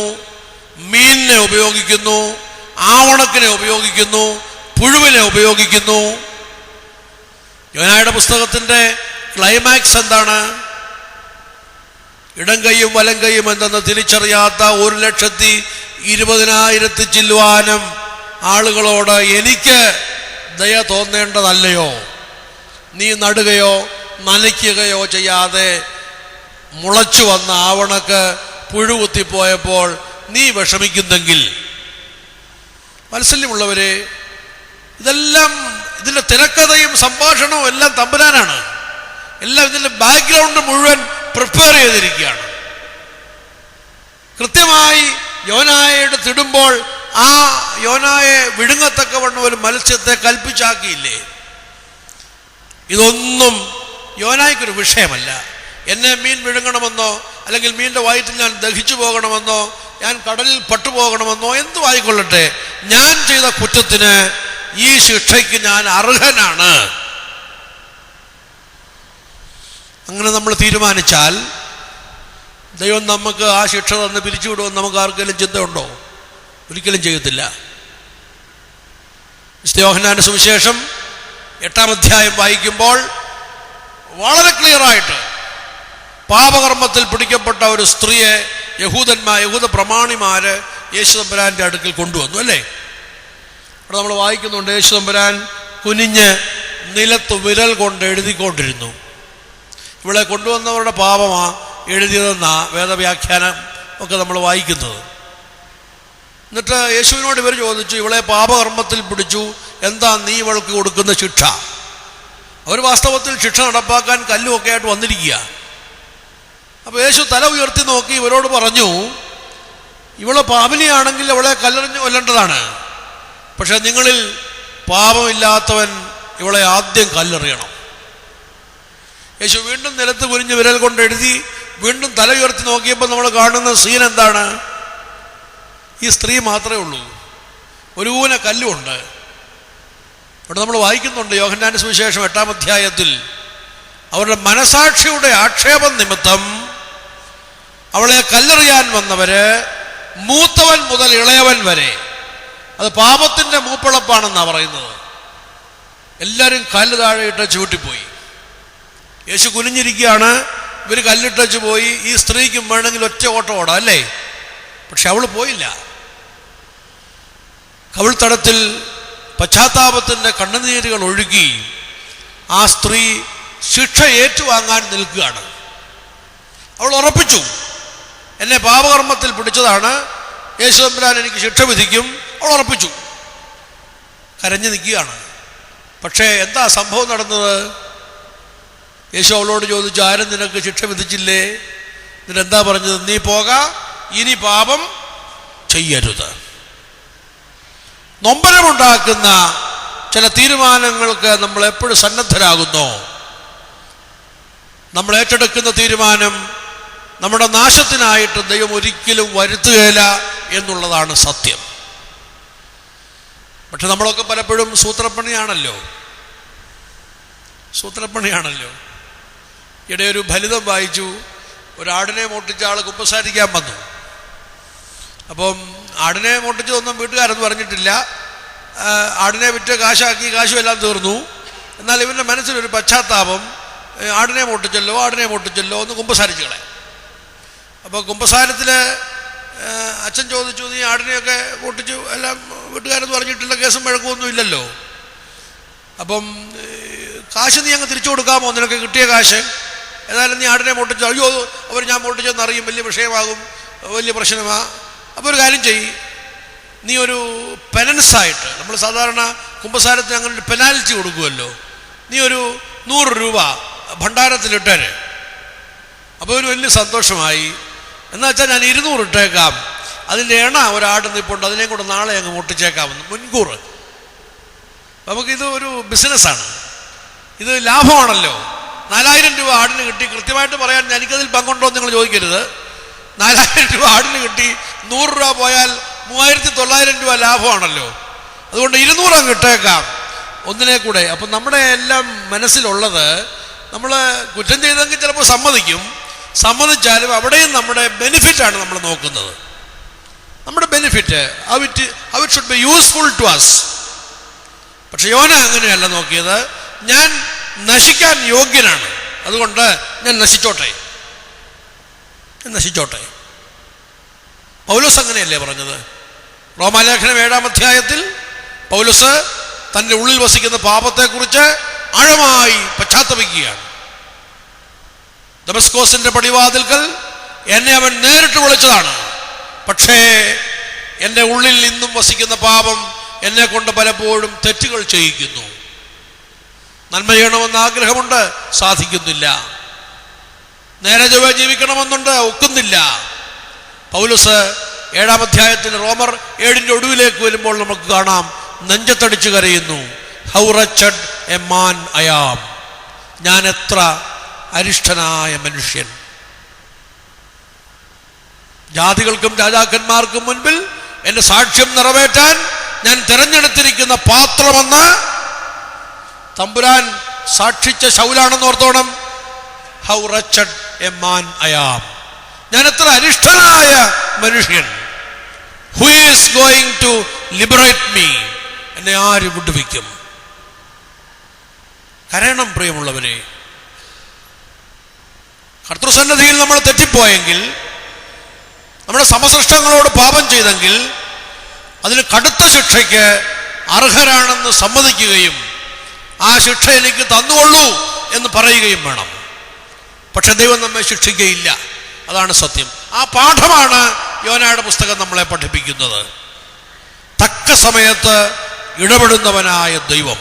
മീനിനെ ഉപയോഗിക്കുന്നു, ആവണക്കിനെ ഉപയോഗിക്കുന്നു, പുഴുവിനെ ഉപയോഗിക്കുന്നു. യോനായുടെ പുസ്തകത്തിൻ്റെ ക്ലൈമാക്സ് എന്താണ്? ഇടം കൈയും വലം കൈയും എന്തെന്ന് തിരിച്ചറിയാത്ത 1,20,000 ചില്ലുവാനും ആളുകളോട് എനിക്ക് ദയ തോന്നേണ്ടതല്ലയോ? നീ നടുകയോ നനയ്ക്കുകയോ ചെയ്യാതെ മുളച്ചു വന്ന ആവണക്ക് പുഴുകുത്തിപ്പോയപ്പോൾ നീ വിഷമിക്കുന്നെങ്കിൽ. വാത്സല്യമുള്ളവരെ, ഇതെല്ലാം ഇതിൻ്റെ തിരക്കഥയും സംഭാഷണവും എല്ലാം തമ്പുരാനാണ്. എല്ലാം ഇതിൻ്റെ ബാക്ക്ഗ്രൗണ്ട് മുഴുവൻ പ്രിപ്പയർ ചെയ്തിരിക്കുകയാണ്. കൃത്യമായി യോനായെ തിടുമ്പോൾ ആ യോനായെ വിഴുങ്ങത്തക്കവണ്ണം ഒരു മത്സ്യത്തെ കൽപ്പിച്ചാക്കിയില്ലേ? ഇതൊന്നും യോനായ്ക്കൊരു വിഷയമല്ല. എന്നെ മീൻ വിഴുങ്ങണമെന്നോ അല്ലെങ്കിൽ മീനിൻ്റെ വയറ്റിൽ ഞാൻ ദഹിച്ചു പോകണമെന്നോ ഞാൻ കടലിൽ പട്ടുപോകണമെന്നോ എന്തും ആയിക്കൊള്ളട്ടെ, ഞാൻ ചെയ്ത കുറ്റത്തിന് ഈ ശിക്ഷയ്ക്ക് ഞാൻ അർഹനാണ്. അങ്ങനെ നമ്മൾ തീരുമാനിച്ചാൽ ദൈവം നമുക്ക് ആ ശിക്ഷ തന്ന് പിരിച്ചുവിടുമെന്ന് നമുക്ക് ആർക്കെങ്കിലും ചിന്തയുണ്ടോ? ഒരിക്കലും ചെയ്യത്തില്ല. വിശുദ്ധ യോഹന്നാന്റെ സുവിശേഷം 8-ാം അധ്യായം വായിക്കുമ്പോൾ വളരെ ക്ലിയറായിട്ട് പാപകർമ്മത്തിൽ പിടിക്കപ്പെട്ട ഒരു സ്ത്രീയെ യഹൂദ പ്രമാണിമാര് യേശു തമ്പുരാന്റെ അടുക്കൽ കൊണ്ടുവന്നു, അല്ലേ? അവിടെ നമ്മൾ വായിക്കുന്നുണ്ട്, യേശു തമ്പുരാൻ കുനിഞ്ഞ് നിലത്ത് വിരൽ കൊണ്ട് എഴുതിക്കൊണ്ടിരുന്നു. ഇവിടെ കൊണ്ടുവന്നവരുടെ പാപമാ എഴുതിയതെന്നാ വേദവ്യാഖ്യാനം ഒക്കെ നമ്മൾ വായിക്കുന്നത്. എന്നിട്ട് യേശുവിനോട് ഇവർ ചോദിച്ചു, ഇവളെ പാപകർമ്മത്തിൽ പിടിച്ചു, എന്താ നീ ഇവൾക്ക് കൊടുക്കുന്ന ശിക്ഷ? അവർ വാസ്തവത്തിൽ ശിക്ഷ നടപ്പാക്കാൻ കല്ലുമൊക്കെ ആയിട്ട് വന്നിരിക്കുക. അപ്പോൾ യേശു തല ഉയർത്തി നോക്കി ഇവരോട് പറഞ്ഞു, ഇവളെ പാപിനിയാണെങ്കിൽ അവളെ കല്ലെറിഞ്ഞ് കൊല്ലേണ്ടതാണ്. പക്ഷെ നിങ്ങളിൽ പാപമില്ലാത്തവൻ ഇവളെ ആദ്യം കല്ലെറിയണം. യേശു വീണ്ടും നിലത്ത് കുനിഞ്ഞ് വിരൽ കൊണ്ട് എഴുതി വീണ്ടും തല ഉയർത്തി നോക്കിയപ്പോൾ നമ്മൾ കാണുന്ന സീൻ എന്താണ്? ഈ സ്ത്രീ മാത്രമേ ഉള്ളൂ, ഒരു കൂന കല്ലുമുണ്ട്. അവിടെ നമ്മൾ വായിക്കുന്നുണ്ട് യോഹന്നാന്റെ സുവിശേഷം 8-ാം അധ്യായത്തിൽ, അവരുടെ മനസാക്ഷിയുടെ ആക്ഷേപം നിമിത്തം അവളെ കല്ലെറിയാൻ വന്നവര് മൂത്തവൻ മുതൽ ഇളയവൻ വരെ, അത് പാപത്തിന്റെ മൂപ്പിളപ്പാണെന്നാണ് പറയുന്നത്, എല്ലാവരും കല്ല് താഴെ ഇട്ട് ചൂട്ടിപ്പോയി. യേശു കുനിഞ്ഞിരിക്കുകയാണ്, ഇവർ കല്ലിട്ടച്ച് പോയി. ഈ സ്ത്രീക്കും വേണമെങ്കിൽ ഒറ്റ ഓട്ടം ഓടാം, അല്ലേ? പക്ഷെ അവൾ പോയില്ല. കവിൾത്തടത്തിൽ പശ്ചാത്താപത്തിൻ്റെ കണ്ണുനീരുകൾ ഒഴുകി ആ സ്ത്രീ ശിക്ഷ ഏറ്റുവാങ്ങാൻ നിൽക്കുകയാണ്. അവൾ ഉറപ്പിച്ചു, എന്നെ പാപകർമ്മത്തിൽ പിടിച്ചതാണ്, യേശു തമ്പുരാൻ എനിക്ക് ശിക്ഷ വിധിക്കും. അവൾ ഉറപ്പിച്ചു, കരഞ്ഞു നിൽക്കുകയാണ്. പക്ഷേ എന്താ സംഭവം നടന്നത്? യേശു അവളോട് ചോദിച്ചു, ആരും നിനക്ക് ശിക്ഷ വിധിച്ചില്ലേ? എന്നിട്ടെന്താ പറഞ്ഞത്? നീ പോക, ഇനി പാപം ചെയ്യരുത്. നൊമ്പരമുണ്ടാക്കുന്ന ചില തീരുമാനങ്ങൾക്ക് നമ്മൾ എപ്പോഴും സന്നദ്ധരാകുന്നോ? നമ്മൾ ഏറ്റെടുക്കുന്ന തീരുമാനം നമ്മുടെ നാശത്തിനായിട്ട് ദൈവം ഒരിക്കലും വരുത്തുകയില്ല എന്നുള്ളതാണ് സത്യം. പക്ഷെ നമ്മളൊക്കെ പലപ്പോഴും സൂത്രപ്പണിയാണല്ലോ. ഇവിടെ ഒരു ഫലിതം വായിച്ചു, ഒരാടിനെ മോട്ടിച്ച ആൾ കുമ്പസാരിക്കാൻ വന്നു. അപ്പം ആടിനെ മോട്ടിച്ചതൊന്നും വീട്ടുകാരെന്ന് പറഞ്ഞിട്ടില്ല. ആടിനെ വിറ്റ് കാശും എല്ലാം തീർന്നു. എന്നാൽ ഇവൻ്റെ മനസ്സിലൊരു പശ്ചാത്താപം, ആടിനെ മോട്ടിച്ചല്ലോ ഒന്ന് കുമ്പസാരിച്ചു കളയാം. അപ്പോൾ കുമ്പസാരത്തിൽ അച്ഛൻ ചോദിച്ചു, നീ ആടിനെയൊക്കെ മോട്ടിച്ചു, എല്ലാം വീട്ടുകാരെന്ന് പറഞ്ഞിട്ടില്ല, കേസും വഴക്കമൊന്നും ഇല്ലല്ലോ. അപ്പം കാശ് നീ അങ്ങ് തിരിച്ചു കൊടുക്കാമോ? നിനക്ക് കിട്ടിയ കാശ് ഏതായാലും നീ ആടിനെ മോട്ടിച്ചു. അയ്യോ, അവർ ഞാൻ മോട്ടിച്ചെന്നറിയും, വലിയ വിഷയമാകും, വലിയ പ്രശ്നമാണ്. അപ്പോൾ ഒരു കാര്യം ചെയ്യ്, നീ ഒരു പെനൻസായിട്ട്, നമ്മൾ സാധാരണ കുമ്പസാരത്തിന് അങ്ങനെ ഒരു പെനാൽറ്റി കൊടുക്കുമല്ലോ, നീ ഒരു 100 രൂപ ഭണ്ഡാരത്തിലിട്ടേര്. അപ്പോൾ ഒരു വലിയ സന്തോഷമായി. എന്നാൽ വെച്ചാൽ ഞാൻ 200 ഇട്ടേക്കാം, അതിൻ്റെ എണ ഒരാട് നിൽപ്പുണ്ട്, അതിനെ കൂടെ നാളെ അങ്ങ് മോട്ടിച്ചേക്കാമെന്ന് മുൻകൂർ. നമുക്കിത് ഒരു ബിസിനസ്സാണ്, ഇത് ലാഭമാണല്ലോ. 4000 രൂപ ആടിന് കിട്ടി. കൃത്യമായിട്ട് പറയാൻ എനിക്കതിൽ പങ്കുണ്ടോ എന്ന് നിങ്ങൾ ചോദിക്കരുത്. 4000 രൂപ ആടിന് കിട്ടി, 100 രൂപ പോയാൽ 3900 രൂപ ലാഭമാണല്ലോ. അതുകൊണ്ട് 200 അങ്ങ് ഇട്ടേക്കാം ഒന്നിനെ കൂടെ. അപ്പം നമ്മുടെ എല്ലാം മനസ്സിലുള്ളത്, നമ്മൾ കുറ്റം ചെയ്തെങ്കിൽ ചിലപ്പോൾ സമ്മതിച്ചാലും അവിടെയും നമ്മുടെ ബെനിഫിറ്റാണ് നമ്മൾ നോക്കുന്നത്. നമ്മുടെ benefit, how it should be useful to us. പക്ഷെ യോന അങ്ങനെയല്ല നോക്കിയത്. ഞാൻ നശിക്കാൻ യോഗ്യനാണ്, അതുകൊണ്ട് ഞാൻ നശിച്ചോട്ടെ. പൗലോസ് അങ്ങനെയല്ലേ പറഞ്ഞത്? റോമാലേഖനം 7-ാം അധ്യായത്തിൽ പൗലോസ് തൻ്റെ ഉള്ളിൽ വസിക്കുന്ന പാപത്തെക്കുറിച്ച് ആഴമായി പശ്ചാത്തപിക്കുകയാണ്. ദമസ്കോസിന്റെ പടിവാതിൽക്കൽ എന്നെ അവൻ നേരിട്ട് വിളിച്ചതാണ്, പക്ഷേ എൻ്റെ ഉള്ളിൽ ഇന്നും വസിക്കുന്ന പാപം എന്നെ കൊണ്ട് പലപ്പോഴും തെറ്റുകൾ ചെയ്യിക്കുന്നു. നന്മ ചെയ്യണമെന്ന് ആഗ്രഹമുണ്ട്, സാധിക്കുന്നില്ല. നേരെ ചൊവ്വേ ജീവിക്കണമെന്നുണ്ട്, ഒക്കുന്നില്ല. പൗലോസ് 7-ാം അധ്യായത്തിൽ റോമർ 7-ന്റെ ഒടുവിലേക്ക് വരുമ്പോൾ നമുക്ക് കാണാം, നെഞ്ചത്തടിച്ചു കരയുന്നു. How wretched a man I am. ഞാൻ എത്ര അരിഷ്ടനായ മനുഷ്യൻ. ജാതികൾക്കും രാജാക്കന്മാർക്കും മുൻപിൽ എൻ്റെ സാക്ഷ്യം നിറവേറ്റാൻ ഞാൻ തിരഞ്ഞെടുത്തിരിക്കുന്ന പാത്രമെന്ന് തമ്പുരാൻ സാക്ഷിച്ച ശൗലാണെന്ന് ഓർത്തോണം. How wretched a man I am. ഞാൻ എത്ര അരിഷ്ടനായ മനുഷ്യൻ. Who is going to liberate me. എന്നെ ആര് വിടുവിക്കും? കരയണം പ്രിയമുള്ളവരെ. കർത്തൃസന്നിധിയിൽ നമ്മൾ തെറ്റിപ്പോയെങ്കിൽ, നമ്മുടെ സമസൃഷ്ടങ്ങളോട് പാപം ചെയ്തെങ്കിൽ അതിന് കടുത്ത ശിക്ഷയ്ക്ക് അർഹരാണെന്ന് സമ്മതിക്കുകയും ആ ശിക്ഷ എനിക്ക് തന്നുകൊള്ളൂ എന്ന് പറയുകയും വേണം. പക്ഷെ ദൈവം നമ്മെ ശിക്ഷിക്കുകയില്ല, അതാണ് സത്യം. ആ പാഠമാണ് യോനയുടെ പുസ്തകം നമ്മളെ പഠിപ്പിക്കുന്നത്. തക്ക സമയത്ത് ഇടപെടുന്നവനായ ദൈവം.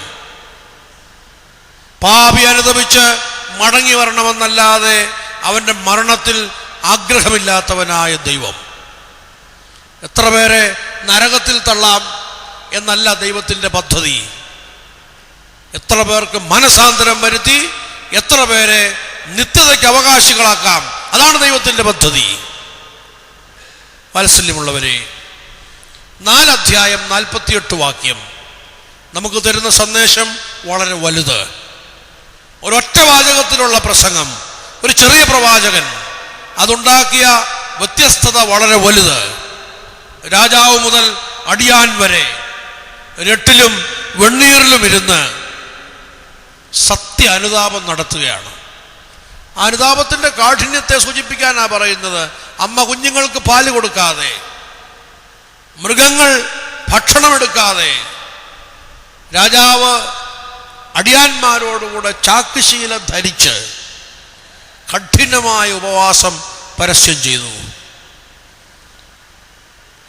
പാപി അനുതപിച്ച് മടങ്ങി വരണമെന്നല്ലാതെ അവൻ്റെ മരണത്തിൽ ആഗ്രഹമില്ലാത്തവനായ ദൈവം. എത്ര പേരെ നരകത്തിൽ തള്ളാം എന്നല്ല ദൈവത്തിൻ്റെ പദ്ധതി. എത്ര പേർക്ക് മനസാന്തരം വരുത്തി എത്ര പേരെ നിത്യതയ്ക്ക് അവകാശികളാക്കാം, അതാണ് ദൈവത്തിൻ്റെ പദ്ധതി. വാത്സല്യമുള്ളവരെ, 4 അധ്യായം 48 വാക്യം നമുക്ക് തരുന്ന സന്ദേശം വളരെ വലുത്. ഒരൊറ്റ വാചകത്തിലുള്ള പ്രസംഗം, ഒരു ചെറിയ പ്രവാചകൻ, അതുണ്ടാക്കിയ വ്യത്യസ്തത വളരെ വലുത്. രാജാവ് മുതൽ അടിയാൻ വരെ രട്ടിലും വെണ്ണീറിലും ഇരുന്ന് സത്യ അനുതാപം നടത്തുകയാണ്. അനുതാപത്തിൻ്റെ കാഠിന്യത്തെ സൂചിപ്പിക്കാനാണ് പറയുന്നത്. അമ്മ കുഞ്ഞുങ്ങൾക്ക് പാല് കൊടുക്കാതെ, മൃഗങ്ങൾ ഭക്ഷണമെടുക്കാതെ, രാജാവ് അടിയാന്മാരോടുകൂടെ ചാക്കുശീല ധരിച്ച് കഠിനമായ ഉപവാസം പരസ്യം ചെയ്തു.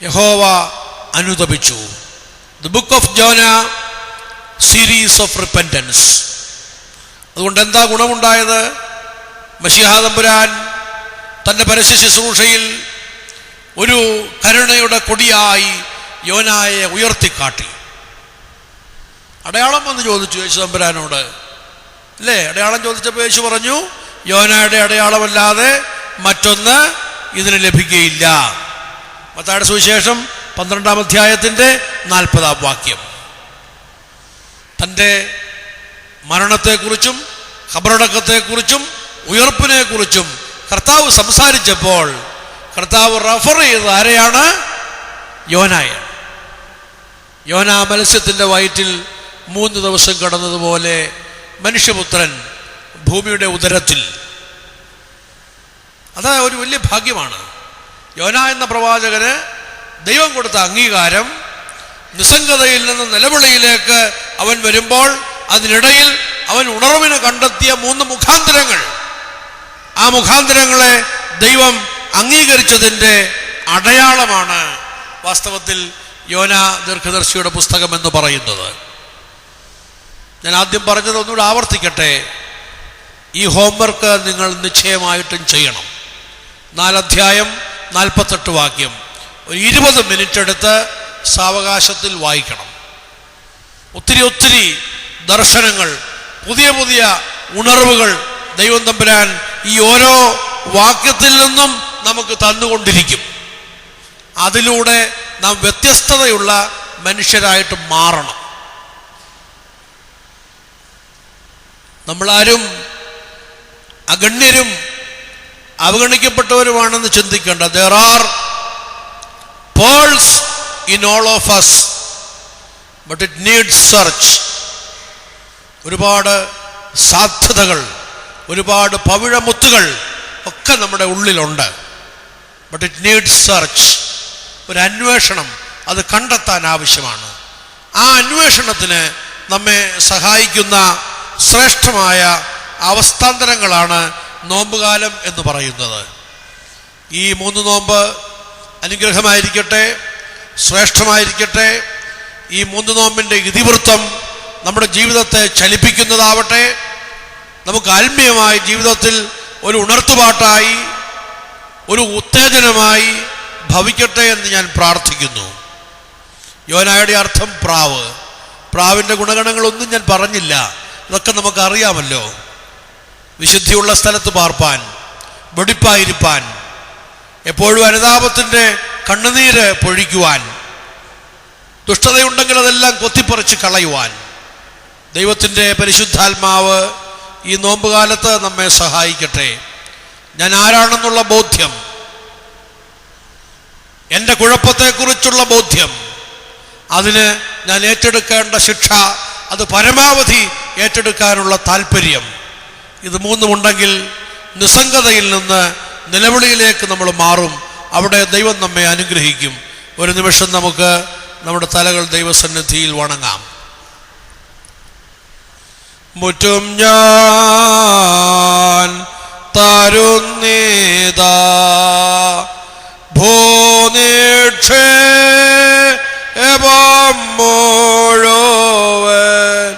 യഹോവ അനുതപിച്ചു. The book of Jonah, series of repentance. അതുകൊണ്ട് എന്താ ഗുണമുണ്ടായത്? മശിഹാ തമ്പുരാൻ തൻ്റെ പരസ്യ ശുശ്രൂഷയിൽ ഒരു കരുണയുടെ കൊടിയായി യോനായെ ഉയർത്തിക്കാട്ടി. അടയാളം വന്ന് ചോദിച്ചു യേശു തമ്പുരാനോട്, അല്ലേ? അടയാളം ചോദിച്ചപ്പോൾ യേശു പറഞ്ഞു, യോനയുടെ അടയാളമല്ലാതെ മറ്റൊന്ന് ഇതിന് ലഭിക്കുകയില്ല. മത്തായിയുടെ സുവിശേഷം 12-ാം അധ്യായത്തിൻ്റെ 40-ാം വാക്യം. തൻ്റെ മരണത്തെക്കുറിച്ചും ഖബറടക്കത്തെക്കുറിച്ചും ഉയർപ്പിനെക്കുറിച്ചും കർത്താവ് സംസാരിച്ചപ്പോൾ കർത്താവ് റെഫർ ചെയ്ത് ആരെയാണ്? യോനായാണ്. യോന മത്സ്യത്തിൻ്റെ വയറ്റിൽ 3 ദിവസം കടന്നതുപോലെ മനുഷ്യപുത്രൻ ഭൂമിയുടെ ഉദരത്തിൽ. അത് ഒരു വലിയ ഭാഗ്യമാണ്. യോന എന്ന പ്രവാചകന് ദൈവം കൊടുത്ത അംഗീകാരം, നിസ്സംഗതയിൽ നിന്ന് നിലവിളിയിലേക്ക് അവൻ വരുമ്പോൾ അതിനിടയിൽ അവൻ ഉണർവിന് കണ്ടെത്തിയ 3 മുഖാന്തരങ്ങൾ, ആ മുഖാന്തരങ്ങളെ ദൈവം അംഗീകരിച്ചതിൻ്റെ അടയാളമാണ് വാസ്തവത്തിൽ യോന ദീർഘദർശിയുടെ പുസ്തകം എന്ന് പറയുന്നത്. ഞാൻ ആദ്യം പറഞ്ഞത് ഒന്നുകൂടെ ആവർത്തിക്കട്ടെ. ഈ ഹോംവർക്ക് നിങ്ങൾ നിശ്ചയമായിട്ടും ചെയ്യണം. 4 അധ്യായം 48 വാക്യം ഒരു 20 മിനിറ്റ് എടുത്ത് സാവകാശത്തിൽ വായിക്കണം. ഒത്തിരി ദർശനങ്ങൾ, പുതിയ ഉണർവുകൾ ദൈവം തമ്പുരാൻ ഈ ഓരോ വാക്യത്തിൽ നിന്നും നമുക്ക് തന്നുകൊണ്ടിരിക്കും. അതിലൂടെ നാം വ്യത്യസ്തതയുള്ള മനുഷ്യരായിട്ട് മാറണം. നമ്മളാരും അഗണ്യരും അവഗണിക്കപ്പെട്ടവരുമാണെന്ന് ചിന്തിക്കേണ്ട. There are pearls in all of us, but it needs search. ഒരുപാട് സാധ്യതകൾ, ഒരുപാട് പവിഴമുത്തുകൾ ഒക്കെ നമ്മുടെ ഉള്ളിലുണ്ട്. But it needs search. ഒരു അന്വേഷണം അത് കണ്ടെത്താൻ ആവശ്യമാണ്. ആ അന്വേഷണത്തിന് നമ്മെ സഹായിക്കുന്ന ശ്രേഷ്ഠമായ അവസ്ഥാന്തരങ്ങളാണ് നോമ്പുകാലം എന്ന് പറയുന്നത്. ഈ 3 നോമ്പ് അനുഗ്രഹമായിരിക്കട്ടെ, ശ്രേഷ്ഠമായിരിക്കട്ടെ. ഈ 3 നോമ്പിൻ്റെ ഇതിവൃത്തം നമ്മുടെ ജീവിതത്തെ ചലിപ്പിക്കുന്നതാവട്ടെ. നമുക്ക് ആത്മീയമായി ജീവിതത്തിൽ ഒരു ഉണർത്തുപാട്ടായി, ഒരു ഉത്തേജനമായി ഭവിക്കട്ടെ എന്ന് ഞാൻ പ്രാർത്ഥിക്കുന്നു. യോനായുടെ അർത്ഥം പ്രാവ്. പ്രാവിൻ്റെ ഗുണഗണങ്ങളൊന്നും ഞാൻ പറഞ്ഞില്ല, ഇതൊക്കെ നമുക്കറിയാമല്ലോ. വിശുദ്ധിയുള്ള സ്ഥലത്ത് പാർപ്പാൻ, വെടിപ്പായിരിപ്പാൻ, എപ്പോഴും അനുതാപത്തിൻ്റെ കണ്ണുനീര് പൊഴിക്കുവാൻ, ദുഷ്ടതയുണ്ടെങ്കിൽ അതെല്ലാം കൊത്തിപ്പറിച്ച് കളയുവാൻ ദൈവത്തിൻ്റെ പരിശുദ്ധാത്മാവ് ഈ നോമ്പുകാലത്ത് നമ്മെ സഹായിക്കട്ടെ. ഞാൻ ആരാണെന്നുള്ള ബോധ്യം, എൻ്റെ കുഴപ്പത്തെക്കുറിച്ചുള്ള ബോധ്യം, അതിന് ഞാൻ ഏറ്റെടുക്കേണ്ട ശിക്ഷ, അത് പരമാവധി ഏറ്റെടുക്കാനുള്ള താല്പര്യം, ഇത് 3 ഉണ്ടെങ്കിൽ നിസ്സംഗതയിൽ നിന്ന് നിലവിളിയിലേക്ക് നമ്മൾ മാറും. അവിടെ ദൈവം നമ്മെ അനുഗ്രഹിക്കും. ഒരു നിമിഷം നമുക്ക് നമ്മുടെ തലകൾ ദൈവസന്നിധിയിൽ വണങ്ങാം. മുറ്റും ഞാൻ തരുന്നീതാ ഭൂനിക്ഷേപം മുഴുവൻ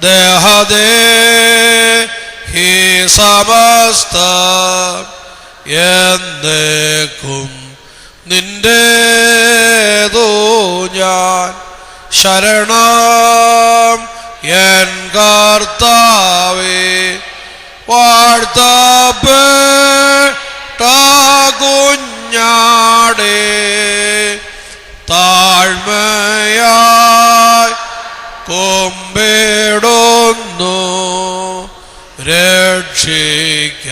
ദേഹദേഹി സമസ്ത എന്നേക്കും നിന്റേതു ഞാൻ ശരണം എൻ കർത്താവേ. വാഴ്ത്തപ്പെട്ട കുഞ്ഞാടേ, താഴ്മയായി കൊമ്പിടുന്നു രക്ഷിക്ക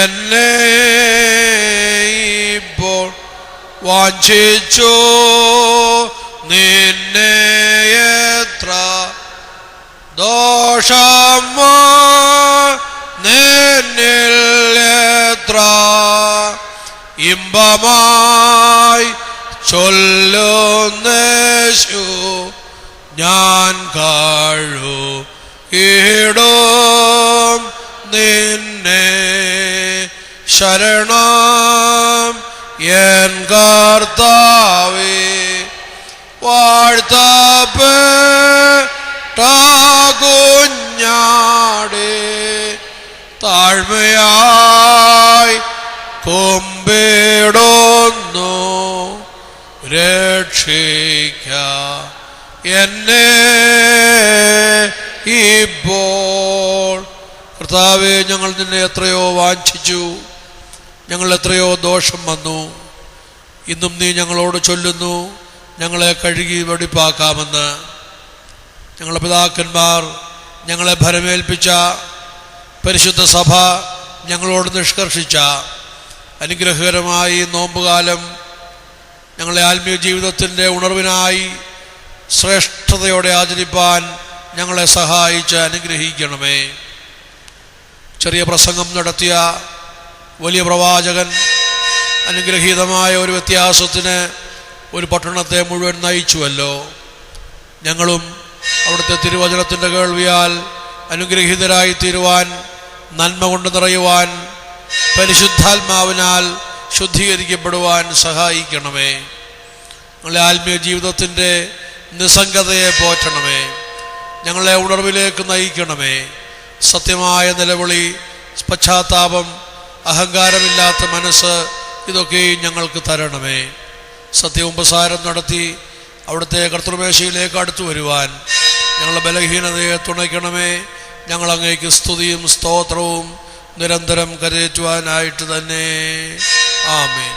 എന്നെ ഇപ്പോൾ. വാഞ്ചിച്ചു നിന്നെ എത്ര ദോഷം നിന്നിൽ എത്ര ഇമ്പമായി ചൊല്ലുന്നേശു ഞാൻ കഴുകിടും നിന്നെ ശരണം എൻ കർത്താവേ. വാഴ്ത്തപ്പെട്ട കുഞ്ഞാടേ, താഴ്മയായി കൊമ്പിടുന്നു രക്ഷിക്ക എന്നെ ഇപ്പോൾ. കർത്താവേ, ഞങ്ങൾ നിന്നെ എത്രയോ വാഞ്ചിച്ചു, ഞങ്ങൾ എത്രയോ ദോഷം വന്നു. ഇന്നും നീ ഞങ്ങളോട് ചൊല്ലുന്നു, ഞങ്ങളെ കഴുകി വെടിപ്പാക്കാമെന്ന്. ഞങ്ങളുടെ പിതാക്കന്മാർ ഞങ്ങളെ ഭരമേൽപ്പിച്ച, പരിശുദ്ധ സഭ ഞങ്ങളോട് നിഷ്കർഷിച്ച അനുഗ്രഹകരമായി നോമ്പുകാലം ഞങ്ങളെ ആത്മീയ ജീവിതത്തിൻ്റെ ഉണർവിനായി ശ്രേഷ്ഠതയോടെ ആചരിപ്പാൻ ഞങ്ങളെ സഹായിച്ച് അനുഗ്രഹിക്കണമേ. ചെറിയ പ്രസംഗം നടത്തിയ വലിയ പ്രവാചകൻ അനുഗ്രഹീതമായ ഒരു വ്യത്യാസത്തിന് ഒരു പട്ടണത്തെ മുഴുവൻ നയിച്ചുവല്ലോ. ഞങ്ങളും അവിടുത്തെ തിരുവചനത്തിൻ്റെ കേൾവിയാൽ അനുഗ്രഹീതരായി തീരുവാൻ, നന്മ കൊണ്ട് നിറയുവാൻ, പരിശുദ്ധാത്മാവിനാൽ ശുദ്ധീകരിക്കപ്പെടുവാൻ സഹായിക്കണമേ. ഞങ്ങളെ ആത്മീയ ജീവിതത്തിൻ്റെ നിസ്സംഗതയെ പോറ്റണമേ. ഞങ്ങളെ ഉണർവിലേക്ക് നയിക്കണമേ. സത്യമായ നിലവിളി, പശ്ചാത്താപം, അഹങ്കാരമില്ലാത്ത മനസ്സ്, ഇതൊക്കെയും ഞങ്ങൾക്ക് തരണമേ. സത്യവുപസാരം നടത്തി അവിടുത്തെ കർത്തൃമേശയിലേക്ക് അടുത്തു വരുവാൻ ഞങ്ങളുടെ ബലഹീനതയെ തുണയ്ക്കണമേ. ഞങ്ങൾ അങ്ങേക്ക് സ്തുതിയും സ്തോത്രവും നിരന്തരം കരയേറ്റുവാനായിട്ട് തന്നെ. ആമേൻ.